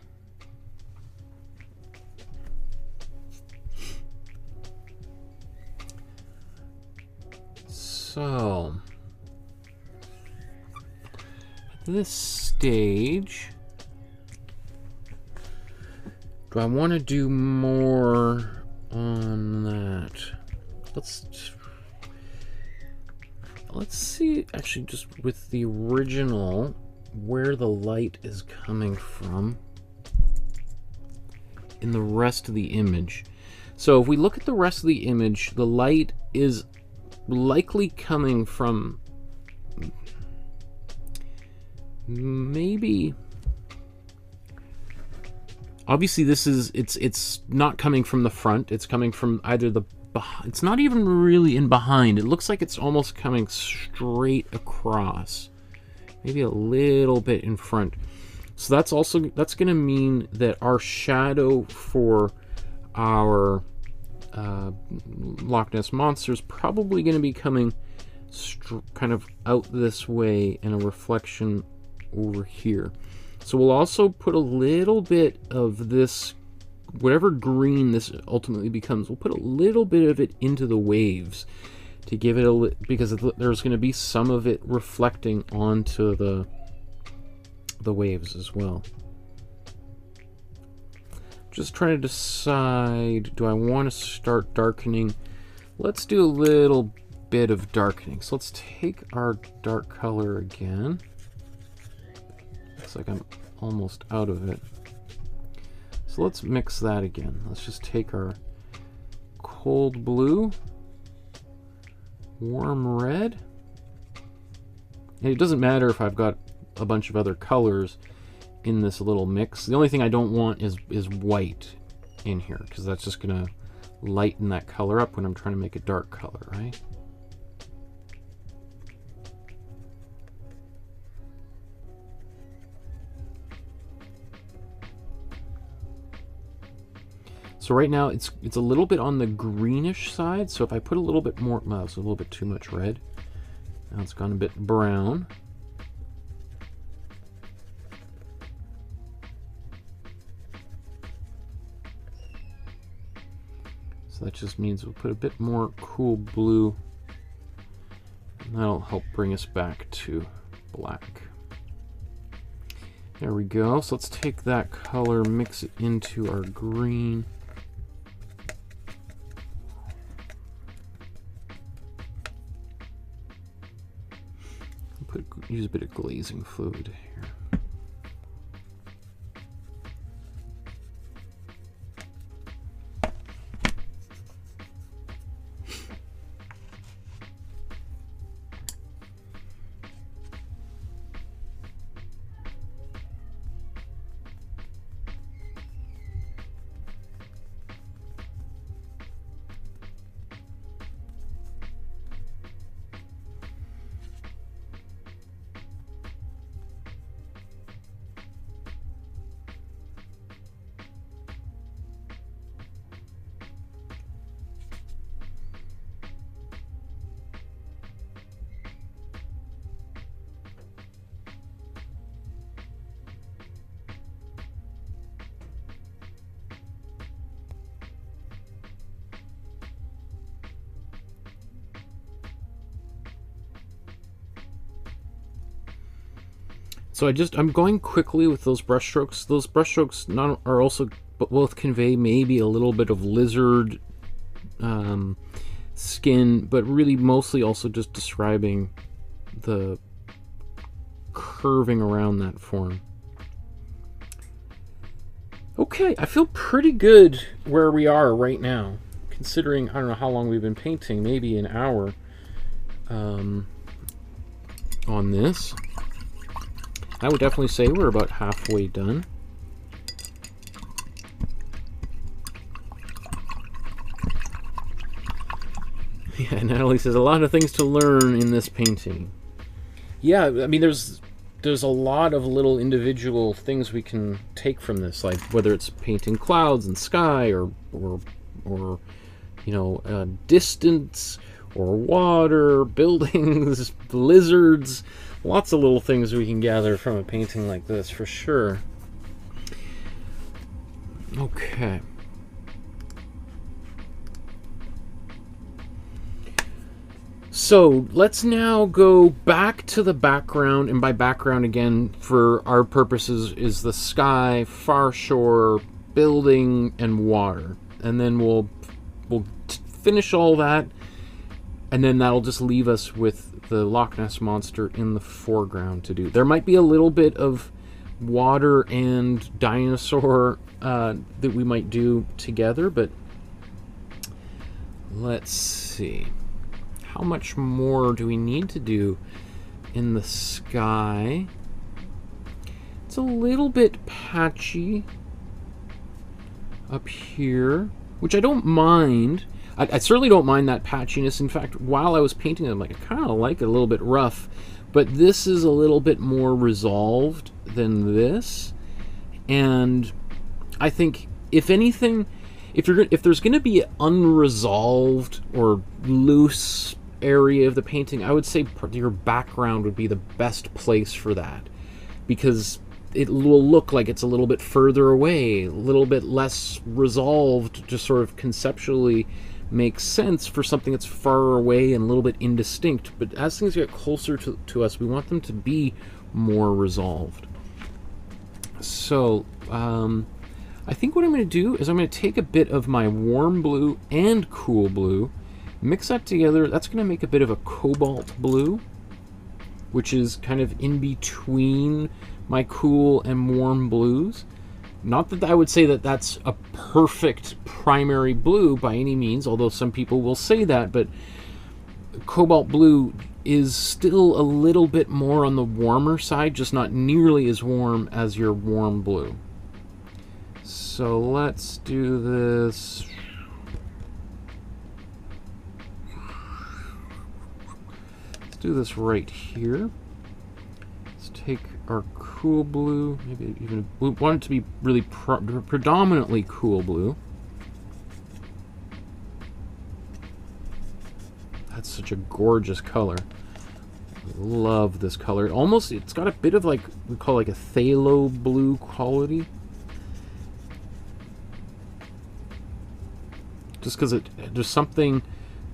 So, at this stage, do I want to do more on that? Let's see, actually, just with the original, where the light is coming from in the rest of the image. So if we look at the rest of the image, the light is likely coming from maybe, obviously this is, it's not coming from the front, it's coming from either the, it's not even really in behind, it looks like it's almost coming straight across. Maybe a little bit in front. So that's going to mean that our shadow for our Loch Ness monster is probably going to be coming kind of out this way and a reflection over here. So we'll also put a little bit of this, whatever green this ultimately becomes, we'll put a little bit of it into the waves to give it a, because there's going to be some of it reflecting onto the waves as well. Just trying to decide, do I want to start darkening? Let's do a little bit of darkening. So let's take our dark color again. Looks like I'm almost out of it. So let's mix that again. Let's just take our cold blue, warm red, and it doesn't matter if I've got a bunch of other colors in this little mix. The only thing I don't want is white in here, because that's just gonna lighten that color up when I'm trying to make a dark color, right? So right now it's a little bit on the greenish side, so if I put a little bit more, well, it's a little bit too much red. Now it's gone a bit brown. So that just means we'll put a bit more cool blue, and that'll help bring us back to black. There we go. So let's take that color, mix it into our green. Use a bit of glazing fluid here. So I'm going quickly with those brush strokes. Those brush strokes are also both convey maybe a little bit of lizard skin, but really mostly also just describing the curving around that form. Okay, I feel pretty good where we are right now, considering, I don't know how long we've been painting, maybe an hour on this. I would definitely say we're about halfway done. Yeah, Natalie says, a lot of things to learn in this painting. Yeah, I mean, there's a lot of little individual things we can take from this, like whether it's painting clouds and sky, or you know, distance, or water, buildings, lizards. Lots of little things we can gather from a painting like this, for sure. Okay. So let's now go back to the background, and by background again, for our purposes, is the sky, far shore, building, and water. And then we'll finish all that, and then that'll just leave us with the Loch Ness Monster in the foreground to do. There might be a little bit of water and dinosaur that we might do together, but let's see. How much more do we need to do in the sky? It's a little bit patchy up here, which I don't mind. I certainly don't mind that patchiness. In fact, while I was painting them, like, I kind of like it a little bit rough, but this is a little bit more resolved than this. And I think, if anything, if there's going to be unresolved or loose area of the painting, I would say your background would be the best place for that, because it will look like it's a little bit further away, a little bit less resolved, just sort of conceptually makes sense for something that's far away and a little bit indistinct. But as things get closer to us, we want them to be more resolved. So I think what I'm going to do is I'm going to take a bit of my warm blue and cool blue, mix that together. That's going to make a bit of a cobalt blue, which is kind of in between my cool and warm blues. Not that I would say that that's a perfect primary blue by any means, although some people will say that, but cobalt blue is still a little bit more on the warmer side, just not nearly as warm as your warm blue. So let's do this. Let's do this right here. Let's take our cool blue, maybe even we want it to be really predominantly cool blue. That's such a gorgeous color. I love this color. It's got a bit of, like, we call, like, a phthalo blue quality. Just because there's something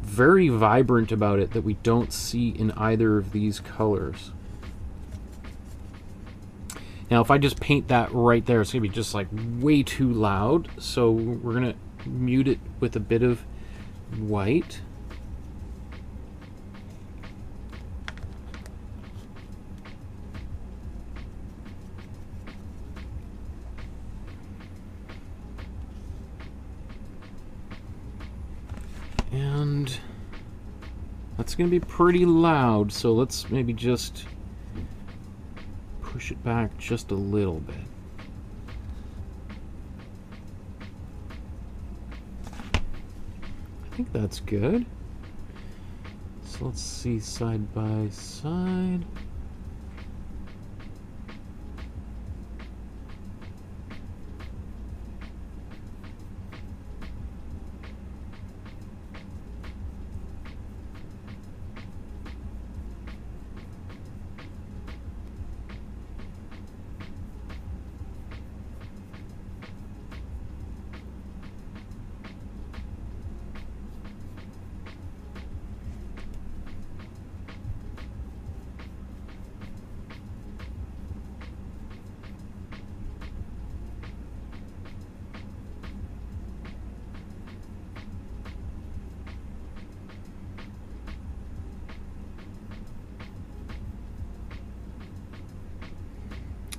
very vibrant about it that we don't see in either of these colors. Now, if I just paint that right there, it's going to be just, like, way too loud. So we're going to mute it with a bit of white. And that's going to be pretty loud, so let's maybe just push it back just a little bit. I think that's good. So let's see side by side.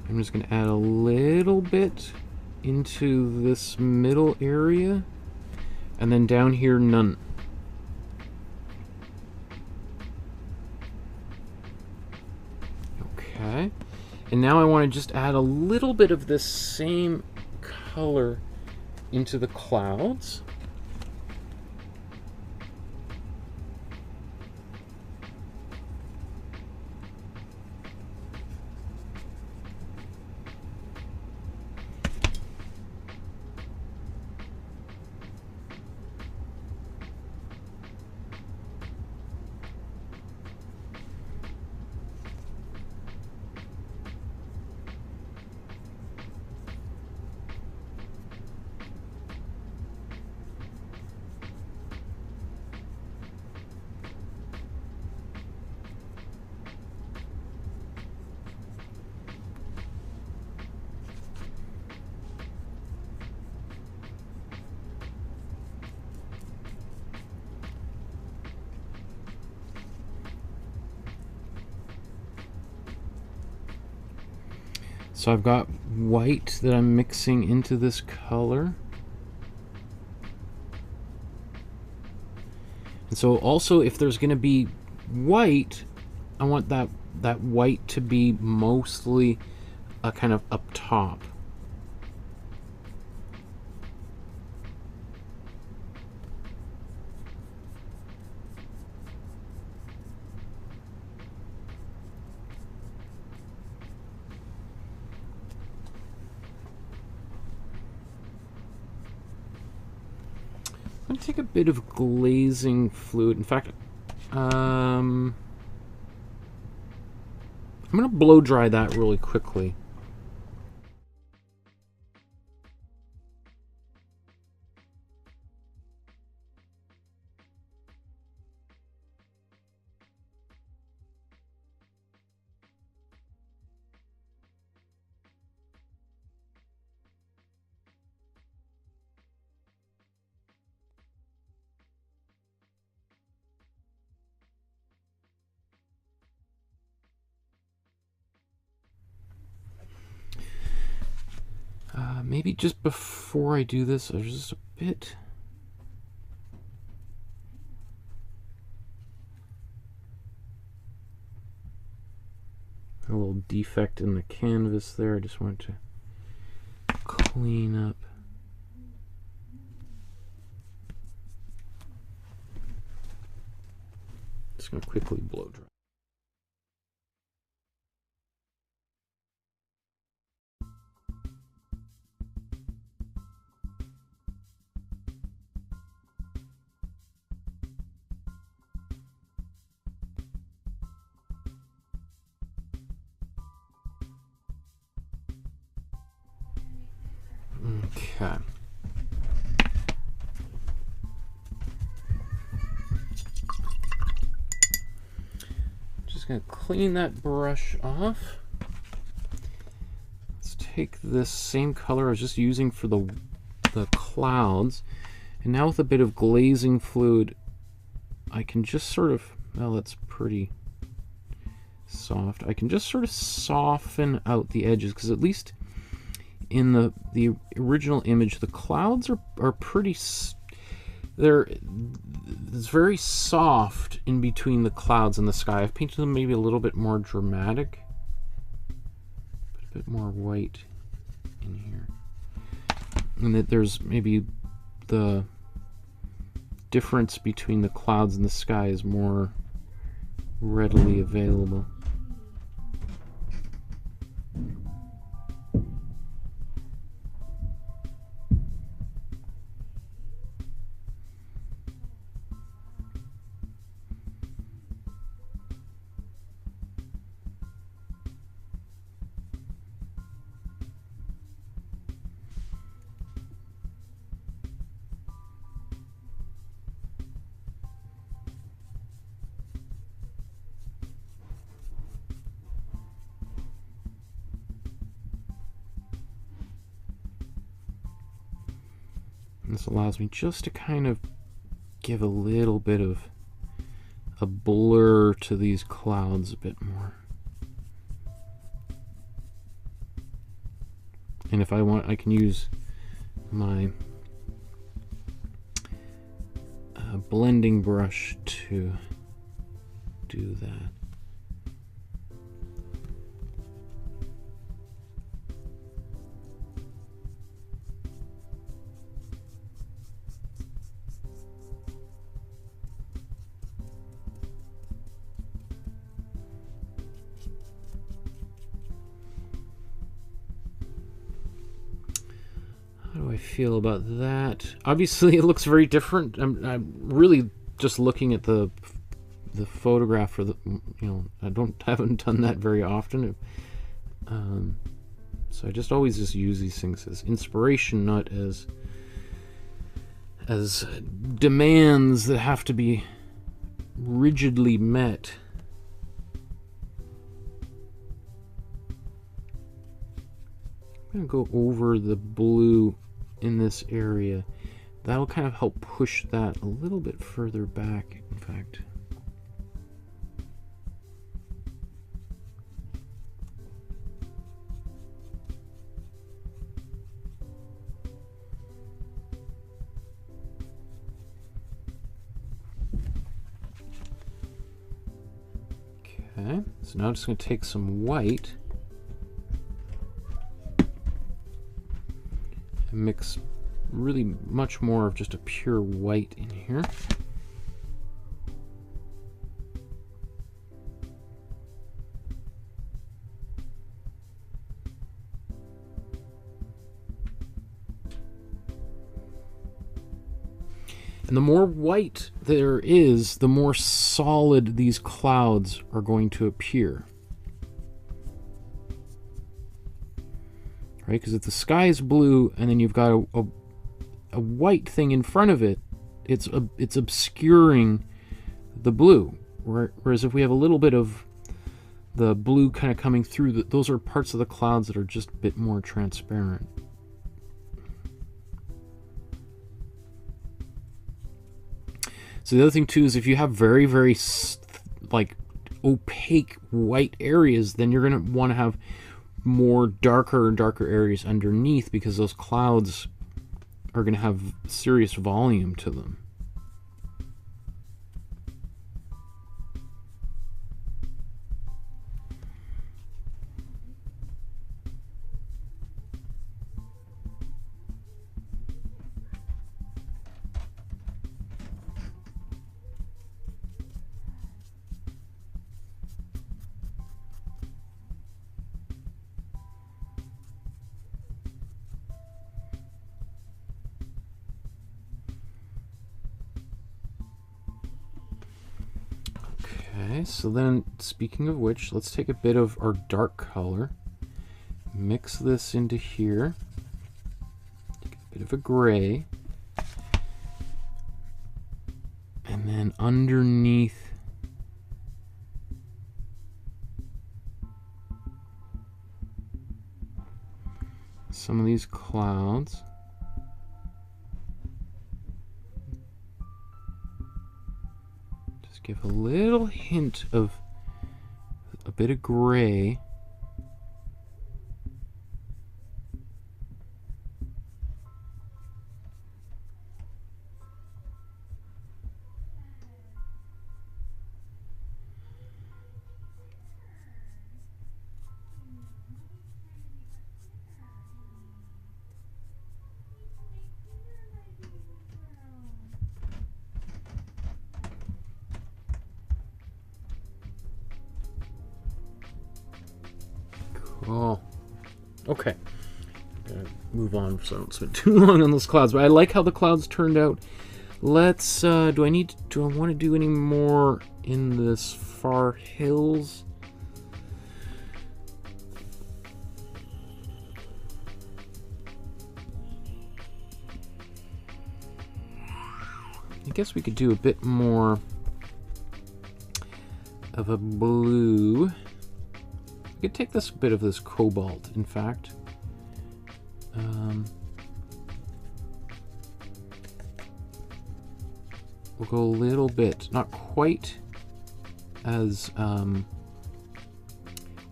I'm just going to add a little bit into this middle area, and then down here, none. Okay. And now I want to just add a little bit of this same color into the clouds. So I've got white that I'm mixing into this color. And so also, if there's going to be white, I want that white to be mostly kind of up top. I'm going to take a bit of glazing fluid. In fact, I'm going to blow dry that really quickly. Maybe just before I do this, there's just a bit. A little defect in the canvas there. I just want to clean up. Just going to quickly blow dry. Okay. Just going to clean that brush off. Let's take this same color I was just using for the clouds, and now with a bit of glazing fluid, I can just sort of, well, that's pretty soft. I can just sort of soften out the edges, because at least in the original image, the clouds are pretty, it's very soft in between the clouds and the sky. I've painted them maybe a little bit more dramatic, a bit more white in here, and that there's maybe the difference between the clouds and the sky is more readily available. This allows me just to kind of give a little bit of a blur to these clouds a bit more. And if I want, I can use my blending brush to do that. How do I feel about that? Obviously, it looks very different. I'm really just looking at the photograph for the, I haven't done that very often. So I just always just use these things as inspiration, not as demands that have to be rigidly met. I'm going to go over the blue in this area. That'll kind of help push that a little bit further back, in fact. Okay, so now I'm just going to take some white and mix really much more of just a pure white in here. And the more white there is, the more solid these clouds are going to appear. Right? Because if the sky is blue and then you've got a white thing in front of it, it's obscuring the blue. Whereas if we have a little bit of the blue kind of coming through, those are parts of the clouds that are just a bit more transparent. So the other thing too is if you have very, very like opaque white areas, then you're going to want to have more darker and darker areas underneath, because those clouds are going to have serious volume to them. Okay, so then, speaking of which, let's take a bit of our dark color, mix this into here, take a bit of a gray, and then underneath some of these clouds, give a little hint of a bit of gray. Oh, okay. Gotta move on so I don't spend too long on those clouds. But I like how the clouds turned out. Let's. Do I want to do any more in this far hills? I guess we could do a bit more of a blue. We could take this bit of this cobalt, in fact. We'll go a little bit, not quite as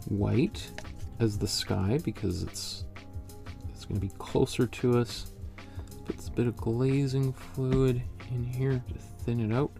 white as the sky, because it's going to be closer to us. Put a bit of glazing fluid in here to thin it out.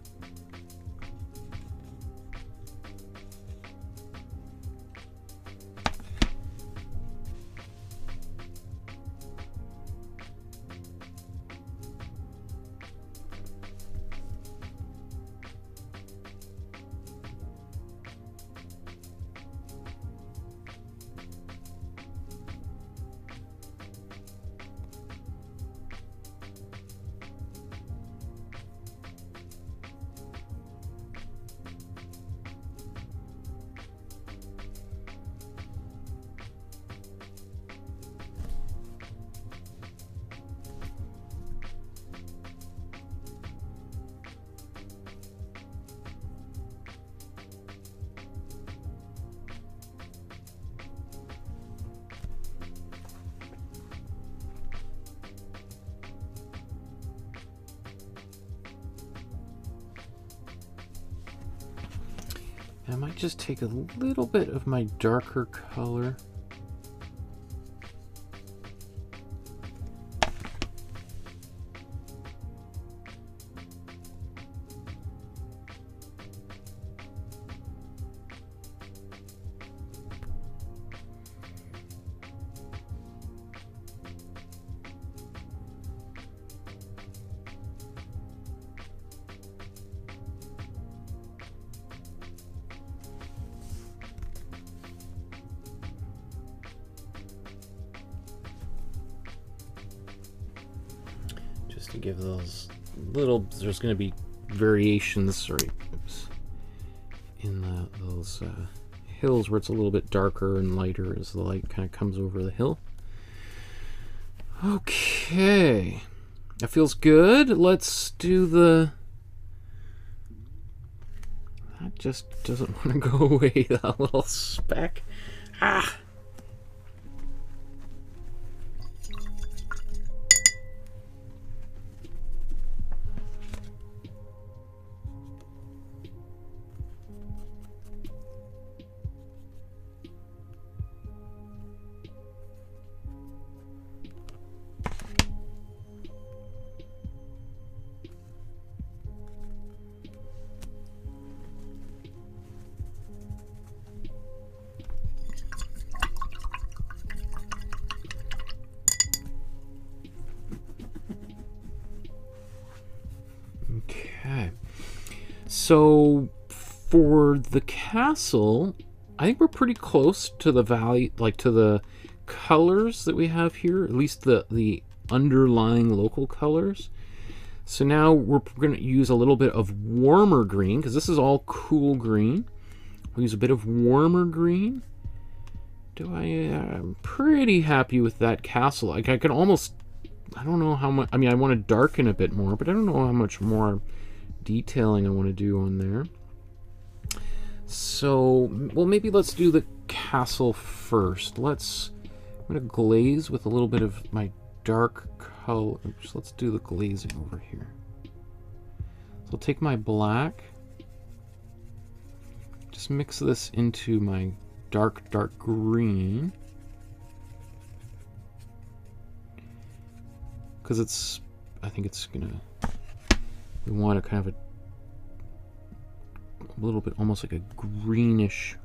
I might just take a little bit of my darker color. To give those little, there's going to be variations, sorry, oops, in those hills where it's a little bit darker and lighter as the light kind of comes over the hill. Okay, that feels good. Let's do the, that just doesn't want to go away, that little speck. Ah! Okay, so for the castle, I think we're pretty close to the value, like to the colors that we have here, at least the underlying local colors. So now we're going to use a little bit of warmer green, because this is all cool green. We'll use a bit of warmer green. I'm pretty happy with that castle. Like I could almost, I don't know how much, I mean, I want to darken a bit more, but I don't know how much more detailing I want to do on there. So, well, maybe let's do the castle first. I'm going to glaze with a little bit of my dark color. Oops, let's do the glazing over here. So I'll take my black, just mix this into my dark green. Because it's, I think it's gonna, we want a kind of a little bit almost like a greenish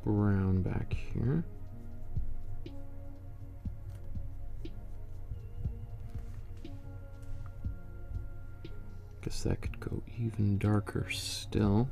brown back here. Guess that could go even darker still.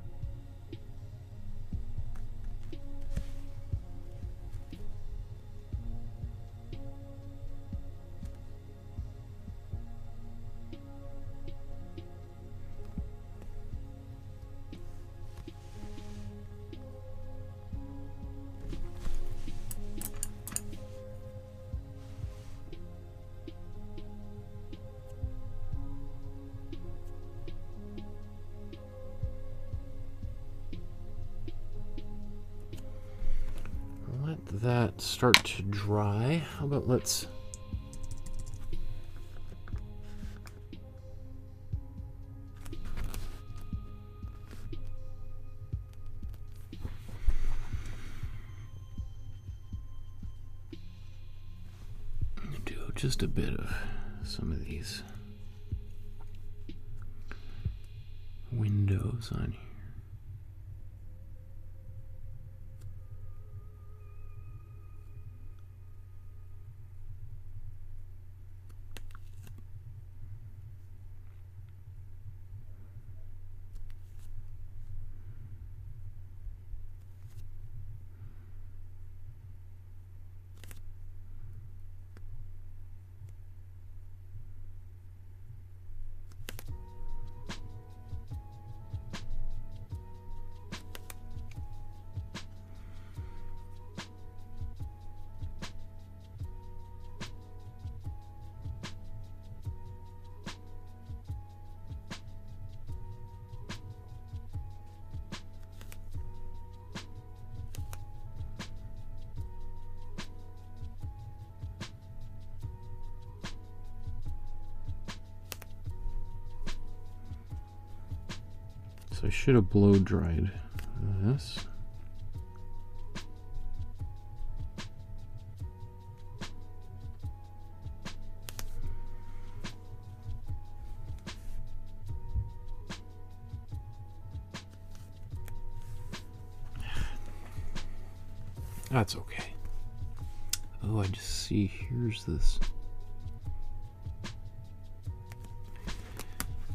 That start to dry. How about let's do just a bit of some of these windows on here. So I should have blow dried this. That's okay. Oh, I just see here's this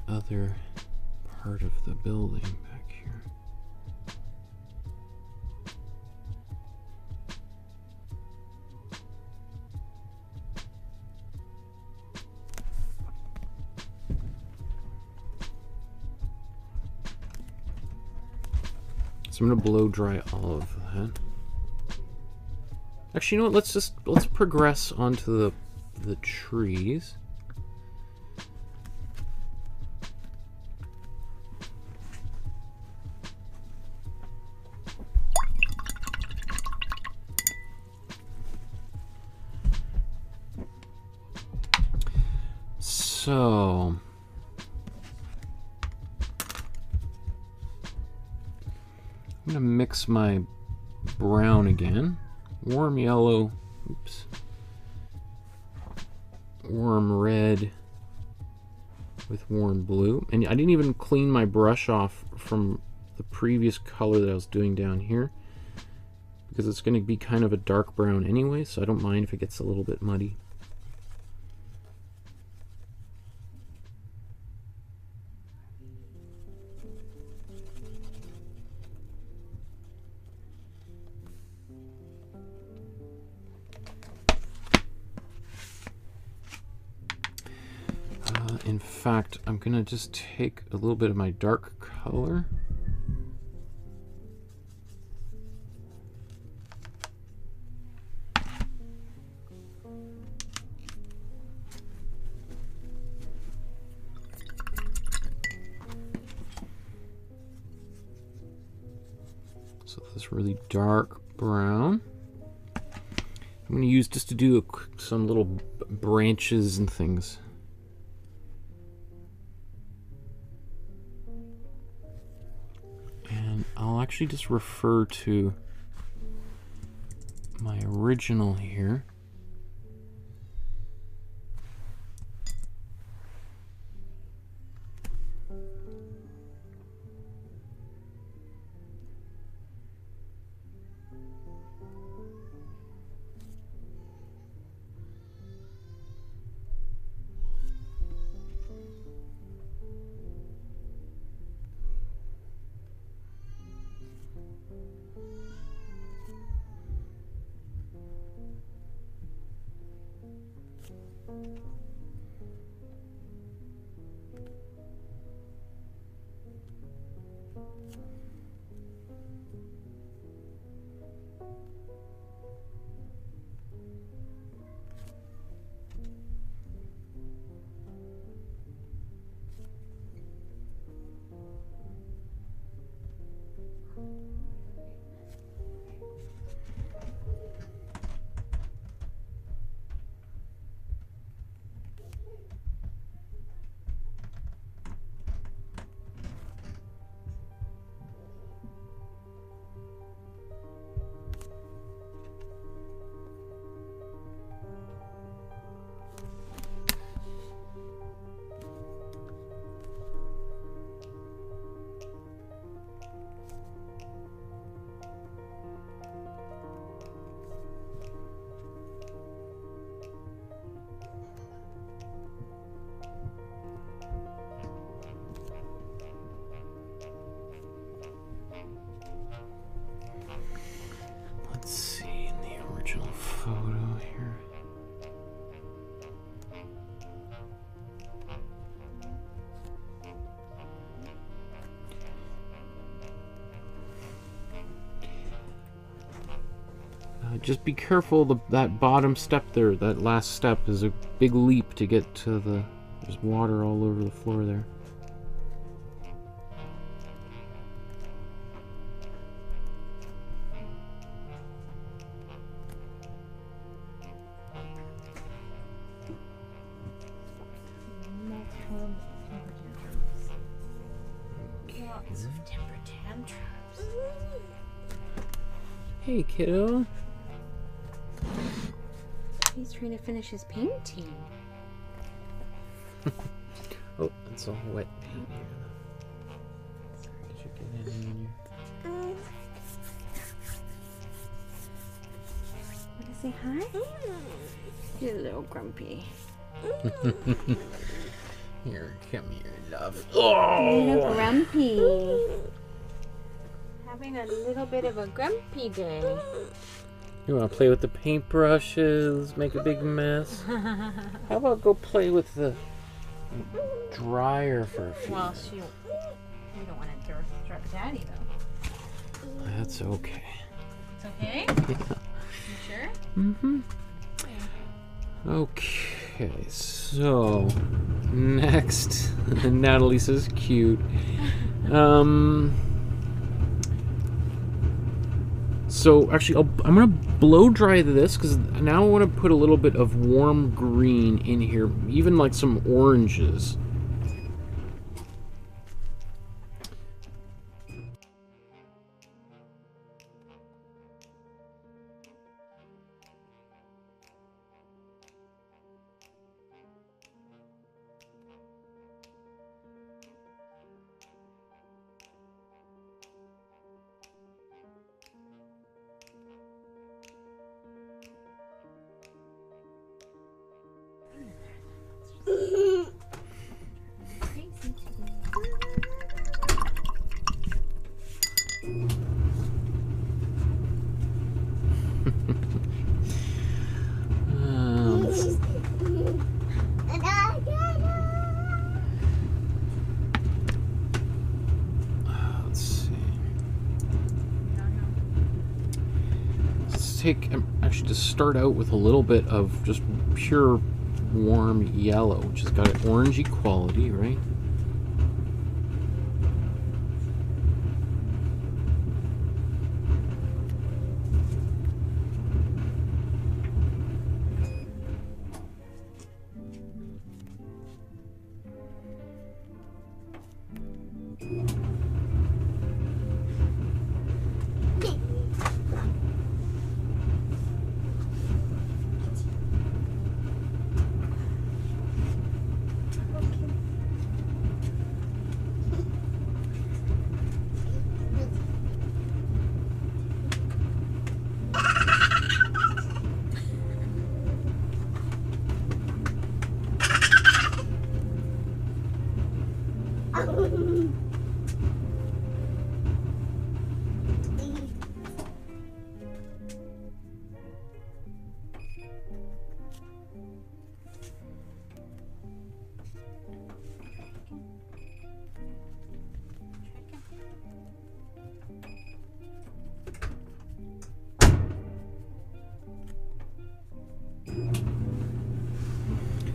other part of the building back here. So I'm gonna blow dry all of that. Actually, you know what? Let's progress onto the trees. So I'm gonna mix my brown again. Warm yellow, oops, warm red with warm blue. And I didn't even clean my brush off from the previous color that I was doing down here, because it's going to be kind of a dark brown anyway, so I don't mind if it gets a little bit muddy. In fact, I'm gonna just take a little bit of my dark color. So this really dark brown. I'm gonna use just to do some little branches and things. I'll actually just refer to my original here. just be careful. That bottom step there, that last step, is a big leap to get to the... There's water all over the floor there. Lots of temper tantrums. Hey, kiddo. He's trying to finish his painting. Oh, it's all wet paint here. Did you get any in here? Want to say hi? You're a little grumpy. Here, come here, love. You're a little Oh! grumpy. Having a little bit of a grumpy day. You want to play with the paintbrushes, make a big mess? How about go play with the dryer for a few minutes? You don't want to interrupt Daddy, though. That's okay. It's okay? You sure? Mm-hmm. Okay, so next, Natalie says cute. So actually, I'm gonna blow dry this because now I want to put a little bit of warm green in here, even like some oranges. Let's see. Let's take, actually, just start out with a little bit of just pure warm yellow, which has got an orangey quality, right?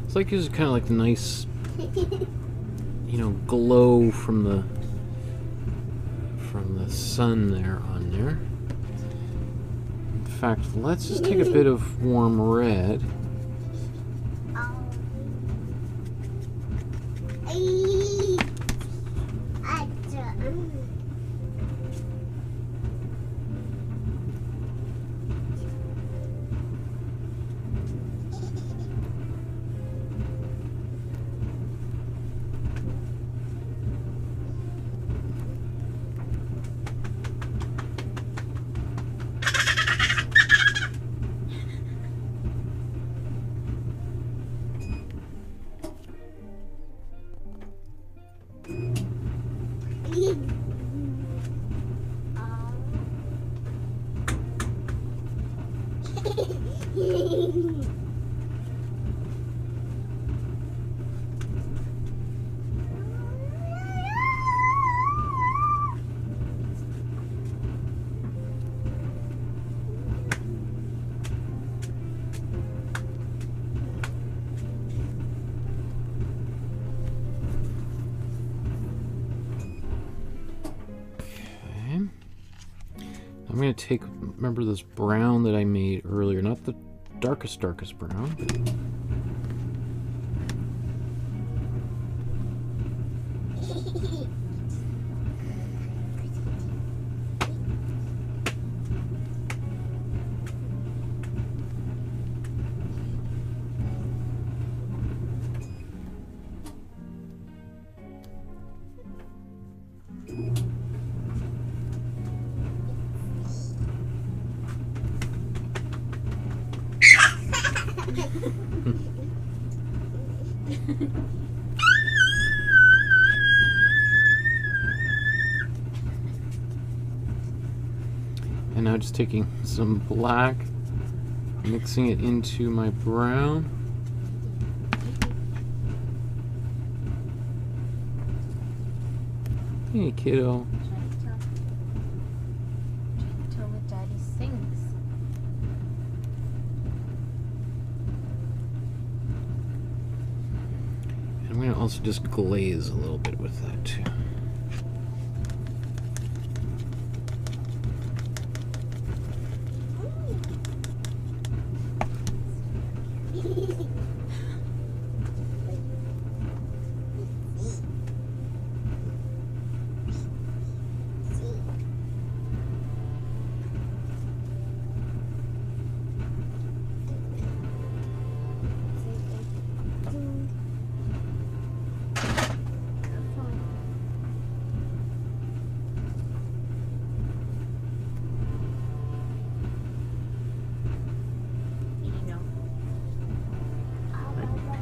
It's like there's kind of like the nice, you know, glow from the sun there on there. In fact, let's just take a bit of warm red. going to take, remember this brown that I made earlier, not the darkest brown. And now just taking some black, mixing it into my brown. Hey, kiddo. Tell what Daddy sings. And I'm going to also just glaze a little bit with that too.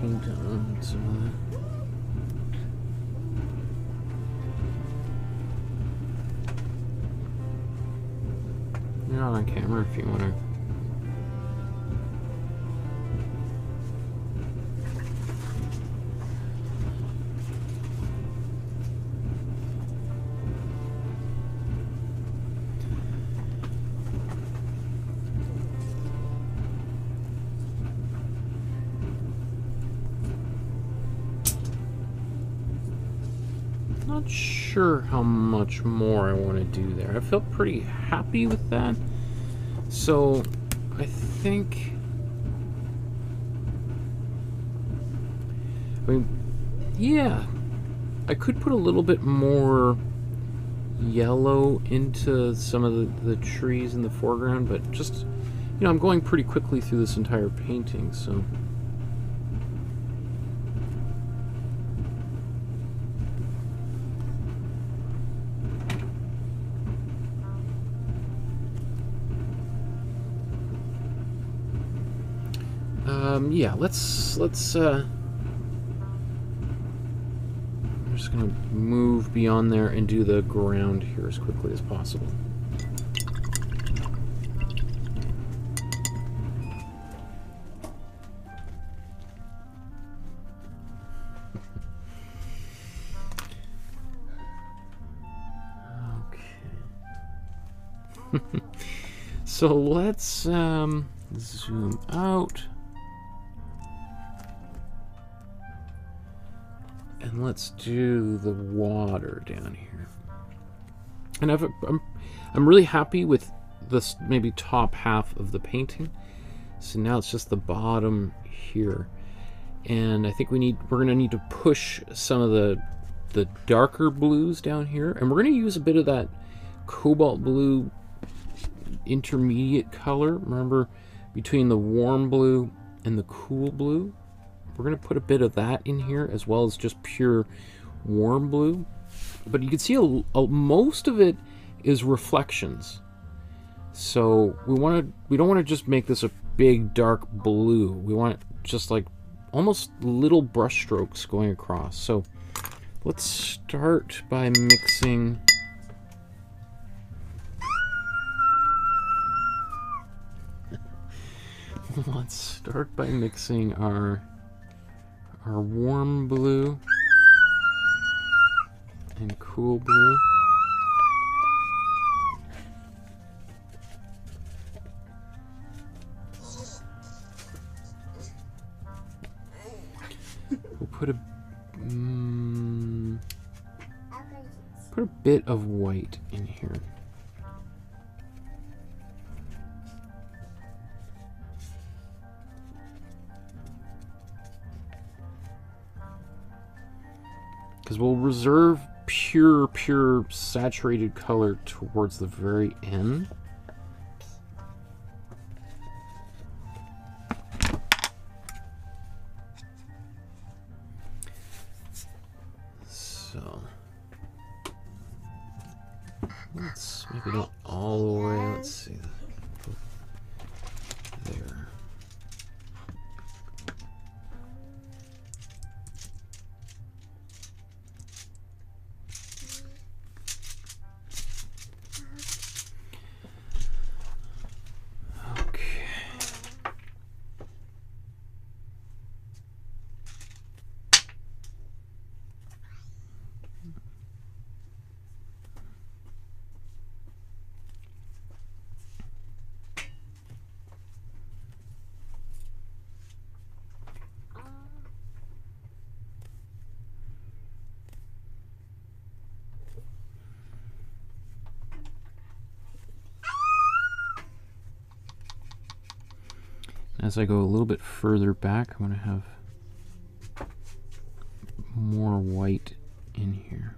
Paint on some of that. You're not on camera if you want to. Not sure how much more I want to do there. I felt pretty happy with that. So I think, I mean, yeah, I could put a little bit more yellow into some of the trees in the foreground, but just, you know, I'm going pretty quickly through this entire painting, so. Yeah, let's I'm just gonna move beyond there and do the ground here as quickly as possible. Okay. So let's zoom out. And let's do the water down here. And I'm really happy with this maybe top half of the painting. So now it's just the bottom here. And I think we're gonna need to push some of the darker blues down here. And we're gonna use a bit of that cobalt blue intermediate color. Remember, between the warm blue and the cool blue. We're going to put a bit of that in here as well as just pure warm blue. But you can see most of it is reflections. So we don't want to just make this a big dark blue. We want just like almost little brush strokes going across. So let's start by mixing our warm blue and cool blue. We'll put a bit of white in here. because we'll reserve pure saturated color towards the very end. So let's maybe not all the way. Let's see there. As I go a little bit further back, I'm going to have more white in here.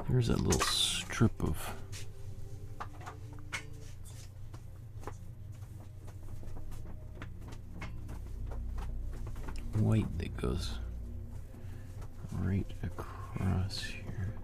There's that little strip of white that goes right across here.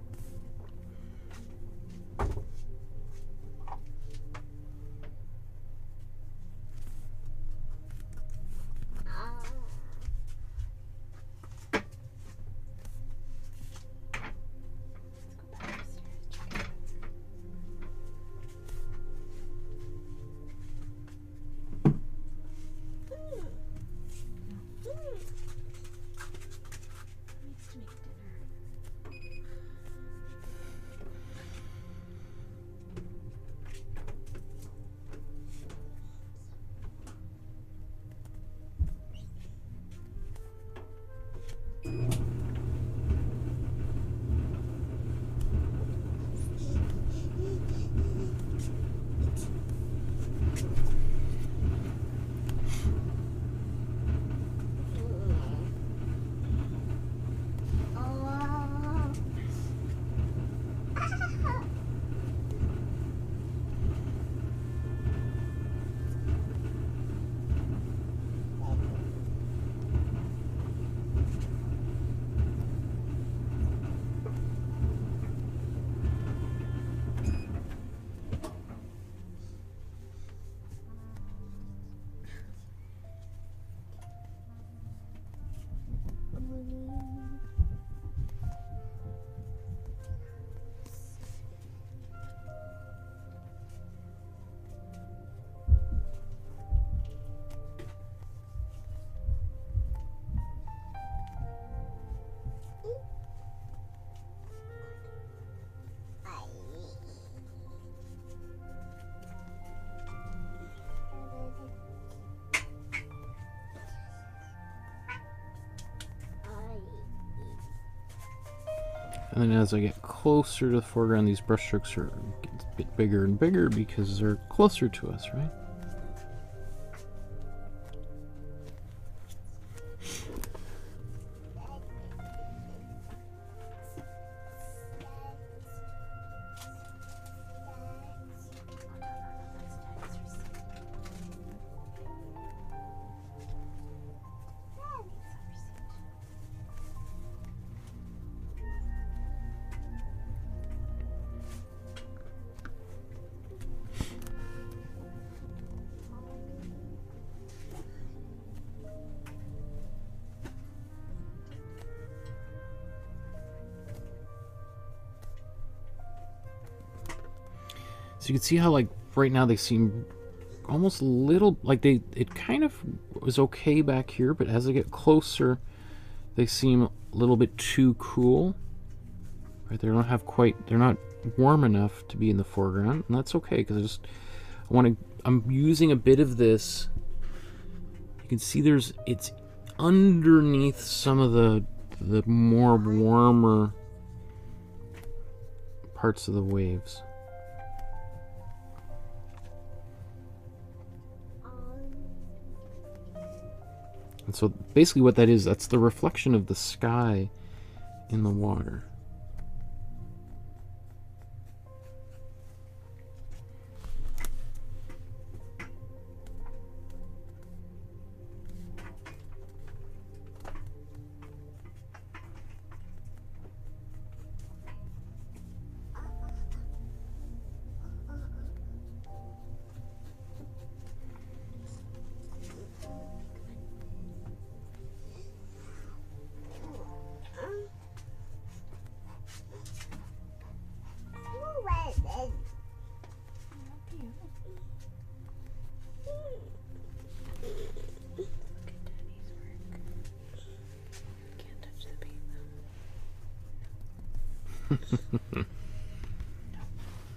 And then as I get closer to the foreground, these brush strokes are get a bit bigger and bigger because they're closer to us, right? So you can see how, like, right now they seem almost a little like it kind of was okay back here, but as I get closer they seem a little bit too cool. Right, they don't have quite, they're not warm enough to be in the foreground, and that's okay, because I'm using a bit of this. You can see it's underneath some of the more warmer parts of the waves. And so basically what that is, that's the reflection of the sky in the water.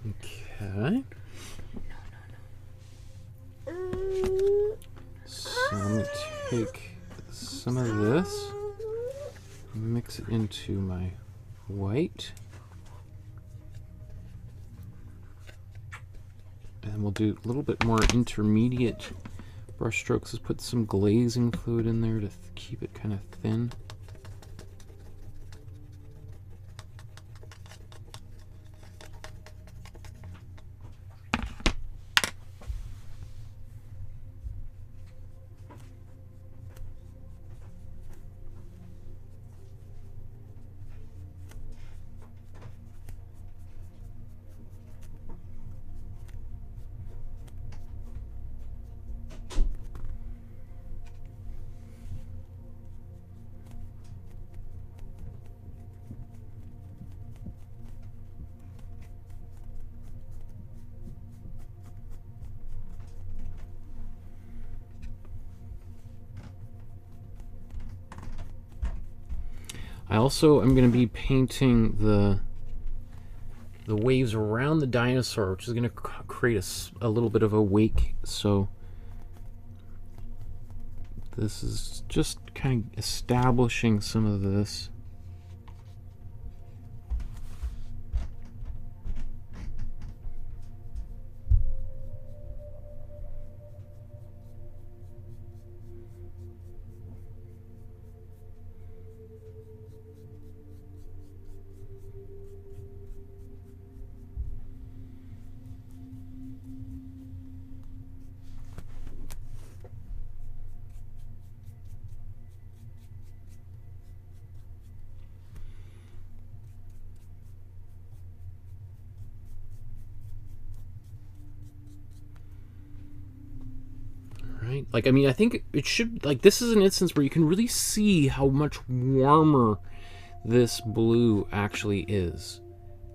Okay. So I'm going to take some of this, mix it into my white, and we'll do a little bit more intermediate brush strokes. Let's put some glazing fluid in there to keep it kind of thin. I also am going to be painting the waves around the dinosaur, which is going to create a little bit of a wake. So this is just kind of establishing some of this. Like, I mean, I think it should, like, this is an instance where you can really see how much warmer this blue actually is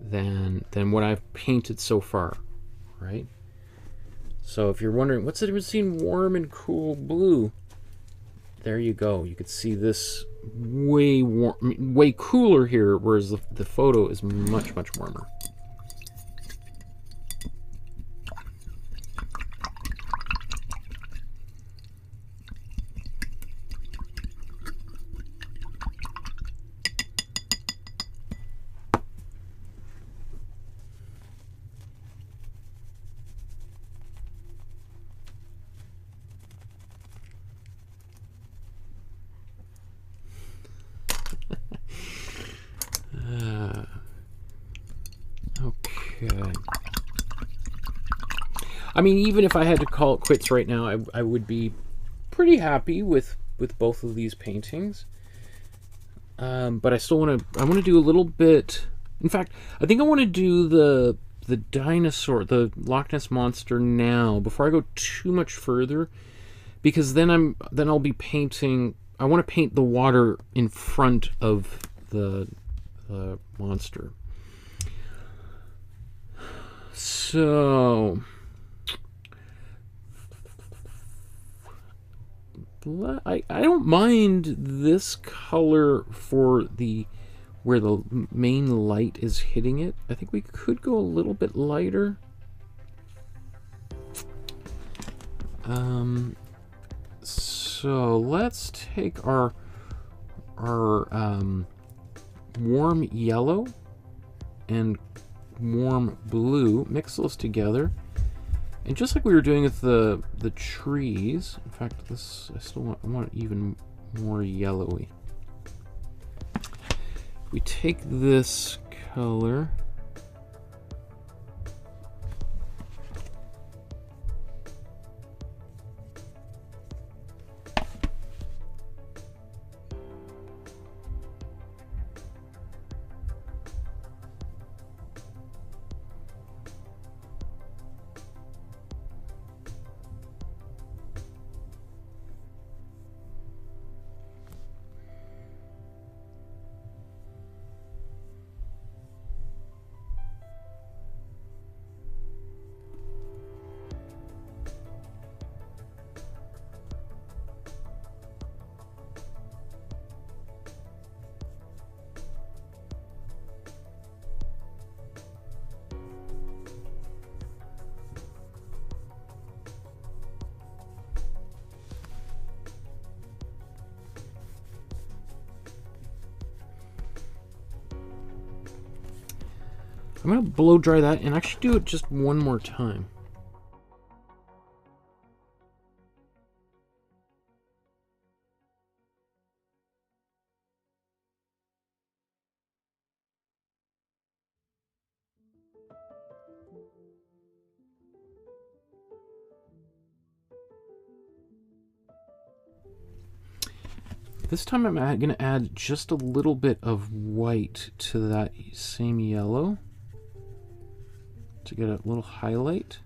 than what I've painted so far, right? So if you're wondering, what's the difference between warm and cool blue? There you go. You could see this way cooler here, whereas the photo is much warmer. Okay. I mean, even if I had to call it quits right now, I would be pretty happy with both of these paintings. But I still want to do a little bit. In fact, I think I want to do the dinosaur, the Loch Ness monster now before I go too much further, because then I'll be painting. I want to paint the water in front of the monster. So I don't mind this color for the where the main light is hitting it. I think we could go a little bit lighter. So let's take our warm yellow and warm blue, mix those together, and just like we were doing with the trees. In fact, this I want it even more yellowy. We take this color, I'm going to blow dry that and actually do it just one more time. This time I'm going to add just a little bit of white to that same yellow to get a little highlight.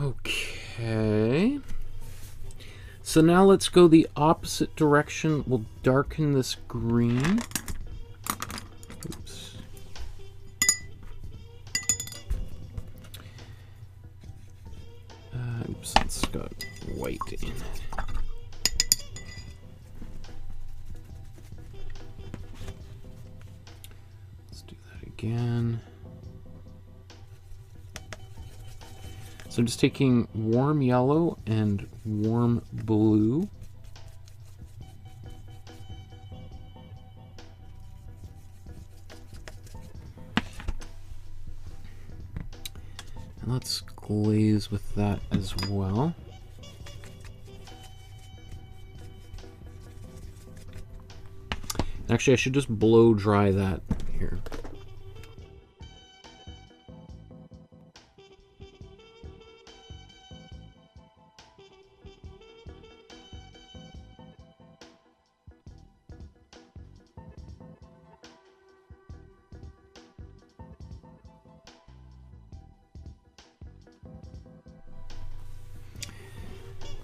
Okay. So now let's go the opposite direction. We'll darken this green. Oops. Oops, it's got white in it. Let's do that again. So I'm just taking warm yellow and warm blue. And let's glaze with that as well. Actually, I should just blow dry that here.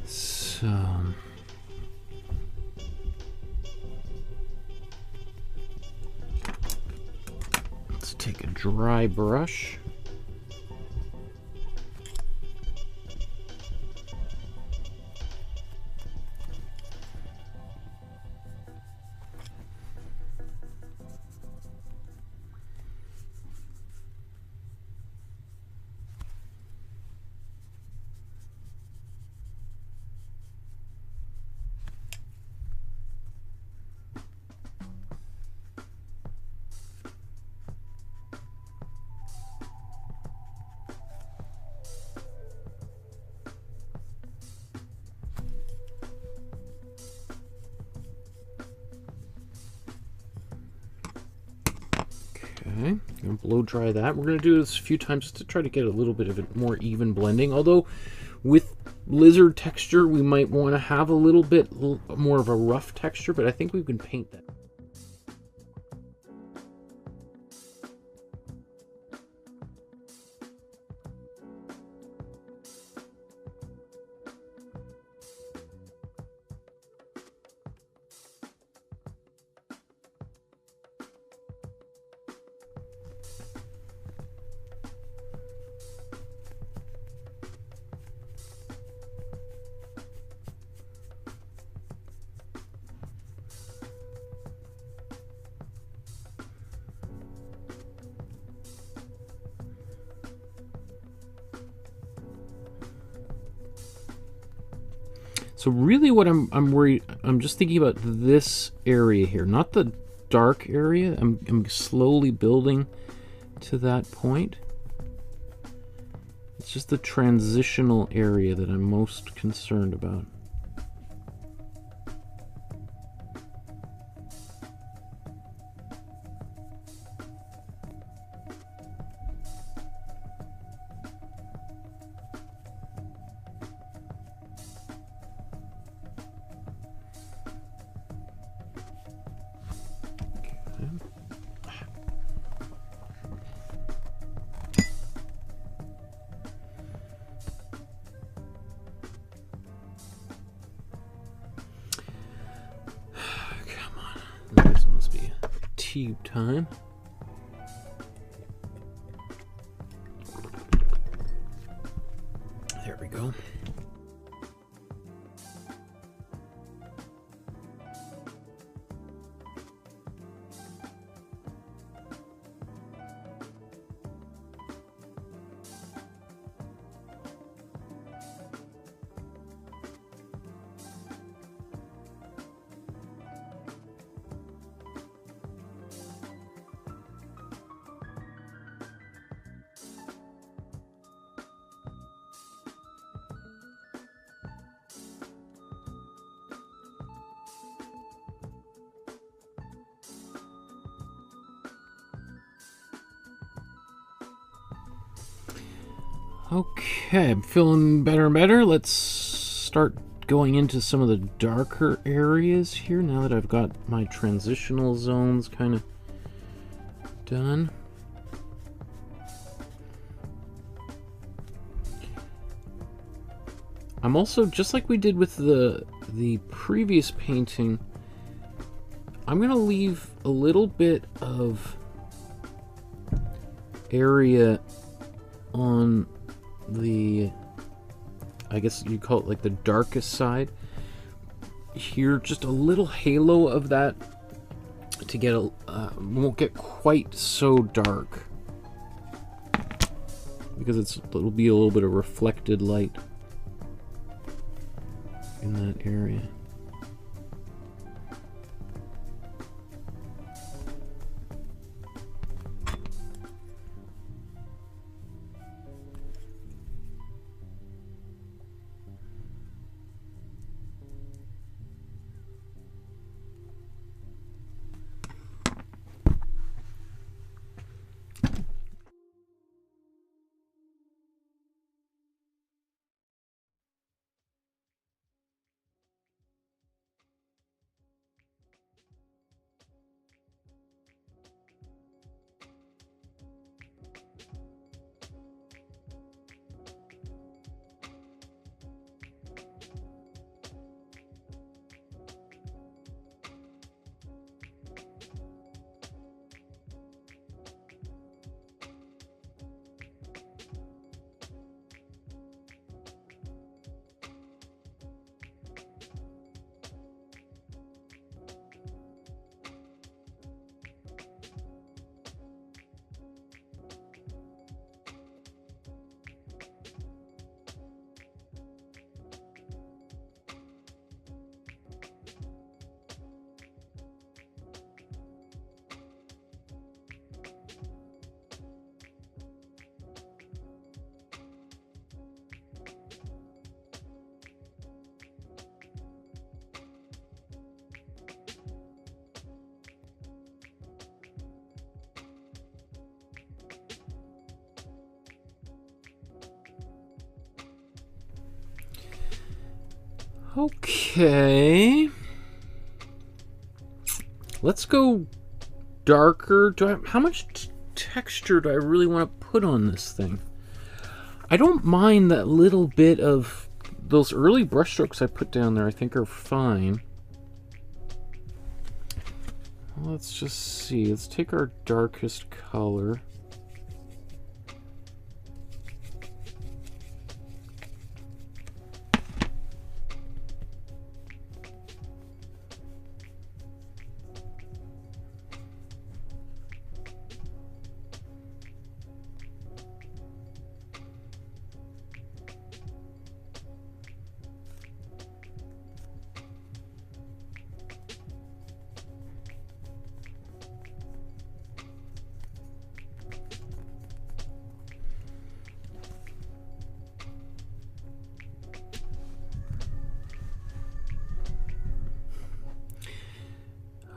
So let's take a dry brush. Okay, gonna blow dry that. We're gonna do this a few times just to try to get a little bit of a more even blending. Although with lizard texture, we might want to have a little bit more of a rough texture, but I think we can paint that. So really what I'm worried, I'm just thinking about this area here, not the dark area. I'm slowly building to that point. It's just the transitional area that I'm most concerned about. This must be tube time. There we go. Okay, I'm feeling better and better. Let's start going into some of the darker areas here now that I've got my transitional zones kind of done. I'm also, just like we did with the previous painting, I'm gonna leave a little bit of area on the, I guess you call it like the darkest side here, just a little halo of that to get a won't get quite so dark, because it'll be a little bit of reflected light in that area. Okay, let's go darker. How much texture do I really want to put on this thing? I don't mind that little bit of those early brushstrokes I put down there. I think are fine. Let's just see. Let's take our darkest color.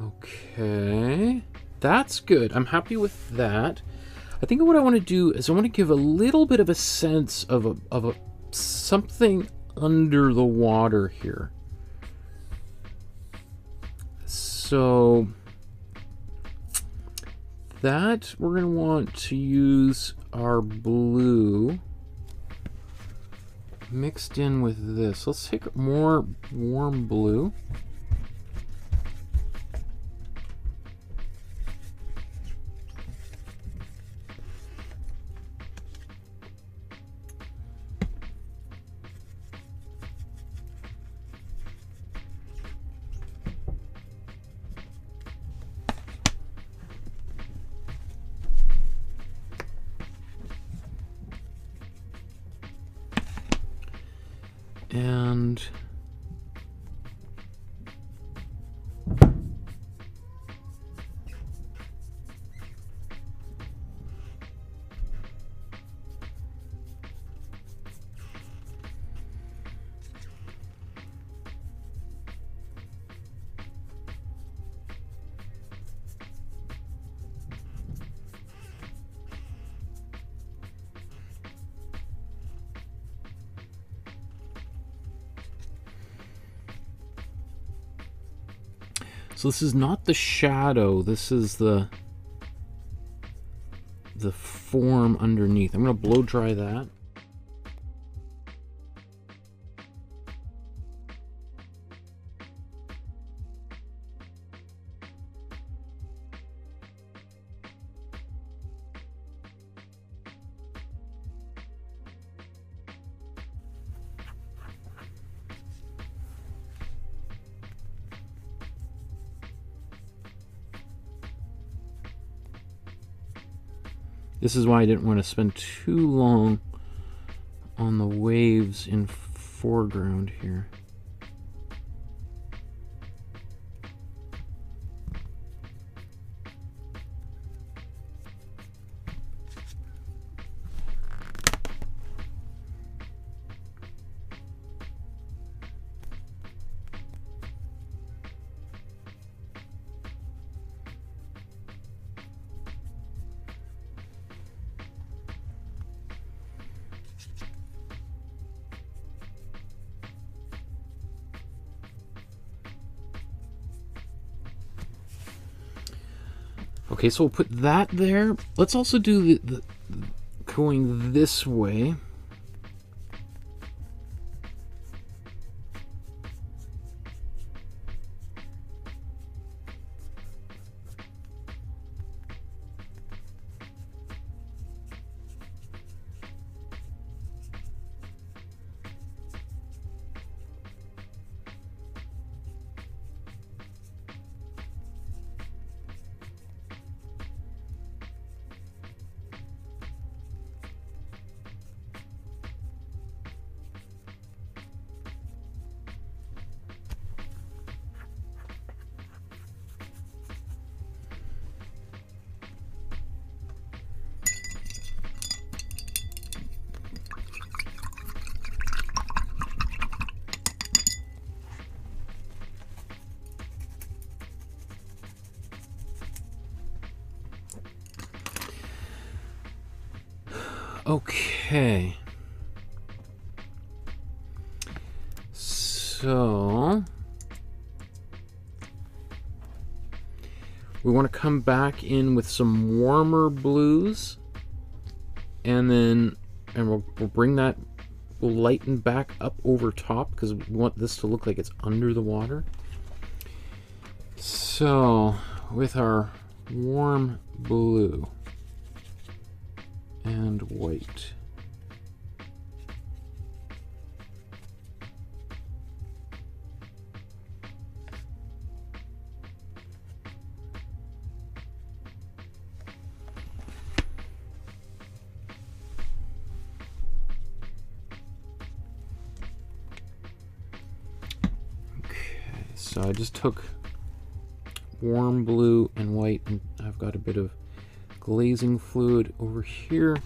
Okay, that's good. I'm happy with that. I think what I want to do is I want to give a little bit of a sense of a something under the water here. So that we're going to want to use our blue mixed in with this. Let's take more warm blue. And so this is not the shadow, this is the form underneath. I'm going to blow dry that. This is why I didn't want to spend too long on the waves in foreground here. Okay, so we'll put that there. Let's also do the going this way. Okay. So we want to come back in with some warmer blues, and we'll bring that, we'll lighten back up over top because we want this to look like it's under the water. So with our warm blue and white. Okay, so I just took warm blue and white, and I've got a bit of glazing fluid over here.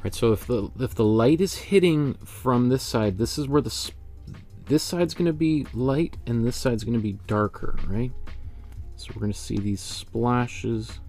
Right, so if the light is hitting from this side, this is where this side's going to be light and this side's going to be darker, right? So we're going to see these splashes.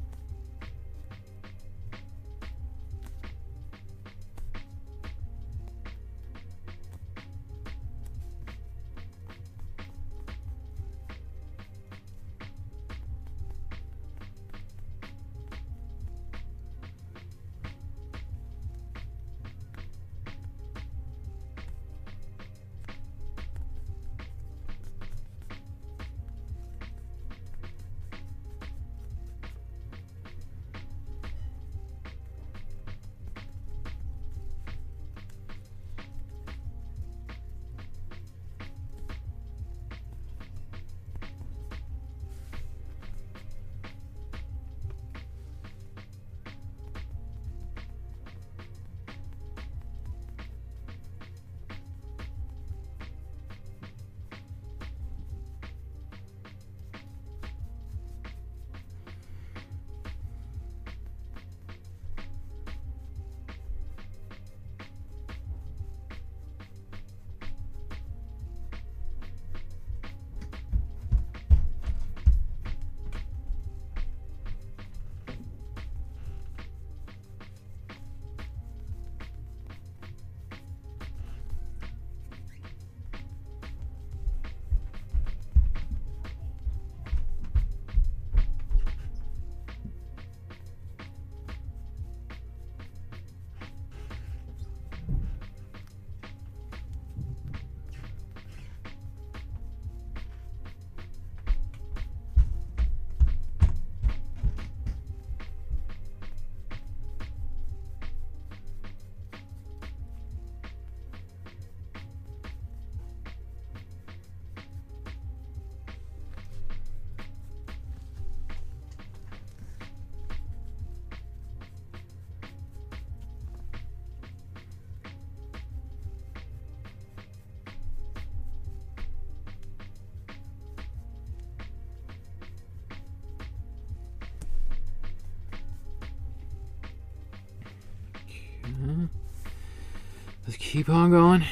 Let's keep on going.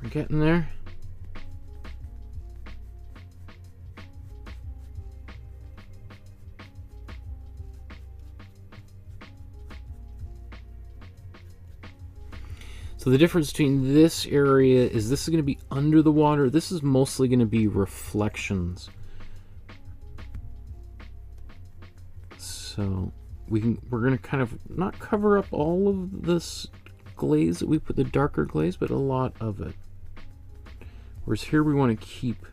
We're getting there. So the difference between this area is this is going to be under the water. This is mostly going to be reflections. So we're going to kind of not cover up all of this glaze that we put, the darker glaze, but a lot of it. Whereas here we want to keep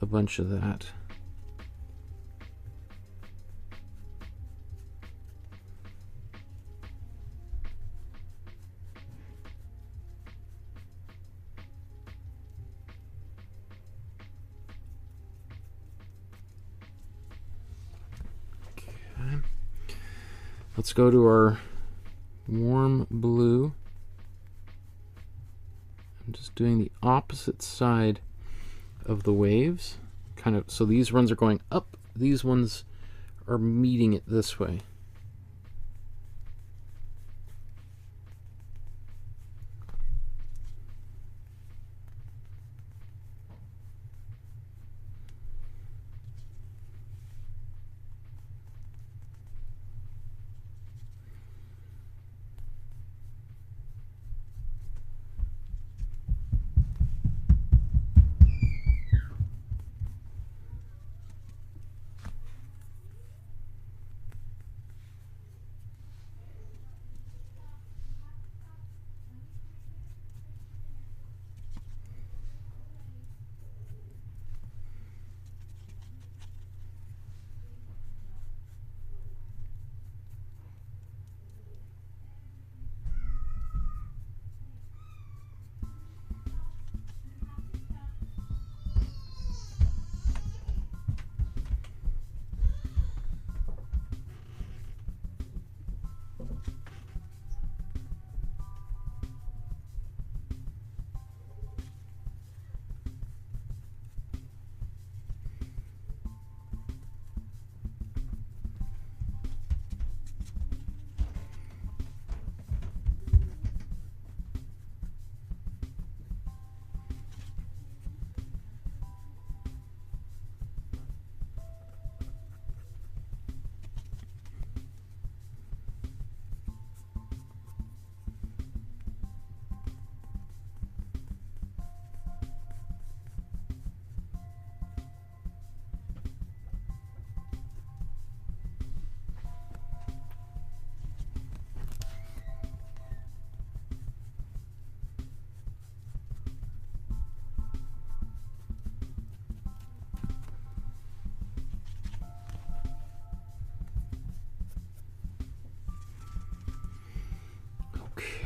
a bunch of that. Let's go to our warm blue. I'm just doing the opposite side of the waves, kind of, so these ones are going up, these ones are meeting it this way.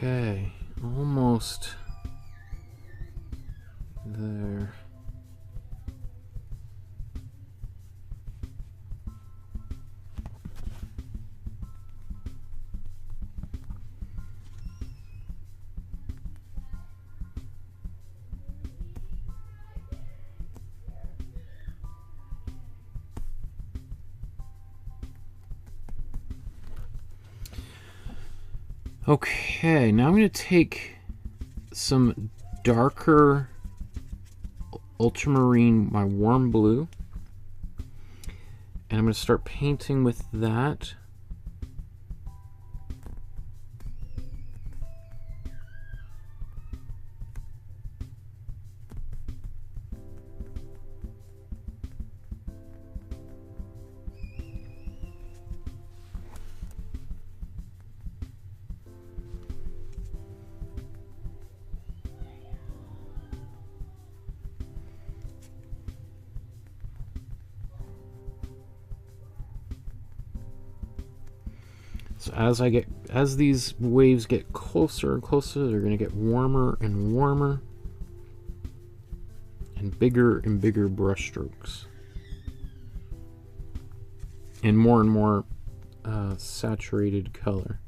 Okay, almost there. Okay, now I'm going to take some darker ultramarine, my warm blue, and I'm going to start painting with that. So as these waves get closer and closer, they're going to get warmer and warmer, and bigger brush strokes, and more saturated color.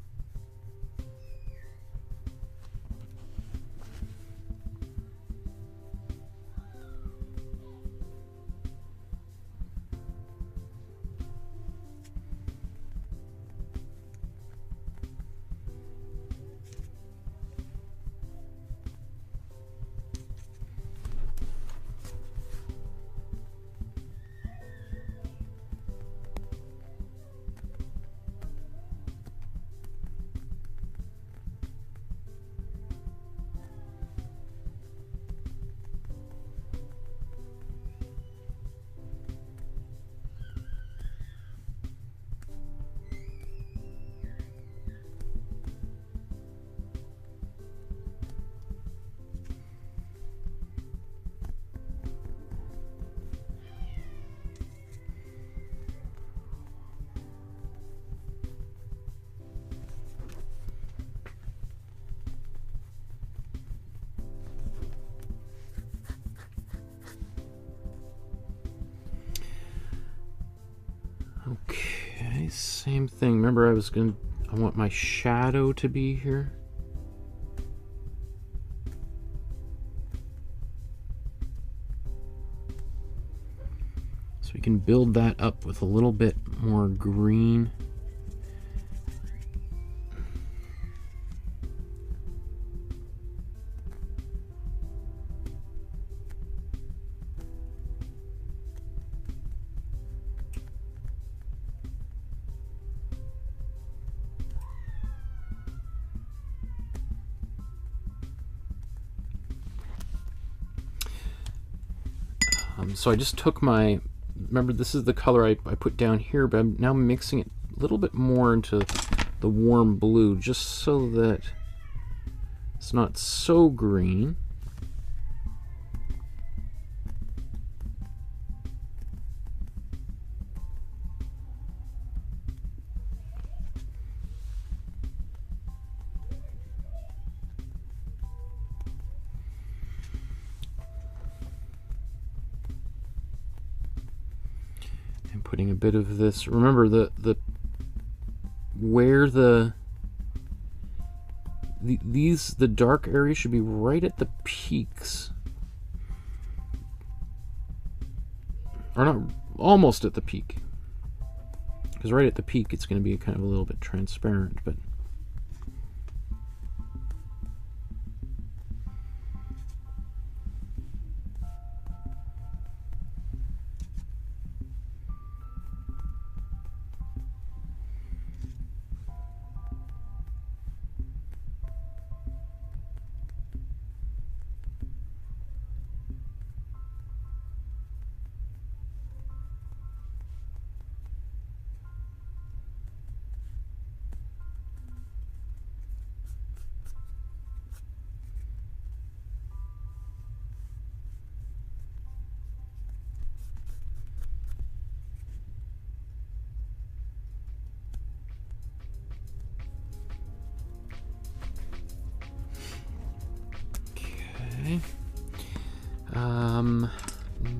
Okay, same thing. Remember I want my shadow to be here. So we can build that up with a little bit more green. So I just took remember this is the color I put down here, but I'm now mixing it a little bit more into the warm blue, just so that it's not so green. Putting a bit of this. Remember where the dark areas should be right at the peaks, or not, almost at the peak. Because right at the peak, it's going to be kind of a little bit transparent, but.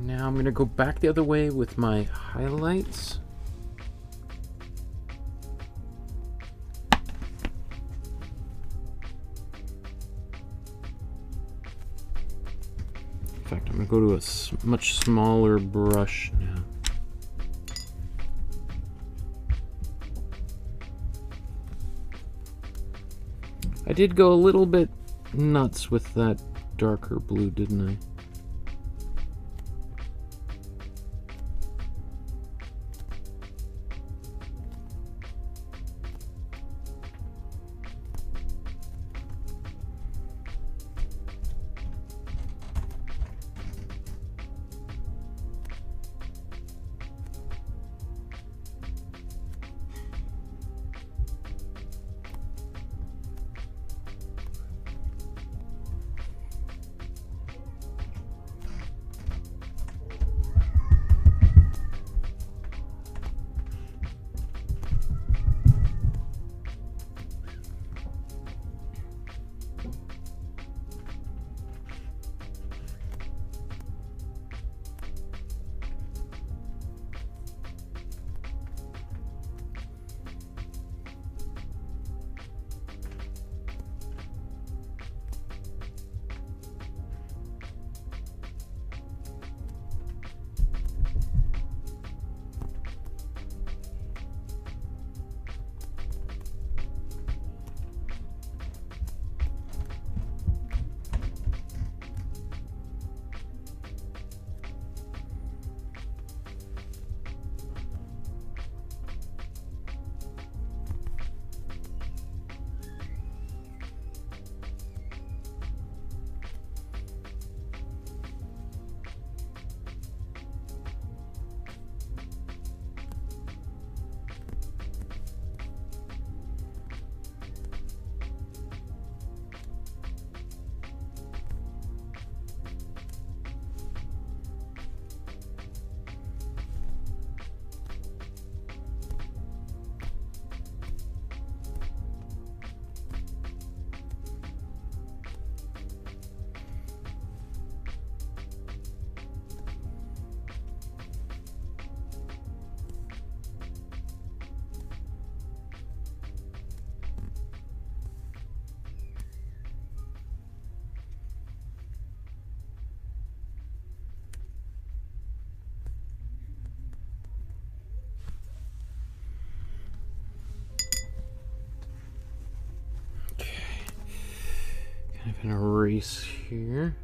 Now I'm going to go back the other way with my highlights. In fact, I'm going to go to a much smaller brush now. I did go a little bit nuts with that darker blue, didn't I? An erase here.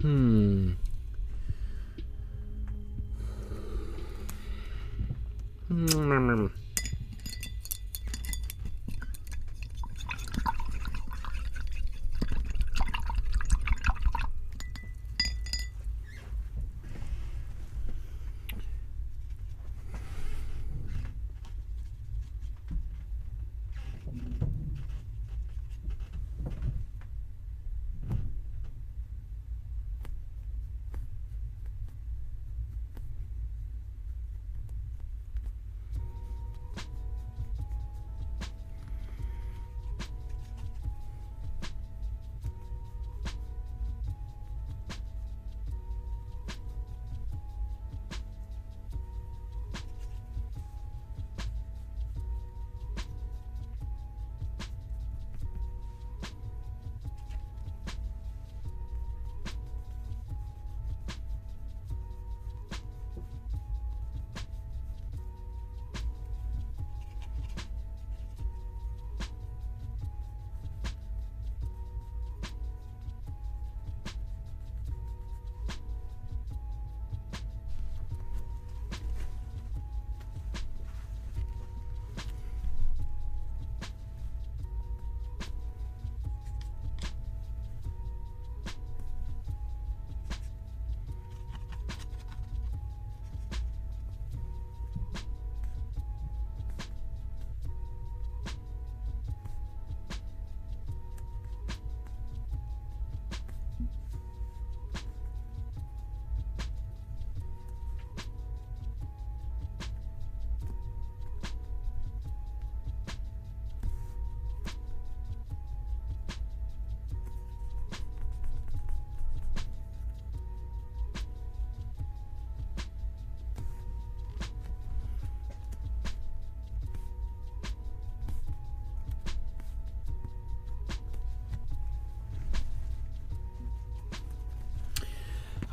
Hmm.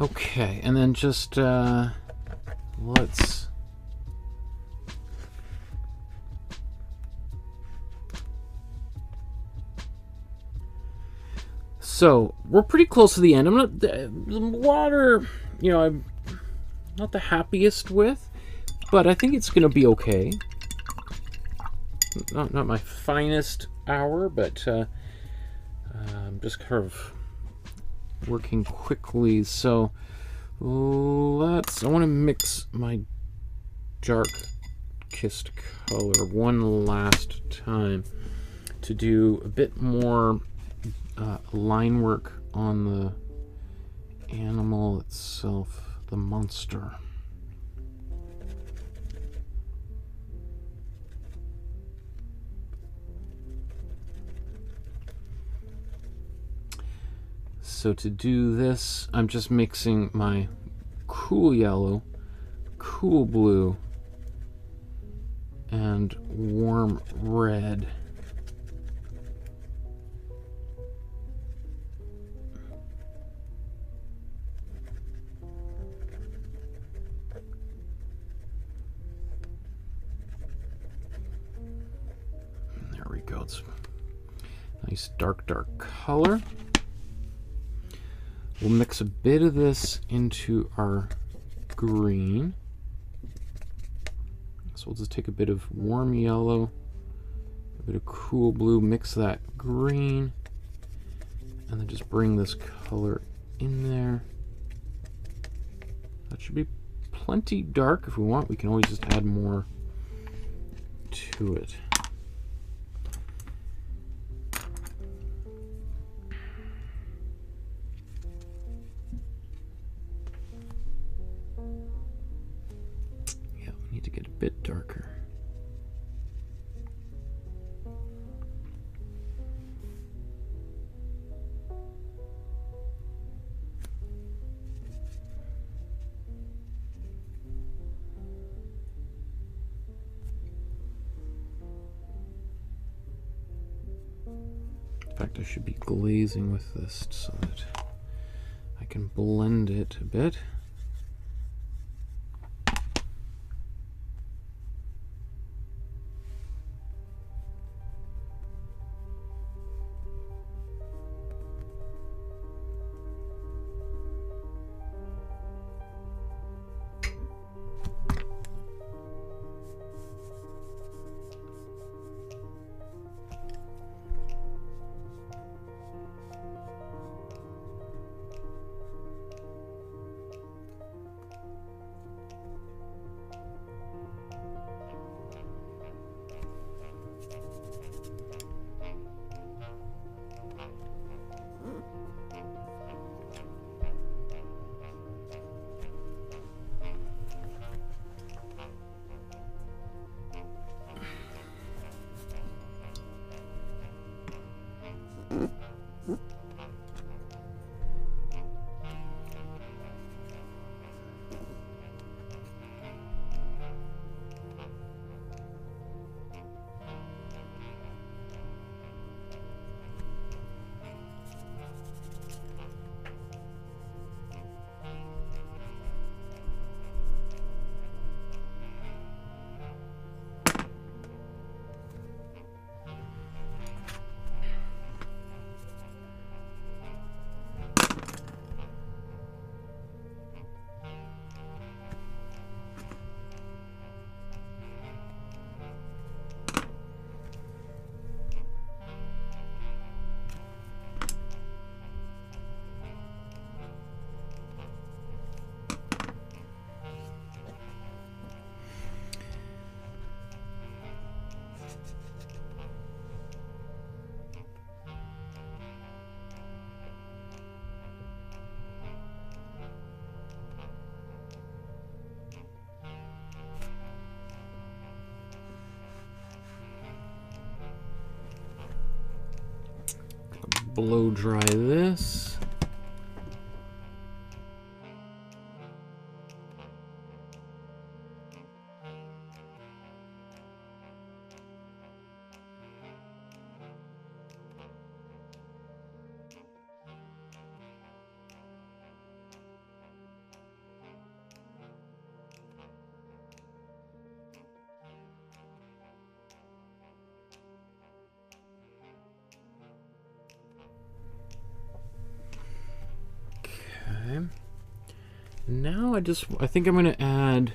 Okay, and then just let's so we're pretty close to the end. I'm not the water, you know, I'm not the happiest with, but I think it's gonna be okay. Not my finest hour, but I'm just kind of working quickly. So I want to mix my darkest color one last time to do a bit more line work on the animal itself, the monster. So to do this, I'm just mixing my cool yellow, cool blue, and warm red. There we go. It's a nice dark color. We'll mix a bit of this into our green. So we'll just take a bit of warm yellow, a bit of cool blue, mix that green, and then just bring this color in there. That should be plenty dark. If we want, we can always just add more to it. Need to get a bit darker. In fact, I should be glazing with this so that I can blend it a bit. Blow dry this. now I think I'm going to add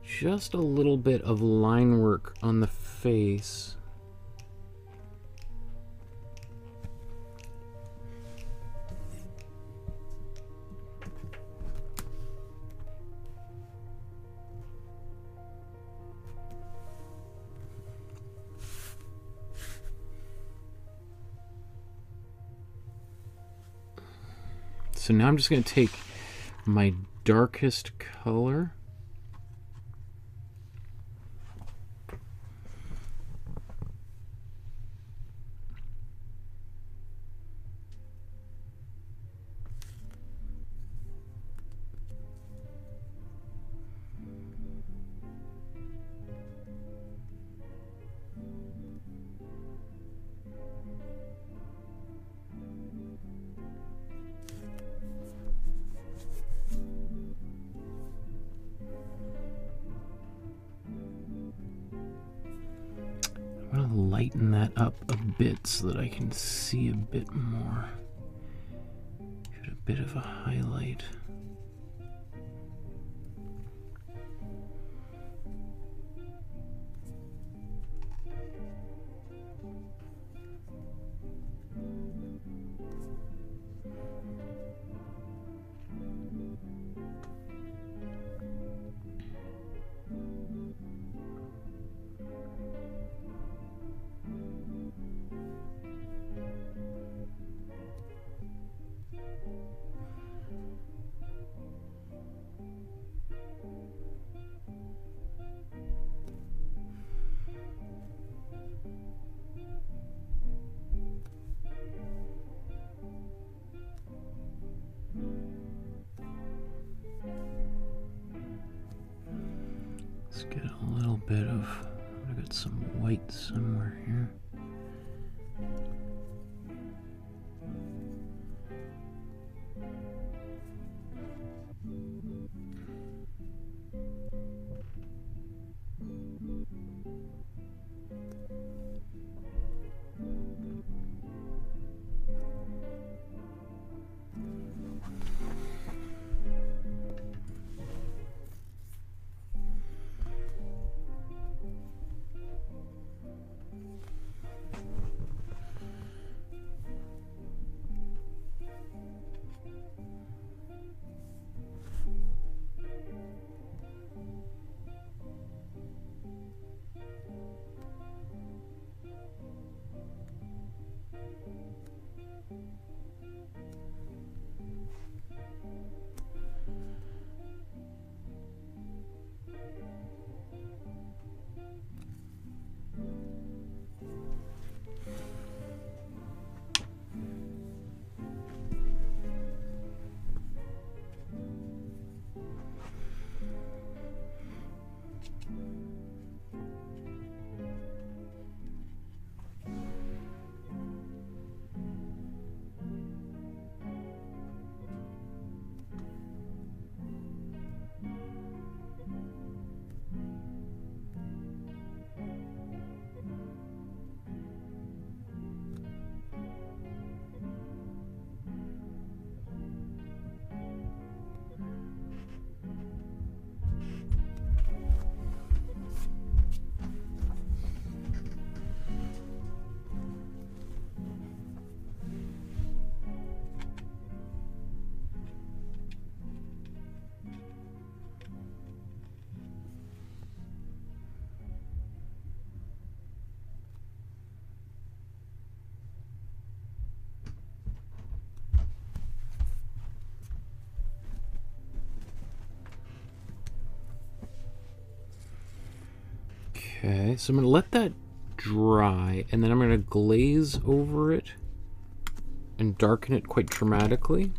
just a little bit of line work on the face. So now I'm just going to take my darkest color. I'm going to lighten that up a bit so that I can see a bit more. Give it a bit of a highlight. Let's get a little bit of, I got some white somewhere here. Okay, so I'm going to let that dry, and then I'm going to glaze over it and darken it quite dramatically.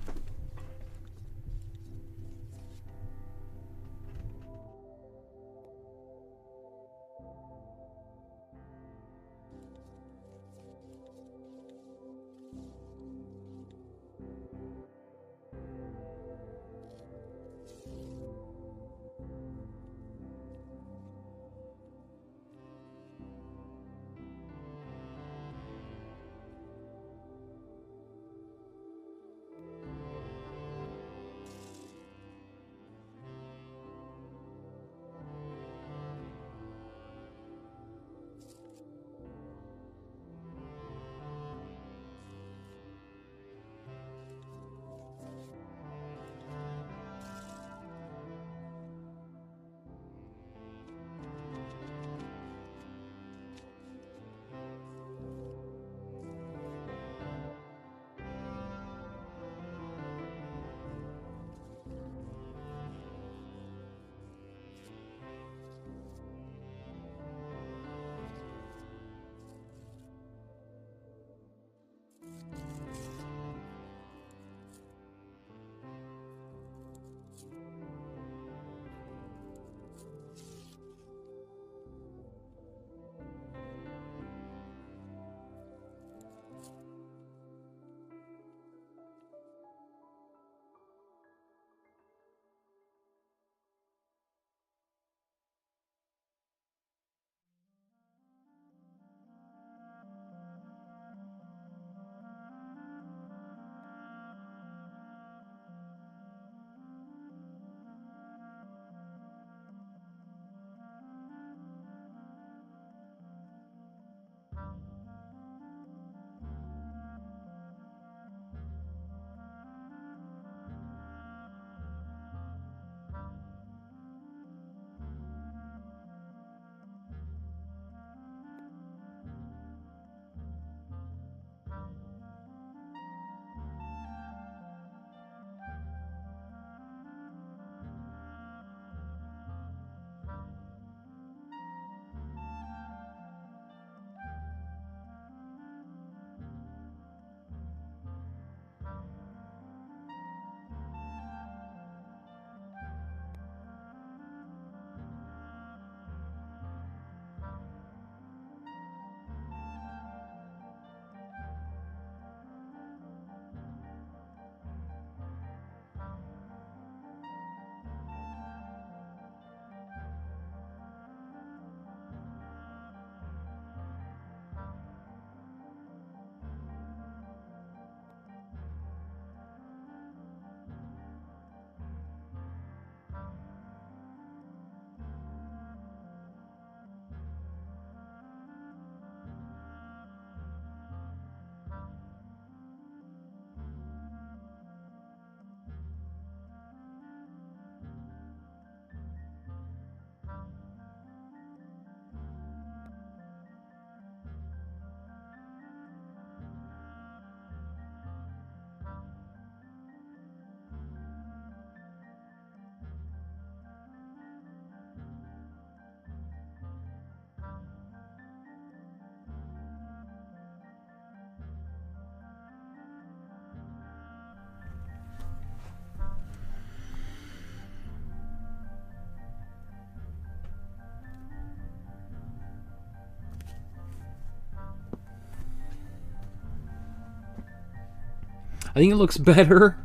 I think it looks better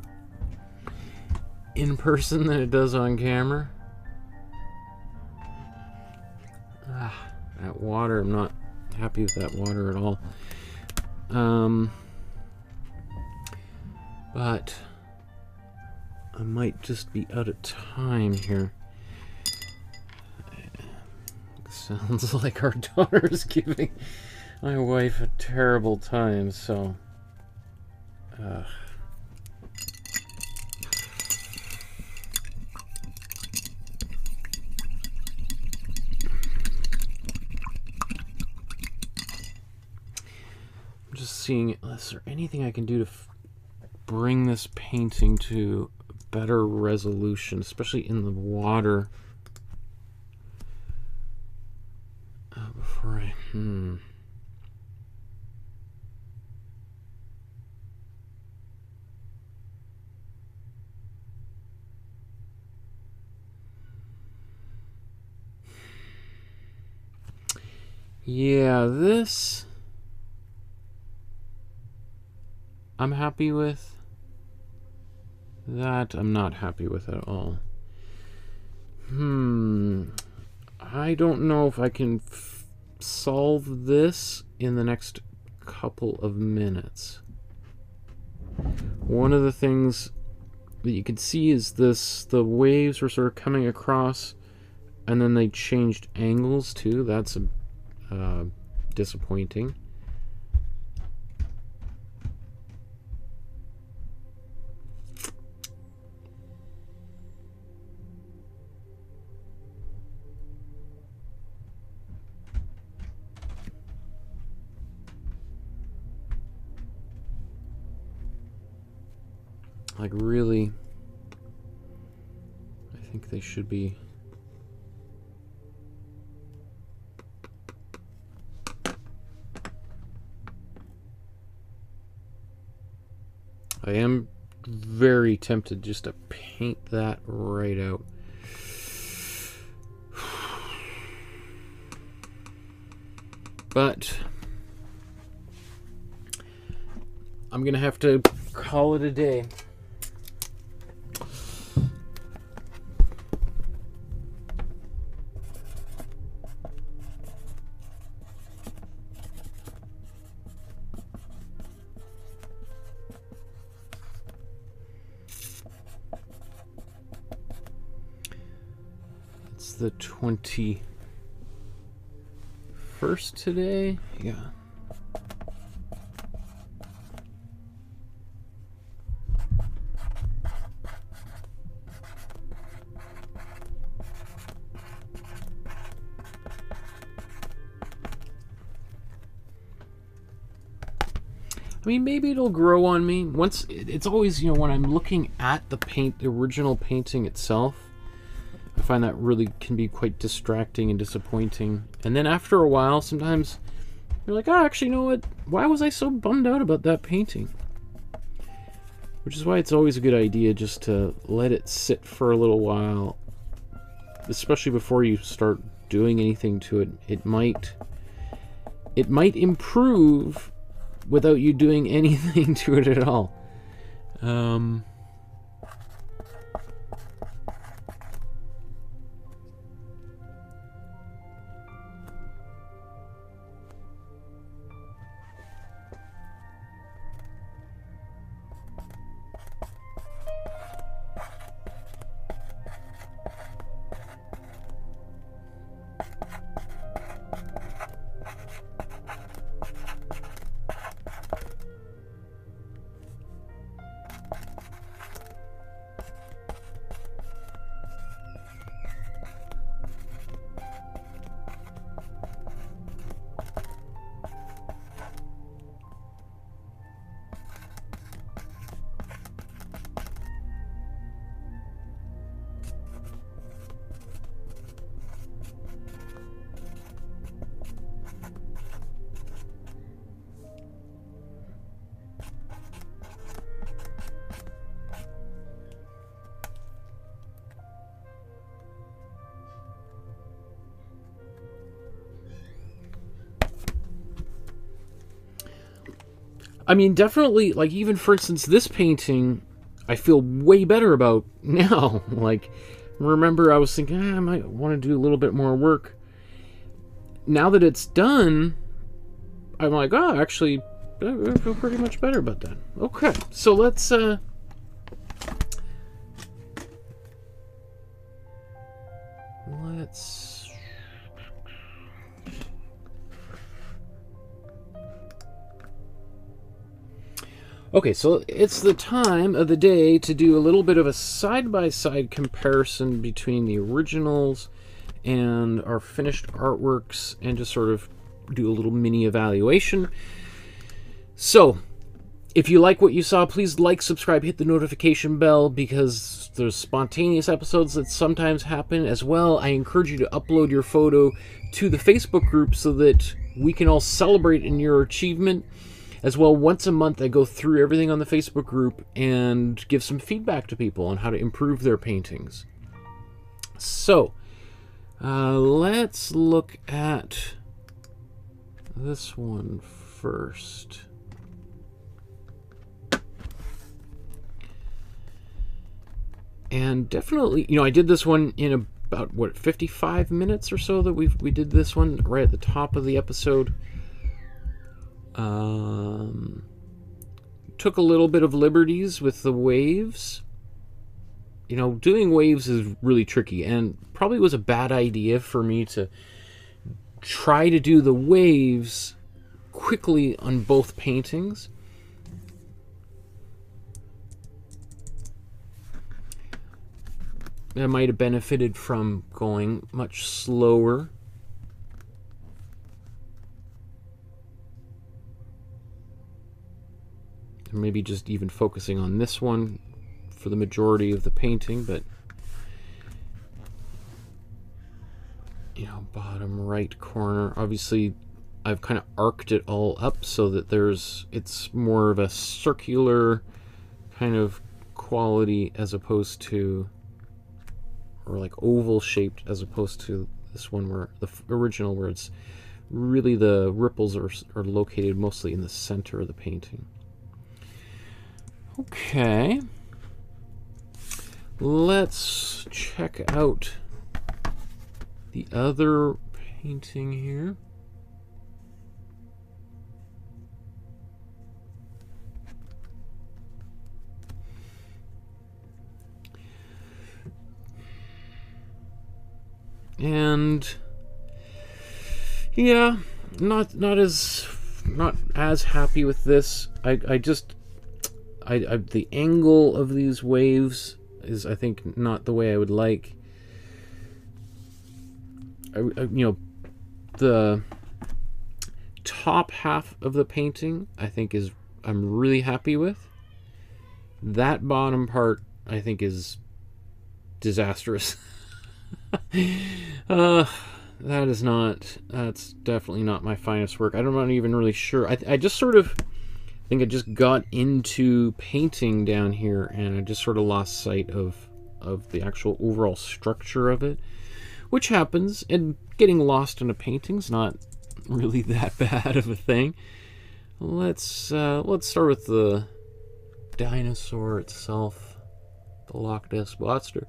in person than it does on camera. That water, I'm not happy with that water at all. But I might just be out of time here. Sounds like our daughter's giving my wife a terrible time, so... I'm just seeing, is there anything I can do to bring this painting to better resolution, especially in the water? Before I, Yeah, this I'm happy with. That I'm not happy with at all. I don't know if I can solve this in the next couple of minutes. One of the things that you can see is the waves were sort of coming across and then they changed angles too. That's disappointing. Like, really, I think they should be. I am very tempted just to paint that right out. But I'm gonna have to call it a day. It's the 21st today? Yeah. I mean, maybe it'll grow on me. Once it's always, you know, when I'm looking at the original painting itself, I find that really can be quite distracting and disappointing. And then after a while, sometimes you're like, oh, actually, you know what? Why was I so bummed out about that painting? Which is why it's always a good idea just to let it sit for a little while, especially before you start doing anything to it. It might improve without you doing anything to it at all. I mean, definitely, like, even for instance, this painting, I feel way better about now. Like, remember I was thinking, I might want to do a little bit more work. Now that it's done, I'm like, oh, actually, I feel pretty much better about that. Okay, so let's, okay, so it's the time of the day to do a little bit of a side-by-side comparison between the originals and our finished artworks, and just sort of do a little mini evaluation. So, if you like what you saw, please like, subscribe, hit the notification bell, because there's spontaneous episodes that sometimes happen as well. I encourage you to upload your photo to the Facebook group so that we can all celebrate in your achievement. As well, once a month I go through everything on the Facebook group and give some feedback to people on how to improve their paintings. So, let's look at this one first. And definitely, you know, I did this one in about, what, 55 minutes or so that we did this one right at the top of the episode. Took a little bit of liberties with the waves. You know, doing waves is really tricky, and probably was a bad idea for me to try to do the waves quickly on both paintings. I might have benefited from going much slower. Or maybe just even focusing on this one for the majority of the painting, but you know, bottom right corner, obviously I've kind of arced it all up so that it's more of a circular kind of quality as opposed to, or like oval shaped, as opposed to this one where the original, where it's really the ripples are located mostly in the center of the painting. Okay, let's check out the other painting here. And yeah, not as happy with this. The angle of these waves is, I think, not the way I would like. You know, the top half of the painting, I think, I'm really happy with. That bottom part, I think, is disastrous. That's definitely not my finest work. I'm not even really sure. I just sort of think I just got into painting down here, and I just sort of lost sight of the actual overall structure of it, which happens, and getting lost in a painting's not really that bad of a thing. Let's start with the dinosaur itself, the Loch Ness monster.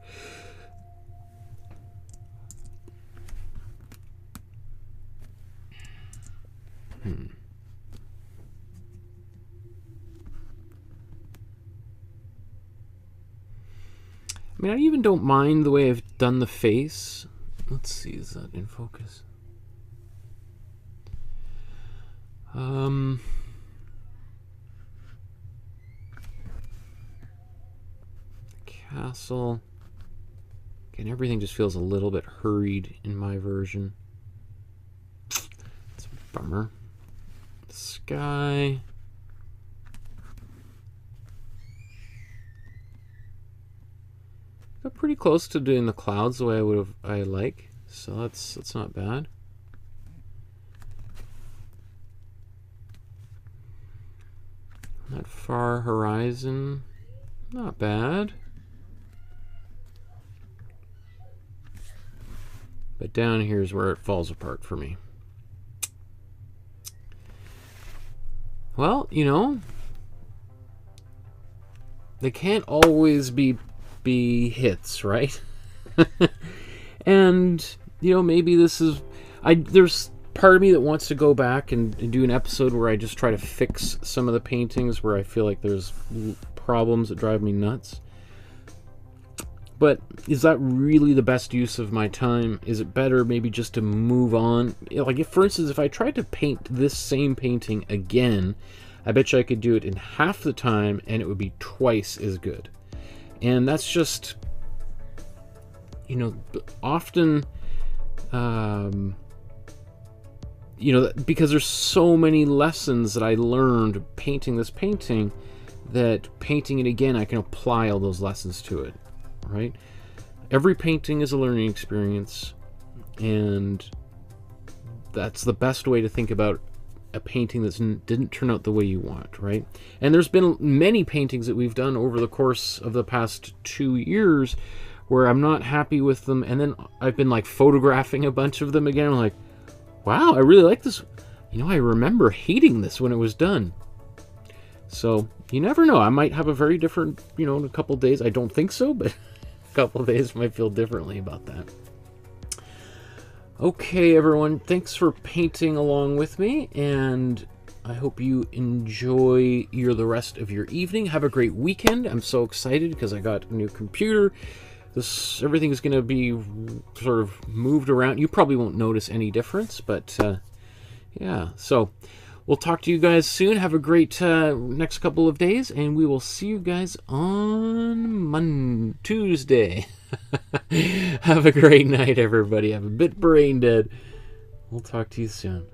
I mean, I even don't mind the way I've done the face. Let's see, is that in focus? Castle. Again, everything just feels a little bit hurried in my version. It's a bummer. The sky. Got pretty close to doing the clouds the way I like, so that's not bad. That far horizon, not bad. But down here is where it falls apart for me. Well, you know, they can't always be hits, right? And, you know, maybe this is... there's part of me that wants to go back and do an episode where I just try to fix some of the paintings where I feel like there's problems that drive me nuts. But is that really the best use of my time? Is it better maybe just to move on? Like, if, for instance, if I tried to paint this same painting again, I bet you I could do it in half the time and it would be twice as good. And that's just, you know, often, you know, because there's so many lessons that I learned painting this painting that painting it again, I can apply all those lessons to it, right? Every painting is a learning experience, and that's the best way to think about a painting that didn't turn out the way you want, right? And there's been many paintings that we've done over the course of the past 2 years where I'm not happy with them, and then I've been like photographing a bunch of them again. I'm like, wow, I really like this. You know, I remember hating this when it was done. So you never know. I might have a very different, you know, in a couple days. I don't think so, but a couple of days might feel differently about that. Okay, everyone, thanks for painting along with me, and I hope you enjoy the rest of your evening. Have a great weekend. I'm so excited because I got a new computer. Everything is going to be sort of moved around. You probably won't notice any difference, but yeah. So we'll talk to you guys soon. Have a great next couple of days, and we will see you guys on Tuesday. Have a great night, everybody. I'm a bit brain dead. We'll talk to you soon.